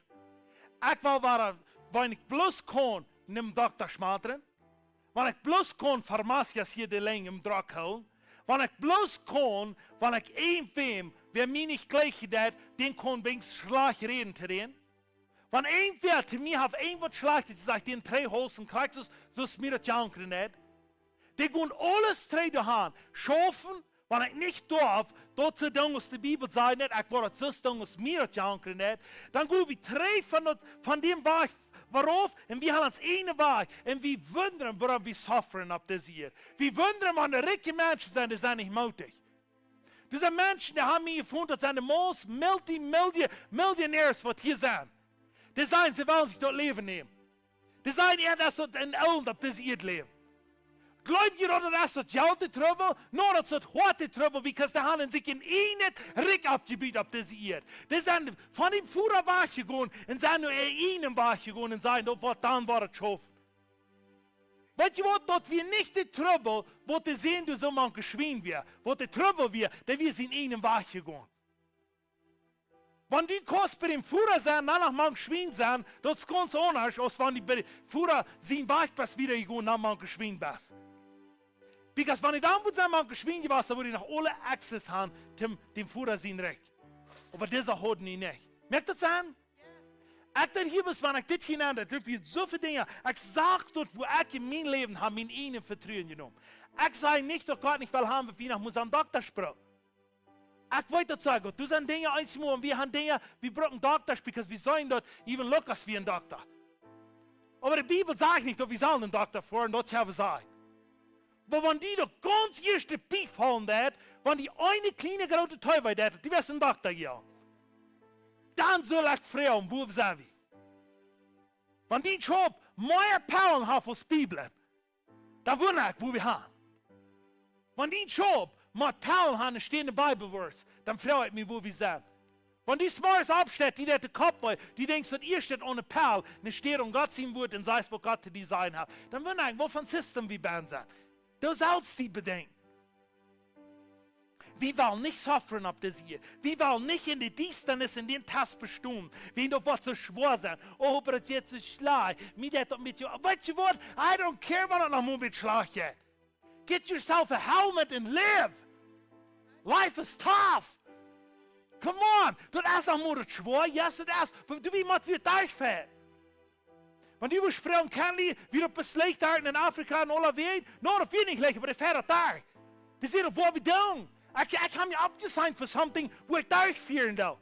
Ich war, wenn ich bloß kann, nimm Dr. Schmatren. Wenn ich bloß kann, Pharmazias hier die Länge im Druck holen. Wenn ich bloß kann, wenn ich irgendwem, wer mir nicht gleich hat, den kann wenigstens Schlag reden zu reden. Wenn irgendwer zu mir auf irgendwas schlecht ist, sagt den drei Hosen, kriegst du so ist mir das Janker nicht. Die gehen alles drei daheim. Schaffen, wenn ich nicht darf, dort zu tun, was die Bibel sagt, nicht, ich war das so tun, was mir das Janker nicht. Dann gehen wir drei von dem Weg, worauf, und wir haben uns eine Weg, und wir wundern, warum wir suffern ab das hier. Wir wundern, wenn die reichen Menschen sind, die sind nicht mutig. Das sind Menschen, die haben mir gefunden, das sind die most Millionärs, die hier sind. Die sagen, sie wollen sich dort Leben nehmen. Die sagen, ja, das ist ein Old, ab das ihr Leben. Glaubt ihr, dass das ist Geld Trouble? Nur das ist harte Trouble, weil die haben sich in einen Rick abgebiet, ab das ihr. Die sind von dem Führer weggegangen und sind nur in ihnen weggegangen und sagen, was dann war es schafft. Weißt du was, dort wir nicht die Trouble, wo die sehen, du so man geschwingen wir, wo die Trouble wir, da wir sind in ihnen weggegangen. Wenn die kannst bei dem Führer sein, danach man geschwingen sein, das ist ganz anders, als wenn die bei dem Führer sind weit bis wieder gegangen, dann man geschwingen bist. Because wenn ich dann mit seinem geschwingen war, dann würde ich noch alle Access haben, dem Führer sein Recht. Aber dieser hat nicht. Merkt das an? Ich dachte hier, wenn ich das hinein, das wird so viele Dinge. Ich sage dort, wo ich in meinem Leben habe, in ihnen Vertrauen genommen. Ich sage nicht, dass Gott nicht will haben, wie ich muss einen Doktor sprechen. Ich wollte das sagen, du sind Dinge einmal und wir haben Dinge, wir brauchen Doktor, weil wir sollen dort, even Lukas wie ein Doktor. Aber die Bibel sagt nicht, dass wir sollen einen Doktor vor und das haben wir sagen. Aber wenn die doch ganz erste Pief haben, wenn die eine kleine große Teufel hat, die wirst ein Doktor gehen. Dann soll ich fragen, wo sind wir? Wenn die Job mehr Perlen haben als die Bibel, dann wundere ich, wo wir haben. Wenn die Job mehr Perlen haben, stehen in der Bibelvers, dann freue ich mich, wo wir sind. Wenn die Smars absteht, die den Kopf, die denkt, dass ihr steht ohne Perl, nicht steht und Gott sein wird und sei es, wo Gott zu design hat, dann wundere ich, wovon System wir bei sind. Du sollst sie bedenken. Wir wollen nicht suffern ab das hier. Wir wollen nicht in die Distanz in den Tast bestimmen. Wenn du was so schwer sein. Oh, aber es jetzt ist schlag. Mit you. Weißt du was? I don't care, wenn er noch mal mit Schlag geht. Get yourself a helmet and live. Life is tough. Come on. Das ist auch mal schwer. Yes, it is. Aber du, wie man wird durchfällt. Wenn du Frauen kennst, wie du bist schlecht in Afrika und aller Welt, no, das wird nicht schlecht, aber das fährt da. Das ist doch, was wir tun. Ich habe mich abgesigned für something, wo ich durchführen will.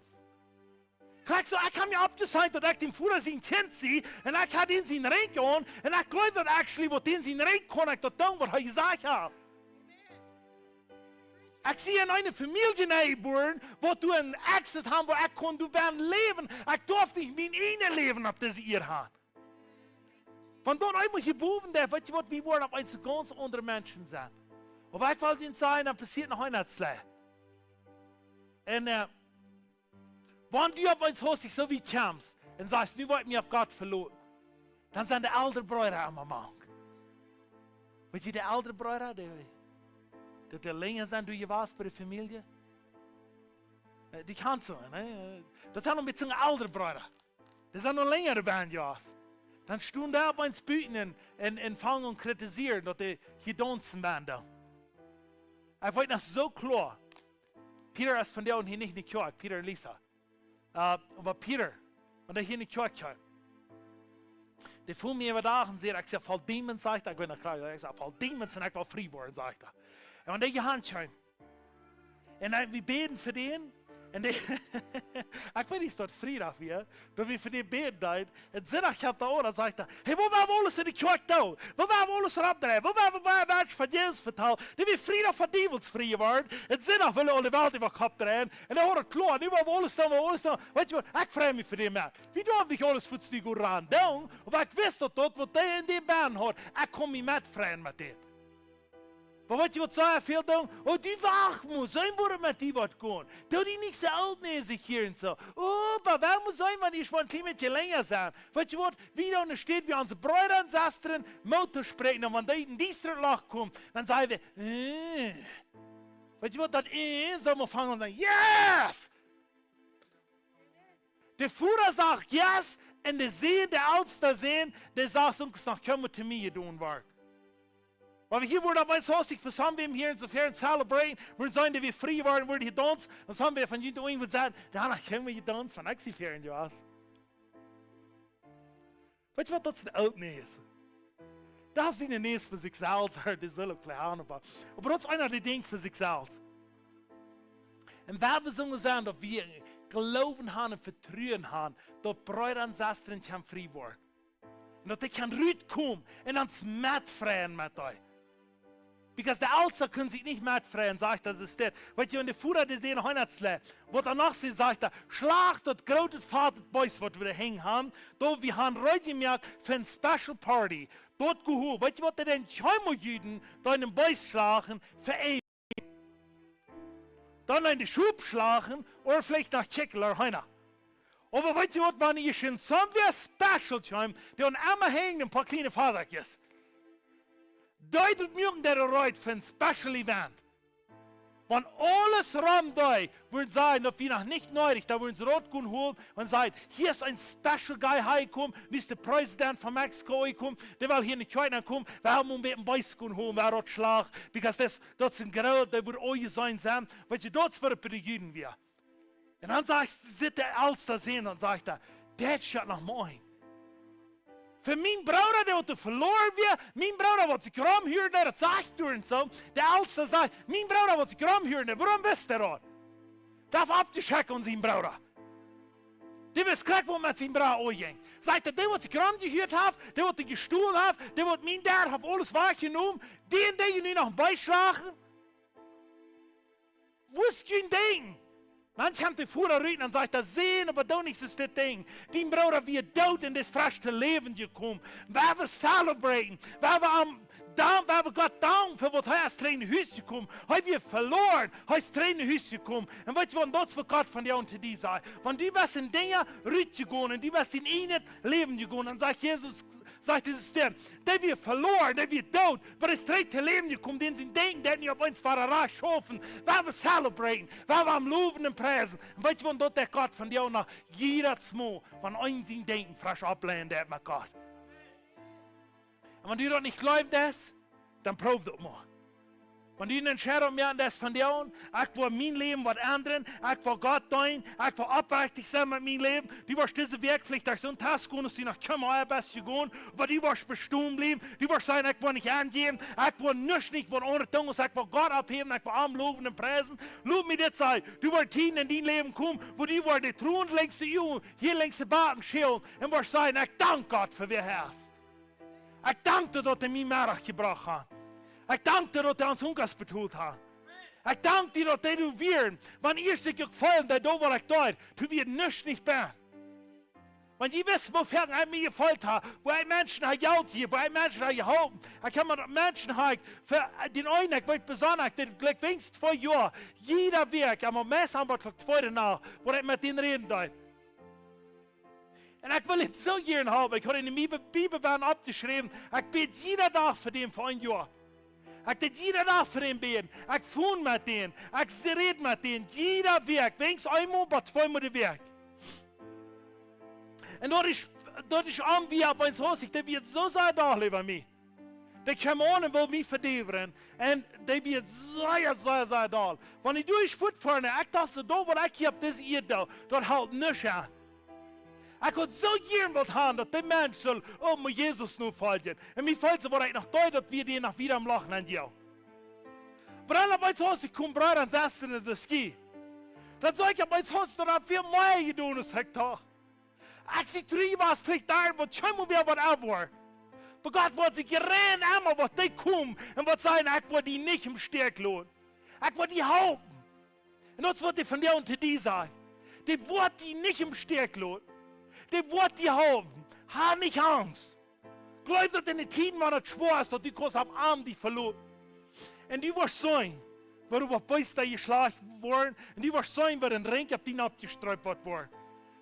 Ich habe mich abgesigned, dass ich den Führer sein Kind sehe, und ich habe ihn sein Recht gehen, und ich glaube, dass actually, was den sein Recht kann, ich das tun, was er gesagt hat. Ich sehe in einer Familie geboren, wo du einen Access hast, wo ich kann, du werden leben. Ich darf nicht mein eigenes Leben, ob das ihr habt. Wenn dort einmal geboren wird, weißt du was, wir wollen auf ein ganz andere Menschen sein. Aber ich wollte Ihnen sagen, dann passiert noch einer Schlecht. Und wenn du auf uns hörst, so wie Chams, und sagst, du wollt mich auf Gott verloren, dann sind die älteren Brüder am Mann. Weißt du, die älteren Brüder, die länger sind, du warst bei der Familie, die kannst du, ne? Das sind noch mit so älteren Brüder. Das sind noch längere Bandjas. Dann stehen da auf uns Büten und fangen und kritisieren, dass die Gedonzen sind. Ich weiß das so klar. Peter ist von der und hier nicht in die Kirche, Peter und Lisa. Aber Peter, wenn er hier in die Kirche kam, der fuhr mir über da und sagt, ich sage, voll Demons, sagt er, ich bin nach Kreuz, ich sage, voll Demons und ich will frei worden, sagt er. Und wenn der die Hand kam, und wir beten für den, und ich weiß nicht, dort Frieden auf wir, dass wir für den beten da, und Sinnach hat da oder sagt er, hey, wo war alles in die Kirche da? Wo war alles abdrehen? Wo war Mensch von Jesus verteilt? Die wir Frieden von Devils frei waren, und Sinnach will alle Welt über Kopf drehen, und er hat klar, nicht war alles da, weißt du was, ich freue mich für den Mann. Wie darf ich alles für die gut ran? Aber ich weiß dort, was der in dem Band hat, ich komme mich mit freuen mit dem. Aber weißt du, was so viel tun? Oh, die wach muss sein, wo mit die was gehen. Da die nicht so alt nehmen sich hier und so. Oh, aber wer muss sein, wenn ich schon ein bisschen länger sein? Weißt du was, wie da steht, wie unsere Brüder und Schwestern Motor sprechen, und wenn die in dieses Loch kommen, dann sagen wir, weißt du was, das soll man fangen und sagen, yes! Der Führer sagt yes, und der Sehen, der Älteste sehen, der sagt uns noch, können wir zu mir tun wollen. Weil wir hier wurden auf eins hostig, was haben wir hier insofern celebraten, wir sagen, dass wir frei waren, wir hier tanzen, was haben wir von Juden gesagt, da können wir hier tanzen, von ich sie fern, du hast. Weet je wat dat de oud is? Darf sie nicht eens für sich selbst, das soll ich vielleicht auch aber das ist einer, der denkt für sich selbst. Und wenn wir so sagen, dass wir Glauben haben und Vertrauen haben, dass Brüder und Schwestern kann frei werden. Und dass die kann rauskommen und uns mitfreien mit euch. Because der Alster können sich nicht mitfreien, sagt das ist der. Weil ihr in der Fuhrer, die sehen, Heimatsle, wo danach sie sagt, schlag das große Vaterbeis, was wir hängen haben, da wir haben heute gemerkt für eine Special Party. Dort geholt. Weißt du, was denn Juden da in den Beis schlagen, für ewig? Dann in die Schub schlagen oder vielleicht nach Tscheckel oder Heiner. Aber weißt du was, wenn ich schon so ein Special time, der an einmal hängen ein paar kleine Vaterkes. Deutet mir der Reut für ein Special Event. Wenn alles rum da würde sein, dass wir noch nicht neulich, da würden sie rot gehen holen und sagen, hier ist ein Special Guy hergekommen, ist der Präsident von Mexiko gekommen, der will hier nicht kommen, wir haben ihn mit dem Beiß gehen holen, wer rot schlag, because das sind Grau, der wird euch sein, weil sie dort für die Juden wir. Und dann sagst du, sieht der Alster sehen und sagt er, der schaut nach morgen. Für meinen Bruder, der hat verloren wird, mein Bruder, was ich rumhören, der sagt und so, der Alster sagt, mein Bruder, was ich rumhören, warum wisst ihr das? Darf abzuschecken und sein Bruder. Die wisst gleich, wo man sein Bruder angeht. Sagt er, der, was ich rumgehört habe, der, was ich gestohlen habe, der, was mein Dad hat alles wahrgenommen, den ich nicht noch beischlagen? Wo ist kein Ding? Manche haben die Fuhrer reden und sagt, das sehen, aber doch nicht ist das Ding. Dein Bruder wird tot in das frische Leben gekommen. Weil wir celebraten, weil wir Gott danken für was er als Tränen Hüsse gekommen. Heute wir verloren, heute ist Tränen Hüsse gekommen. Und weißt du, was das für Gott von dir unter die sei? Wenn du bist in Dinge rütgegangen und du bist in ihnen Leben gegangen, dann sagt Jesus, sagt dieses Stern, der wird verloren, der wird tot, aber das dritte Leben gekommen, den sie denken, der nicht auf uns Fahrerei schaffen, weil wir celebraten, weil wir am Loben und Preisen. Und weißt du, wann dort der Gott von dir auch nach jeder Mal, von uns sie denken, frisch ablehnen, der hat mir Gott. Und wenn du das nicht glaubst, dann prob das mal. Wenn du eine Entscheidung mehr das von dir an, ich will mein Leben was ändern, ich will Gott dienen, ich will aufrichtig sein mit meinem Leben, du wirst diese Werkpflicht durch so einen Tag gehen, dass du nach Kümmer besser gehen, aber du wirst bestimmt bleiben, du wirst sagen, ich will nicht angeben, ich will nicht, ich will ohne Dinge, ich will Gott abheben, ich will am Loben und Preisen. Lob mir das sein, du wirst hin in dein Leben kommen, wo du wirst die Truhen längst du, hier längst die Baten schälen und wirst sagen, ich danke Gott für wer Herr ist. Ich danke dir, dass du mich Mehrach gebracht hast. Ich danke dir, dass du uns Hunger betont hast. Ich danke dir, dass du wirst, wenn ihr sich gefallen, da wo ich dort, du wirst nicht mehr. Wenn ihr wisst, wofür ich mir gefallen habe, wo ein Menschen hat Geld hier, wo ein Menschen hat geholfen, ich kann mir Menschen haben, für den einen, ich will besonders, der gleich wenigstens 2 Jahre, jeder Weg, aber meistens aber gleich 2 nach, wo ich mit denen reden darf. Und ich will es so gern haben, ich habe in der Bibelbahn abgeschrieben, ich bete jeden Tag für den für 1 Jahr. Ich bete jeden Tag für den beten. Ich fahre mit denen. Ich rede mit denen. Jeder Weg. Wenigstens einmal, aber 2-mal der Weg. Und dort ist an wie auf uns Haus, der wird so sehr da über mich. Der kommt an und will mich verdienen. Und der wird sehr, sehr, sehr da. Wenn ich durchfahre, ich dachte, da, wo ich hier habe, das hier da, dort halt nichts an. Ich würde so gern haben, dass der Mensch soll, oh, mir Jesus nur folgen. Und mir fällt es, wo ich noch da, dass wir den noch wieder am Lachen an dir. Aber alle bei uns Haus, ich komme Bruder und Schwestern in das Ski. Dann sage ich, bei uns Haus, da haben viel mehr getan als Hektar. Ich sehe 3 was vielleicht da, wo schon mal wieder was war. Aber Gott wollte sich gerennen, einmal, was die kommen, und was sagen, ich will die nicht im Stärk lohnen. Ich will die halten. Und das wird die von dir unter die sein. Die wird die nicht im Stärk lohnen. Die wird die haben. Ha nicht Angst. Glaub, dass in den Tiden, wenn es schwer ist, dass du kurz am Arm dich verloren. Und die wirst sein, wo du bist, da geschlagen worden. Und die wirst sein, wo ein Ring auf dich abgestreut worden.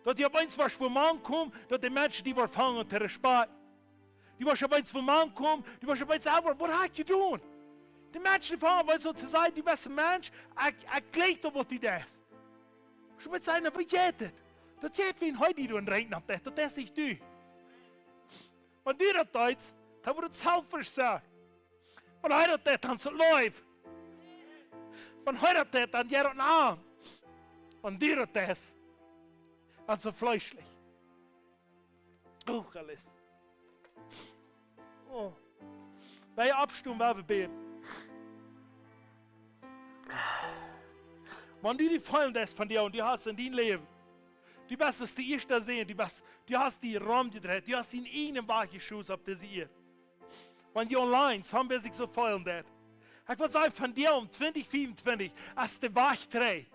Dass die auf eins was vom Mann kommen, dass die Menschen, die wir fangen und respekt. Die wirst auf eins vom Mann kommen, die wirst auf eins aber, was hast du getan? Die Menschen, die fangen, weil so zu sein, die beste Mensch, ich glaube doch, was du das. Ich will sagen, aber jedet. Das geht wie ein heute, du ein Regen ab das, das ist du. Wenn du das tust, dann wird es helfen sein. Wenn heute das, dann so läuft. Wenn heute das, dann geht es an. Wenn du das, dann so fleischlich. Oh, alles. Oh. Wij abstimmen, waar we beten. Wenn du die Fallen lässt von dir und du hast in dein Leben, du bist es die erste sehen, du hast die Raum gedreht, du hast den einen Weg geschossen auf diese Ehe. Wenn du allein, so haben wir sich so fallen lässt. Ich würde sagen, von dir 2024, als der Weg dreht.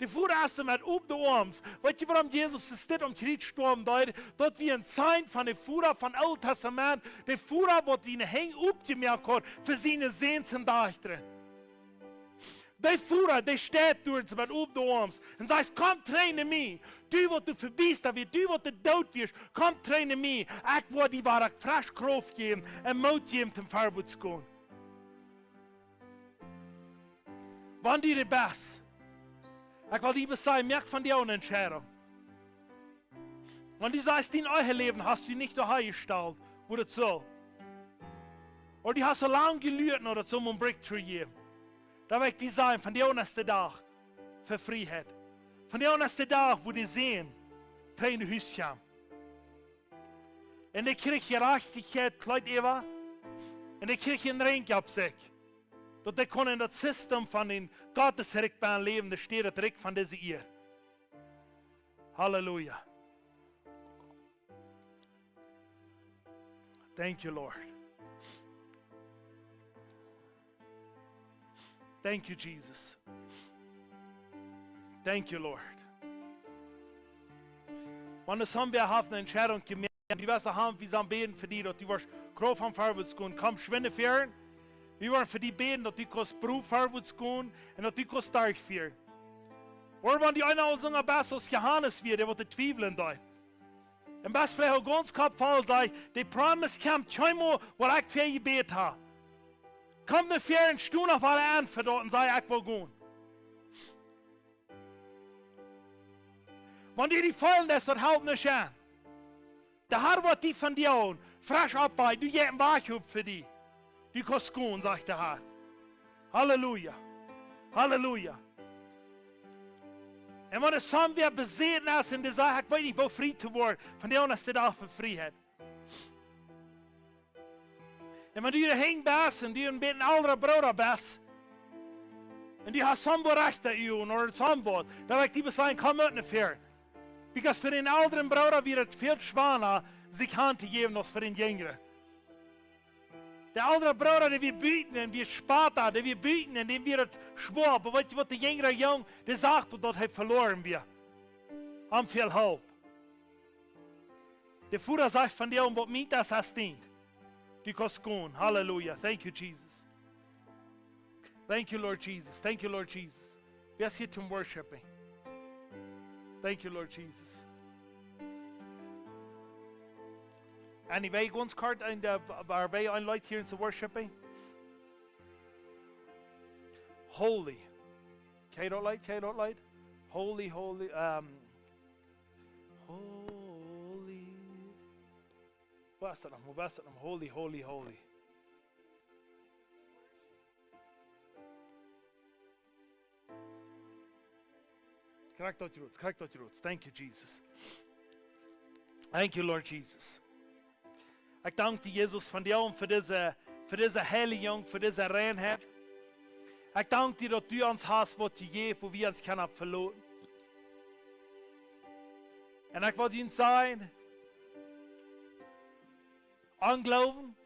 Die Fuhrer hast du mit auf den Arms. Weißt du, warum Jesus ist nicht am Kreuz gestorben dort wie ein Zeichen von den Fuhrer von Alten Testament. Der Fuhrer, der ihn hängen aufgemerkt hat, für seine Sehnsucht da drin. Der Fuhrer, der steht dort mit auf den Arms und sagt, komm, traine mich. Du, was du verbist, du, was du tot wirst, komm, traine mich. Ich will dir wahre frisch Kraft geben und Mut geben, zum Vorwärts zu gehen. Wann du die bist, ich will lieber sagen, merk von dir eine Entscheidung. Wenn du sagst, in eurem Leben hast du nicht daheim gestellt, wo das soll. Oder du hast so lange gelüht oder so, um ein Breakthrough geben. Da will ich dir sagen, von dir ist der Tag für Freiheit. Von dir ist der Tag, wo die sehen, drehen die Hüschen. Und die kriegt Gerechtigkeit, Kleid Eva. Und die kriegt einen Ring auf sich. Dat de kon in dat systeem van in Gottesrecht leven, de steht het recht van deze eer. Halleluja. Thank you, Lord. Thank you, Jesus. Thank you, Lord. Want das haben wir auf eine Entscheidung gemerkt. Die Wasser haben, wie sie am Beten für die, dass die was groß am Vorwärts gehen. Komm, schwinde fern. Wir wollen für die beten, dass die kannst Beruf vorwärts gehen und dass die kannst stark führen. Oder wenn die einer unserer besser als Johannes wird, der wird zweifeln da. Und was vielleicht auch ganz kapitell sei, die Promise kommt zweimal, weil ich für ihr gebet habe. Kommt eine fern Stunde auf alle Antwort dort und sei, ich will gehen. Wenn die fallen lässt, das hält nicht an. Der Herr wird die von dir und frisch abweichen, du gehst ein Wachhub für die. Du kannst gehen, sagt der Herr. Halleluja. Halleluja. Und wenn es so wir besehen ist und die sagt, ich weiß nicht, wo frei zu werden, von der ist der Tag für Freiheit. Und wenn du hier hängen bist und du ein bisschen älterer Bruder bist, und du hast so ein Recht oder so ein Wort, dann will ich dir sagen, komm mit nicht fair. Because für den älteren Bruder wird es viel schwerer, sich Hand zu geben, als für den Jüngeren. Der ältere Bruder, der wir bieten, und wir Sparta, der wir bieten, und dem wird es schwer. Aber weißt du, was der jüngere Junge, der sagt, dort hat verloren wir. Haben viel Hope. Der Führer sagt von dir, was mir das hast dient. Du kannst gehen. Halleluja. Thank you, Jesus. Thank you, Lord Jesus. Thank you, Lord Jesus. Wer ist hier zum Worshiping? Thank you, Lord Jesus. En wij ons kort waar wij een light hier in te worshipen. Holy. Ken je dat light? Ken je dat light? Holy, holy. Holy. Wat is dat nog? Wat is dat nog? Holy, holy, holy. Krijg dat je roots. Krijg dat je roots. Thank you, Jesus. Thank you, Lord Jesus. Ik dank dir, Jesus, van jou voor deze heiliging, voor deze reinheid. Ik dank dir, dat du ons hast wat je geeft, wo wir uns kunnen verloren. En ik wil je zeggen, Unglauben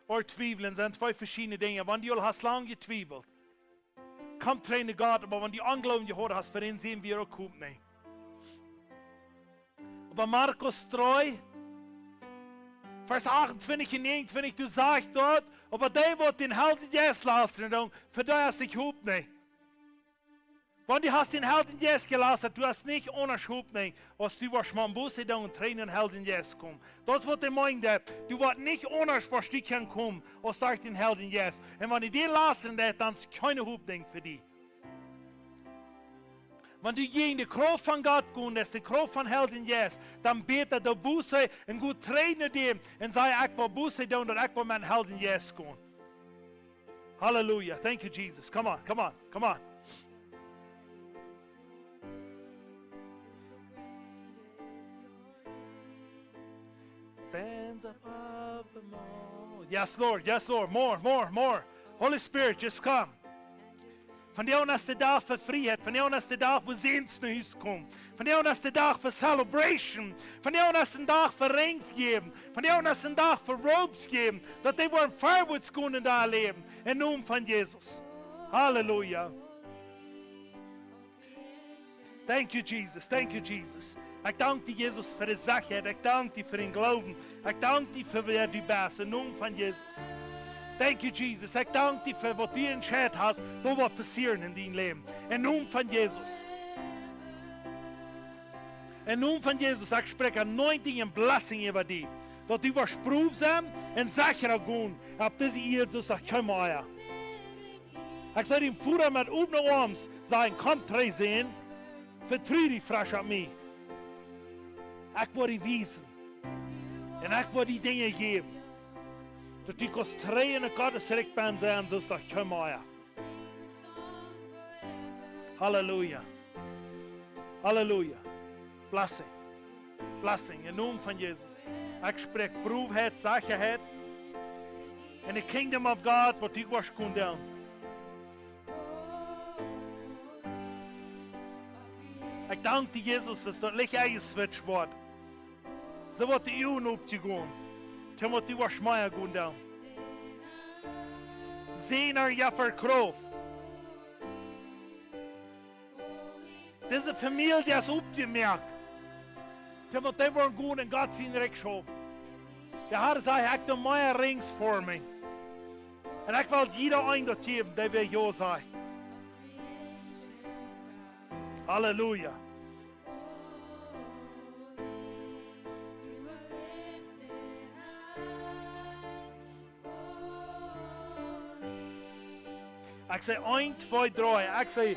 oder Zweifeln sind zwei verschiedene Dinge. Wenn du hast lange getweifelt, kommt traine Gott, aber wenn du Unglauben gehört hast, für ihn sehen wir auch kommt nicht. Aber Markus 3, Vers 28 und 29, du sagst dort, aber der wird den Heiligen Geist lassen, für der hast dich hub nicht. Wenn du hast den Heiligen Geist gelassen, du hast nicht ohne Schub nicht, als du warst mal Busse und Tränen den Heiligen Geist kommen. Das wird der meinte, du wirst nicht ohne was du kannst kommen, als du den Heiligen Geist. Und wenn du den lassen, dann ist keine Hub für dich. Wenn du gegen die Kraft von Gott gehst, die Kraft von Heiligen Geist, dann bete der Busse und gut traine dem und sag, ich will Busse tun und ich will meinen Heiligen Geist gehen. Halleluja. Thank you, Jesus. Come on, come on, come on. stands above them all. Yes, Lord. Yes, Lord. More, more, more. Holy Spirit, just come. Vandaag is de dag voor vrijheid. Vandaag is de dag voor zins naar huis komen. Vandaag is de dag voor celebration. Vandaag is een dag voor rings geven. Vandaag is een dag voor robes geven. Dat die worden voorwaarts gaan in dat leven. In naam van Jezus. Halleluja. Thank you, Jesus. Thank you, Jesus. Ik dank die Jezus voor de zachtheid. Ik dank die voor hun geloven. Ik dank die voor wie du bent. In naam van Jezus. Thank you, Jesus. Ik dank die voor wat du entscheidet hast, dat wat passieren in dein leven. In naam van Jezus. In naam van Jezus, ik spreek anointing en blessing over die. Dat die was proef zijn en zeker gaan op deze eerd, dus ik kom maar. Ik zei hem voeren met opene arms, zijn kom terug zijn, vertrouw die frisch op mij. Ik wil die wijzen. En ik wil die dingen geven. Dat die kost trainen Gottes recht ben zijn, zoals dat kom maar. Halleluja. Halleluja. Blessing. Blessing in naam van Jezus. Ik spreek proefheid, zekerheid. In the kingdom of God, wat ik was kon doen. Ik dank die Jezus, dat dat licht eingeswitcht wordt. Zo wordt de uren op te gaan. Toen wordt die was mij gaan doen. Zie naar je verkroof. Deze familie is opgemerkt. Toen wordt die worden gaan in God zijn rechtshof. De Heer zei, ik doe mijn rings voor mij. En ik wil jeder een dat geven, die wil jou zijn. Halleluja. Ik zei 1, 2, 3. Ik zei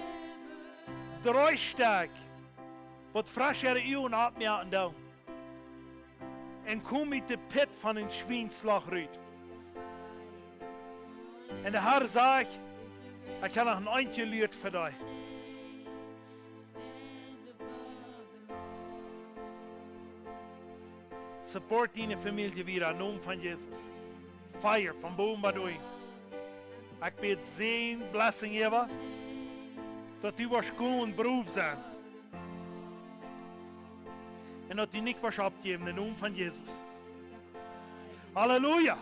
3 sterk. Wat frischere uren abmerken doen. En kom met de pit van een schweinslag uit. En de Heer zegt, ik heb nog een eindje geleerd voor dich. Support die familie weer in naam van Jezus. Fire van boven bij door. Ik bid zijn blessing hebben. Dat die was gewoon beroep zijn. En dat die niet was opgeven in naam van Jezus. Halleluja.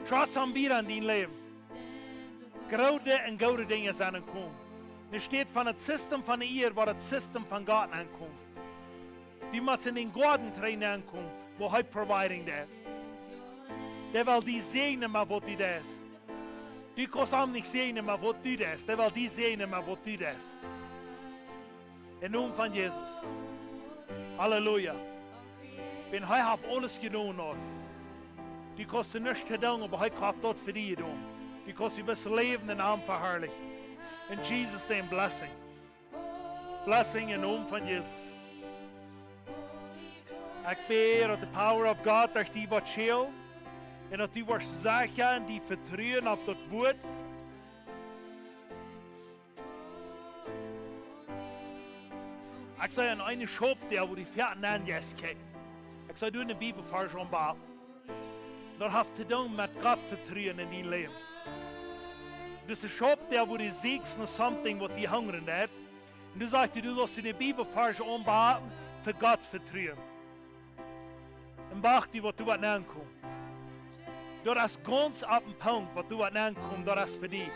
Trust aanbieden in die leven. Grote en goede dingen zijn aankomen. Er staat van het systeem van de eer waar het systeem van God aankomt. Die moet in den Garten trainen aankomen, waar hij providing dat. Die wil die zegenen met wat hij doet. Die kan hem niet zegenen met wat hij doet. Die wil die zegenen met wat hij doet. In naam van Jezus. Halleluja. Wenn hij heeft alles gedaan had. Die kost er niets gedaan, maar hij heeft dat voor die gedaan. Die kost je best leven en naam verherrlichen. In Jesus' name, blessing. Blessing in naam van Jezus. Ik bid dat de power of God durch die wat scheel. En dat die wordt zagen en die vertrouwen op dat woord. Ik zei aan een schop daar, wo die Pferden aanjes kijken. Ik zei, doe in de Bibelvers ombaat. Dat heeft te doen met God vertrouwen in die leven. Dus de schop daar, wo die ziekst naar something wat die hungeren heeft. En du sagst, du sollst in de Bibelvers ombaat voor God vertrouwen. En wacht die wat du wat aankomt. Dat is ganz op een punt wat du wat aankomt, dat is voor die.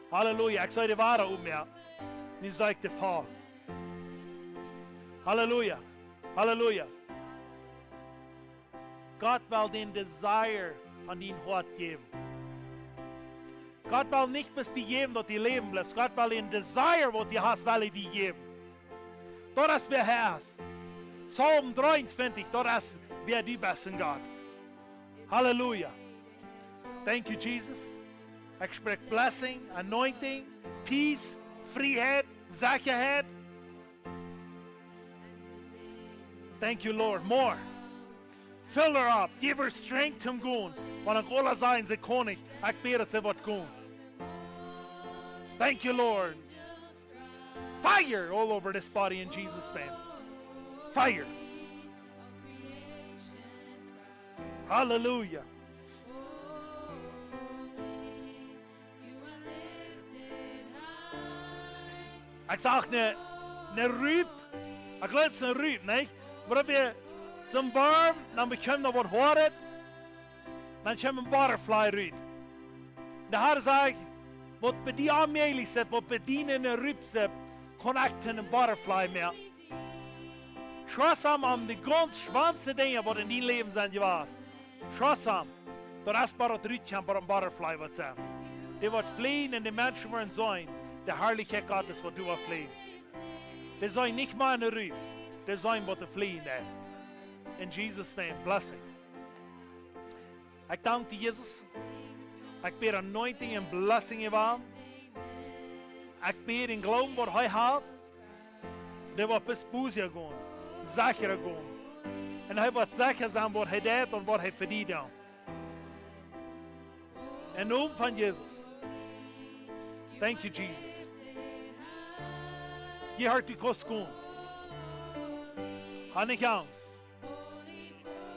Halleluja, ik zei de waarde op mij. Nu zeg ik de Vader. Halleluja, halleluja. God wil den desire van die hart geven. God wil niet bis die geven dat die leven blijft. God wil den desire wat die hast, wil die geven. Dat is wer Herr ist. Psalm 23, dat is wer die beste God. Halleluja. Thank you, Jesus. Ik spreek blessing, anointing, peace, vrijheid, zekerheid. Thank you, Lord. More. Fill her up. Give her strength om gaan. Want ik alle zijn, ze kon niet. Ik bid dat ze wat gaan. Thank you, Lord. Fire all over this body in Jesus' name. Fire. Halleluja. Ik zag een ruip. Ik laat een ruip, niet? Maar als je zo'n warm, dan bekomt er wat horen. Dan komt een butterfly uit. De Heer zegt, wat bij die aanmelig zit, wat bij die in een ruip zit, connect in een butterfly meer. Trust hem om de ganz schwanste dingen wat in die leven zijn geweest. Trust hem. Dat is maar het ruitje voor een butterfly wat zijn. Die wordt vliegen en de mensen worden zijn. De Herrlichkeit Gottes wat du wird fliehen. Die sollen nicht mal eine Rübe. Die sollen was fliehen. In Jesus' name, blessing. Ich danke dir, Jesus. Ich bete anointing and blessing über. Ich bete in Glauben, was er hat. Der wird bis Buße gehen. Sicher gehen. Und er wird sicher sein, was er tut und was er verdient hat. In Namen von Jesus. Thank you, Jesus. Je hart die kost gaan. Ga niet angst.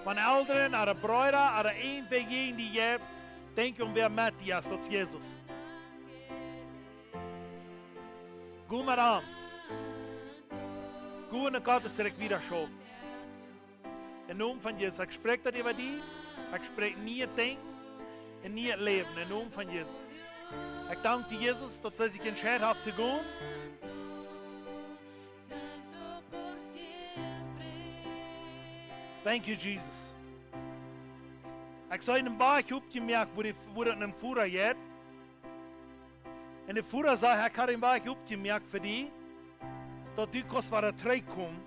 Van ouderen naar de bruiden, naar de een begin die je hebt, denk om weer met die is, dat is Jezus. Ga maar aan. Ga en Gott is direct wieder schaffen. In naam van Jezus, ik spreek dat over die. Ik spreek niet het denken en niet het leven. In naam van Jezus. Ik dank dir, Jesus, dat zij zich entscheiden heeft te gaan. Thank you, Jesus. Ik zou in een baag opgemerkt wo dat een voerder heeft. En de voerder zei, ik had een baag opgemerkt voor die, dat u kost waar het terugkomt.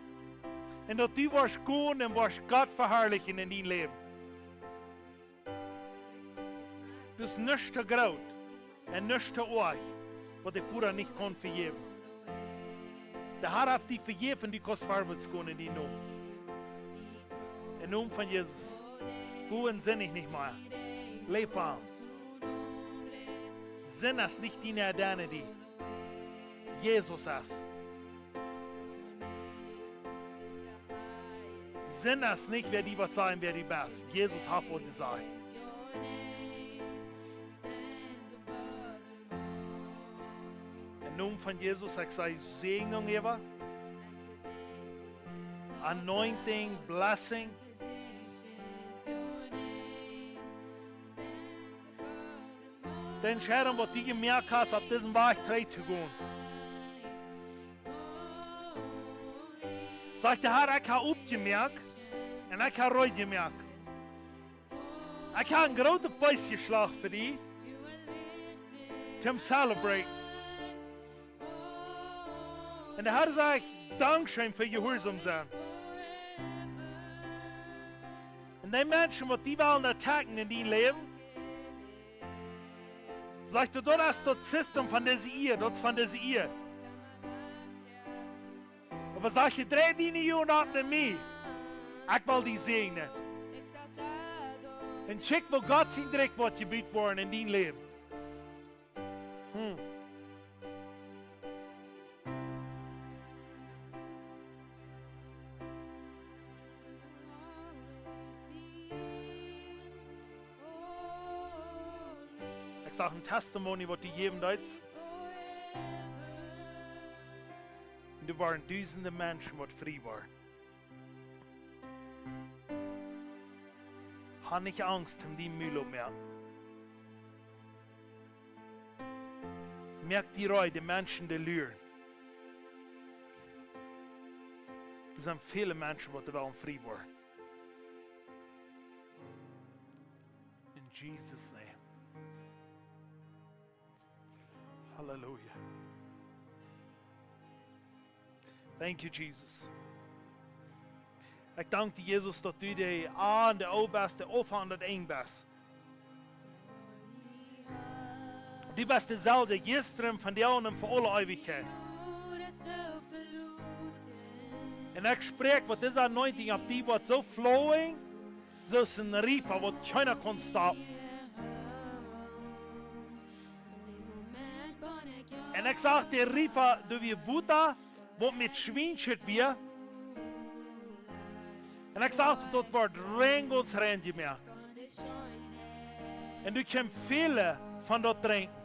En dat u was gaan en was God verherrlichen in die leven. Dus niets te groot. En niets te oog, wat de voerder niet kon vergeven. De Heer heeft die vergeven, die kost voorwaarts gaan in die naam. In naam van Jezus. Go en zin ik niet meer. Leef aan. Zin is niet die nadane die. Jezus is. Zin is niet wer die wat zijn, wer die best. Jezus heeft wat te zeggen. In naam van Jezus, ik zei Segnung über. Anointing, blessing. Den Herren, wat die gemerkt hast, auf diesen Weg trägt zu gehen. Sagt der Herr, ich habe aufgemerkt und ich habe reut gemerkt. Ich habe einen großen Preis geschlagen für die, zum Celebrate. Und der Herr sagt, Dankeschön für Gehorsam sein. Und die Menschen, die wollen attacken in dein Leben, sagt er, das ist das System von dieser Ehe, das ist von dieser Ehe. Aber sag ich, dreh die nicht und ab an mich. Ich will die segnen. Und check, wo Gott sein direkt wird gebiet worden in dein Leben. Ich sage ein Testimony, was die geben Deutsch. Und da waren tausende Menschen, die frei waren. Hab nicht Angst um die Mühle mehr. Merk die Reue, die Menschen, die lüren. Es sind viele Menschen, die frei waren. In Jesus' name. Hallelujah. Thank you, Jesus. Ich danke dir, Jesus, dass du der A und der O bist, der Anfang und der Ende bist. Du bist derselbe gestern, von dir und für alle Ewigkeit. Und ich spreche, was diese Anointing auf die wird so flowing, so ist ein Riefer, wo keiner kann stoppen. Und ich sage, der Riefer, du wie Buddha, wo mit Schweinchen wir, En ik zag dat het wordt ringels rentje meer. En u kan veel van dat drinken.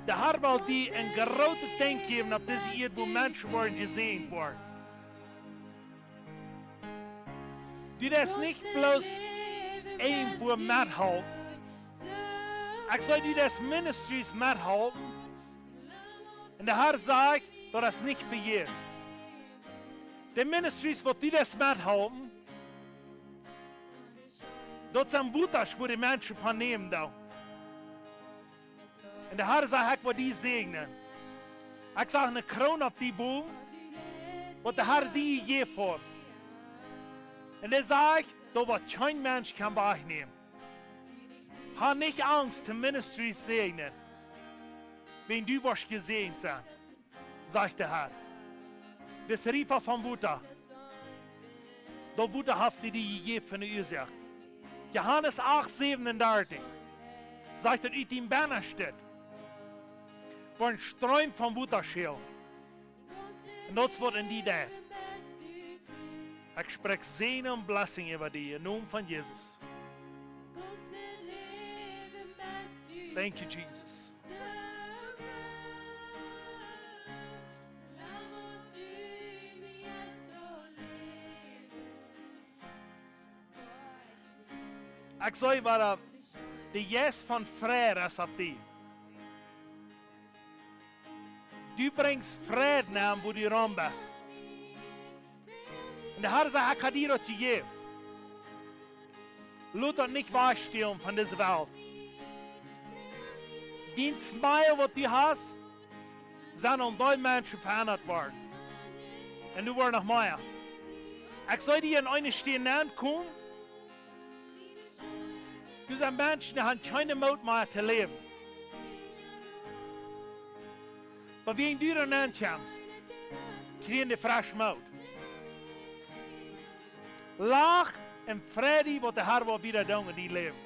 De Heer wil die een grote tank geven op deze eerd waar mensen worden gezegend worden. Die dat niet bloos één voor methouden. Ik zou die dat ministries methouden. En de Heer zegt dat is niet vergeet. De ministries wat die dat methouden. Dat zijn boetes waar de mensen van nemen dan. En de Heer zegt, ik wil die zegenen. Ik zag een kroon op die boom. Wat de Heer die geeft voor. En hij zegt, dat wat geen mens kan wegnemen. Ha niet angst, de ministries zegenen. Wenn du was gezegend zijn, zegt de Heer. Das Riefer van Buddha. Dat Buddha heeft die gegeven van de Ursache. Johannes 8:37 zegt dat uit die Banner steht. Voor een stroom van Buddha-schil. En dat wordt in die dag. Ik spreek zegen en blessing over die in naam van Jezus. Thank you, Jesus. Ik zei waar de jes van vrede is op die. Du brengt vrede naar waar die rond is. En de Heer zegt, ik ga dir dat je geven. Laat dat niet wegstelen van deze wereld. Die smile wat du hast, zijn om die mensen veranderd worden. En nu wordt nog meer. Ik zou die in eine stehen komen. Dus een mens die heeft geen moed meer te leven. Maar wie du er aankomt, krijg je frisse moed. Lach en vrede wat de Heer wil weer doen in die leven.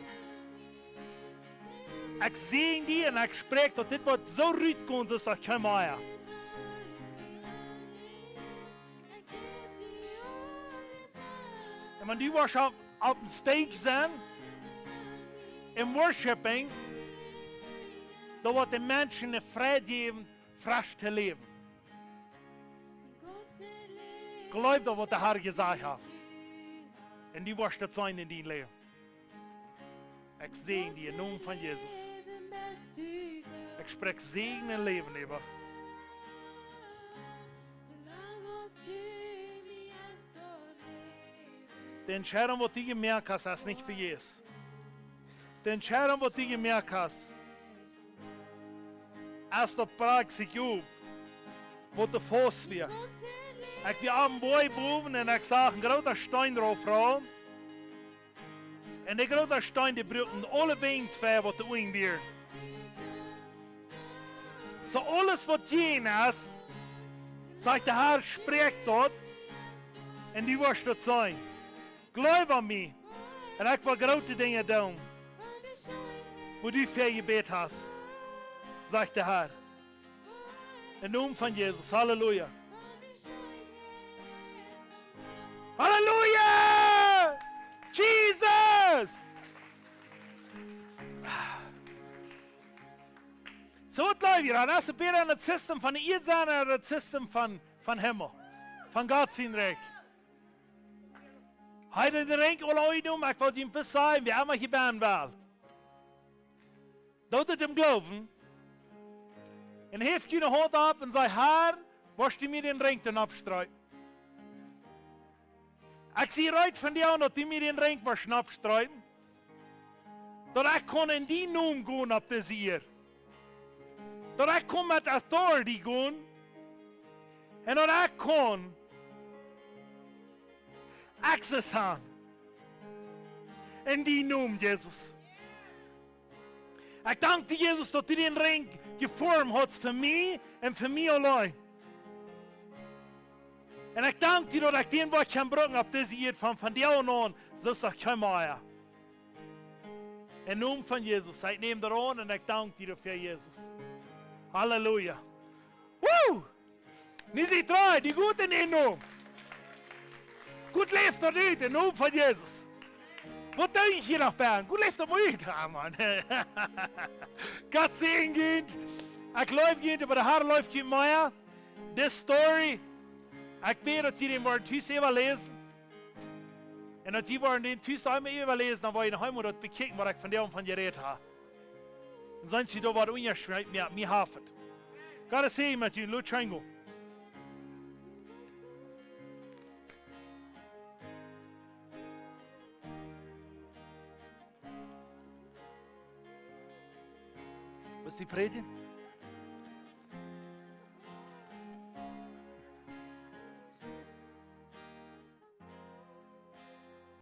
Ik zie die en ik spreek dat dit wordt zo ruid komt als dat geen meer. En wanneer was op een stage zijn, in worshiping, dat wordt de mensen de vrijheid geven, frisch te leven. Geloof dat wat de Heer gezegd heeft. En die was dat zijn in die leven. Ik zegen die in naam van Jezus. Ik spreek zegen en leven over. De entscheidung wat die gemerkt hast, ist nicht vergessen. Die entscheidung wat die gemerkt hast, als dat praat zich op, wat de voos weer. Ik weer aan boy boven en ik zag een grote stein erop vallen. En die grote stein die brukte alle been twee wat de wing weer. Zo alles wat je is, zegt de Heer, spreekt dat. En die was dat zijn. Geloof aan mij. En ik wil grote dingen doen. Wat u veel gebed hast, zegt de Heer. In naam van Jezus. Halleluja. Halleluja! Jesus! Zo wat leuk hier aan. Als je beter aan het systeem van de eerd zijn dan het systeem van hemel. Van God zijn rijk. Hij de rijk wil ooit doen, maar ik wil je een beetje zeggen, wie allemaal gebaan wel. Dat het hem geloven. En heeft je een hand op en zei, Heer, was je mir den ring dan abstreiten? Ik zie uit van jou dat die mir den ring was abstreiten. Dat ik kon in die naam gaan op deze hier. Dat ik kon met authority gaan. En dat ik kon access hebben. In die naam, Jezus. Ik dank dir, Jezus, dat u den ring gevormd hebt voor mij en voor mij alleen. En ik dank dir dat ik den wat kan brengen op deze eerd van jou aan, zoals ik kan maken. In naam van Jezus, ik neem er aan en ik dank dir voor Jezus. Halleluja. Woo! Nu zie je die goed in naam. Gut leeft er niet in naam van Jezus. Wat denk je hier nog bij? Goed leeft er niet, man. God zegen kind. Ik geloof kind, maar de haar läuft kind meer. This story. Ik weet dat jullie worden thuis even lezen. En dat die worden den thuis einmal even lezen, dan war ich nach Hause und bekeken, was ich von dem von geredet habe. Und sonst sie da was ungeschrieben, mir hafet. Gotta say, mit you, Lutschengo. Was die predigen?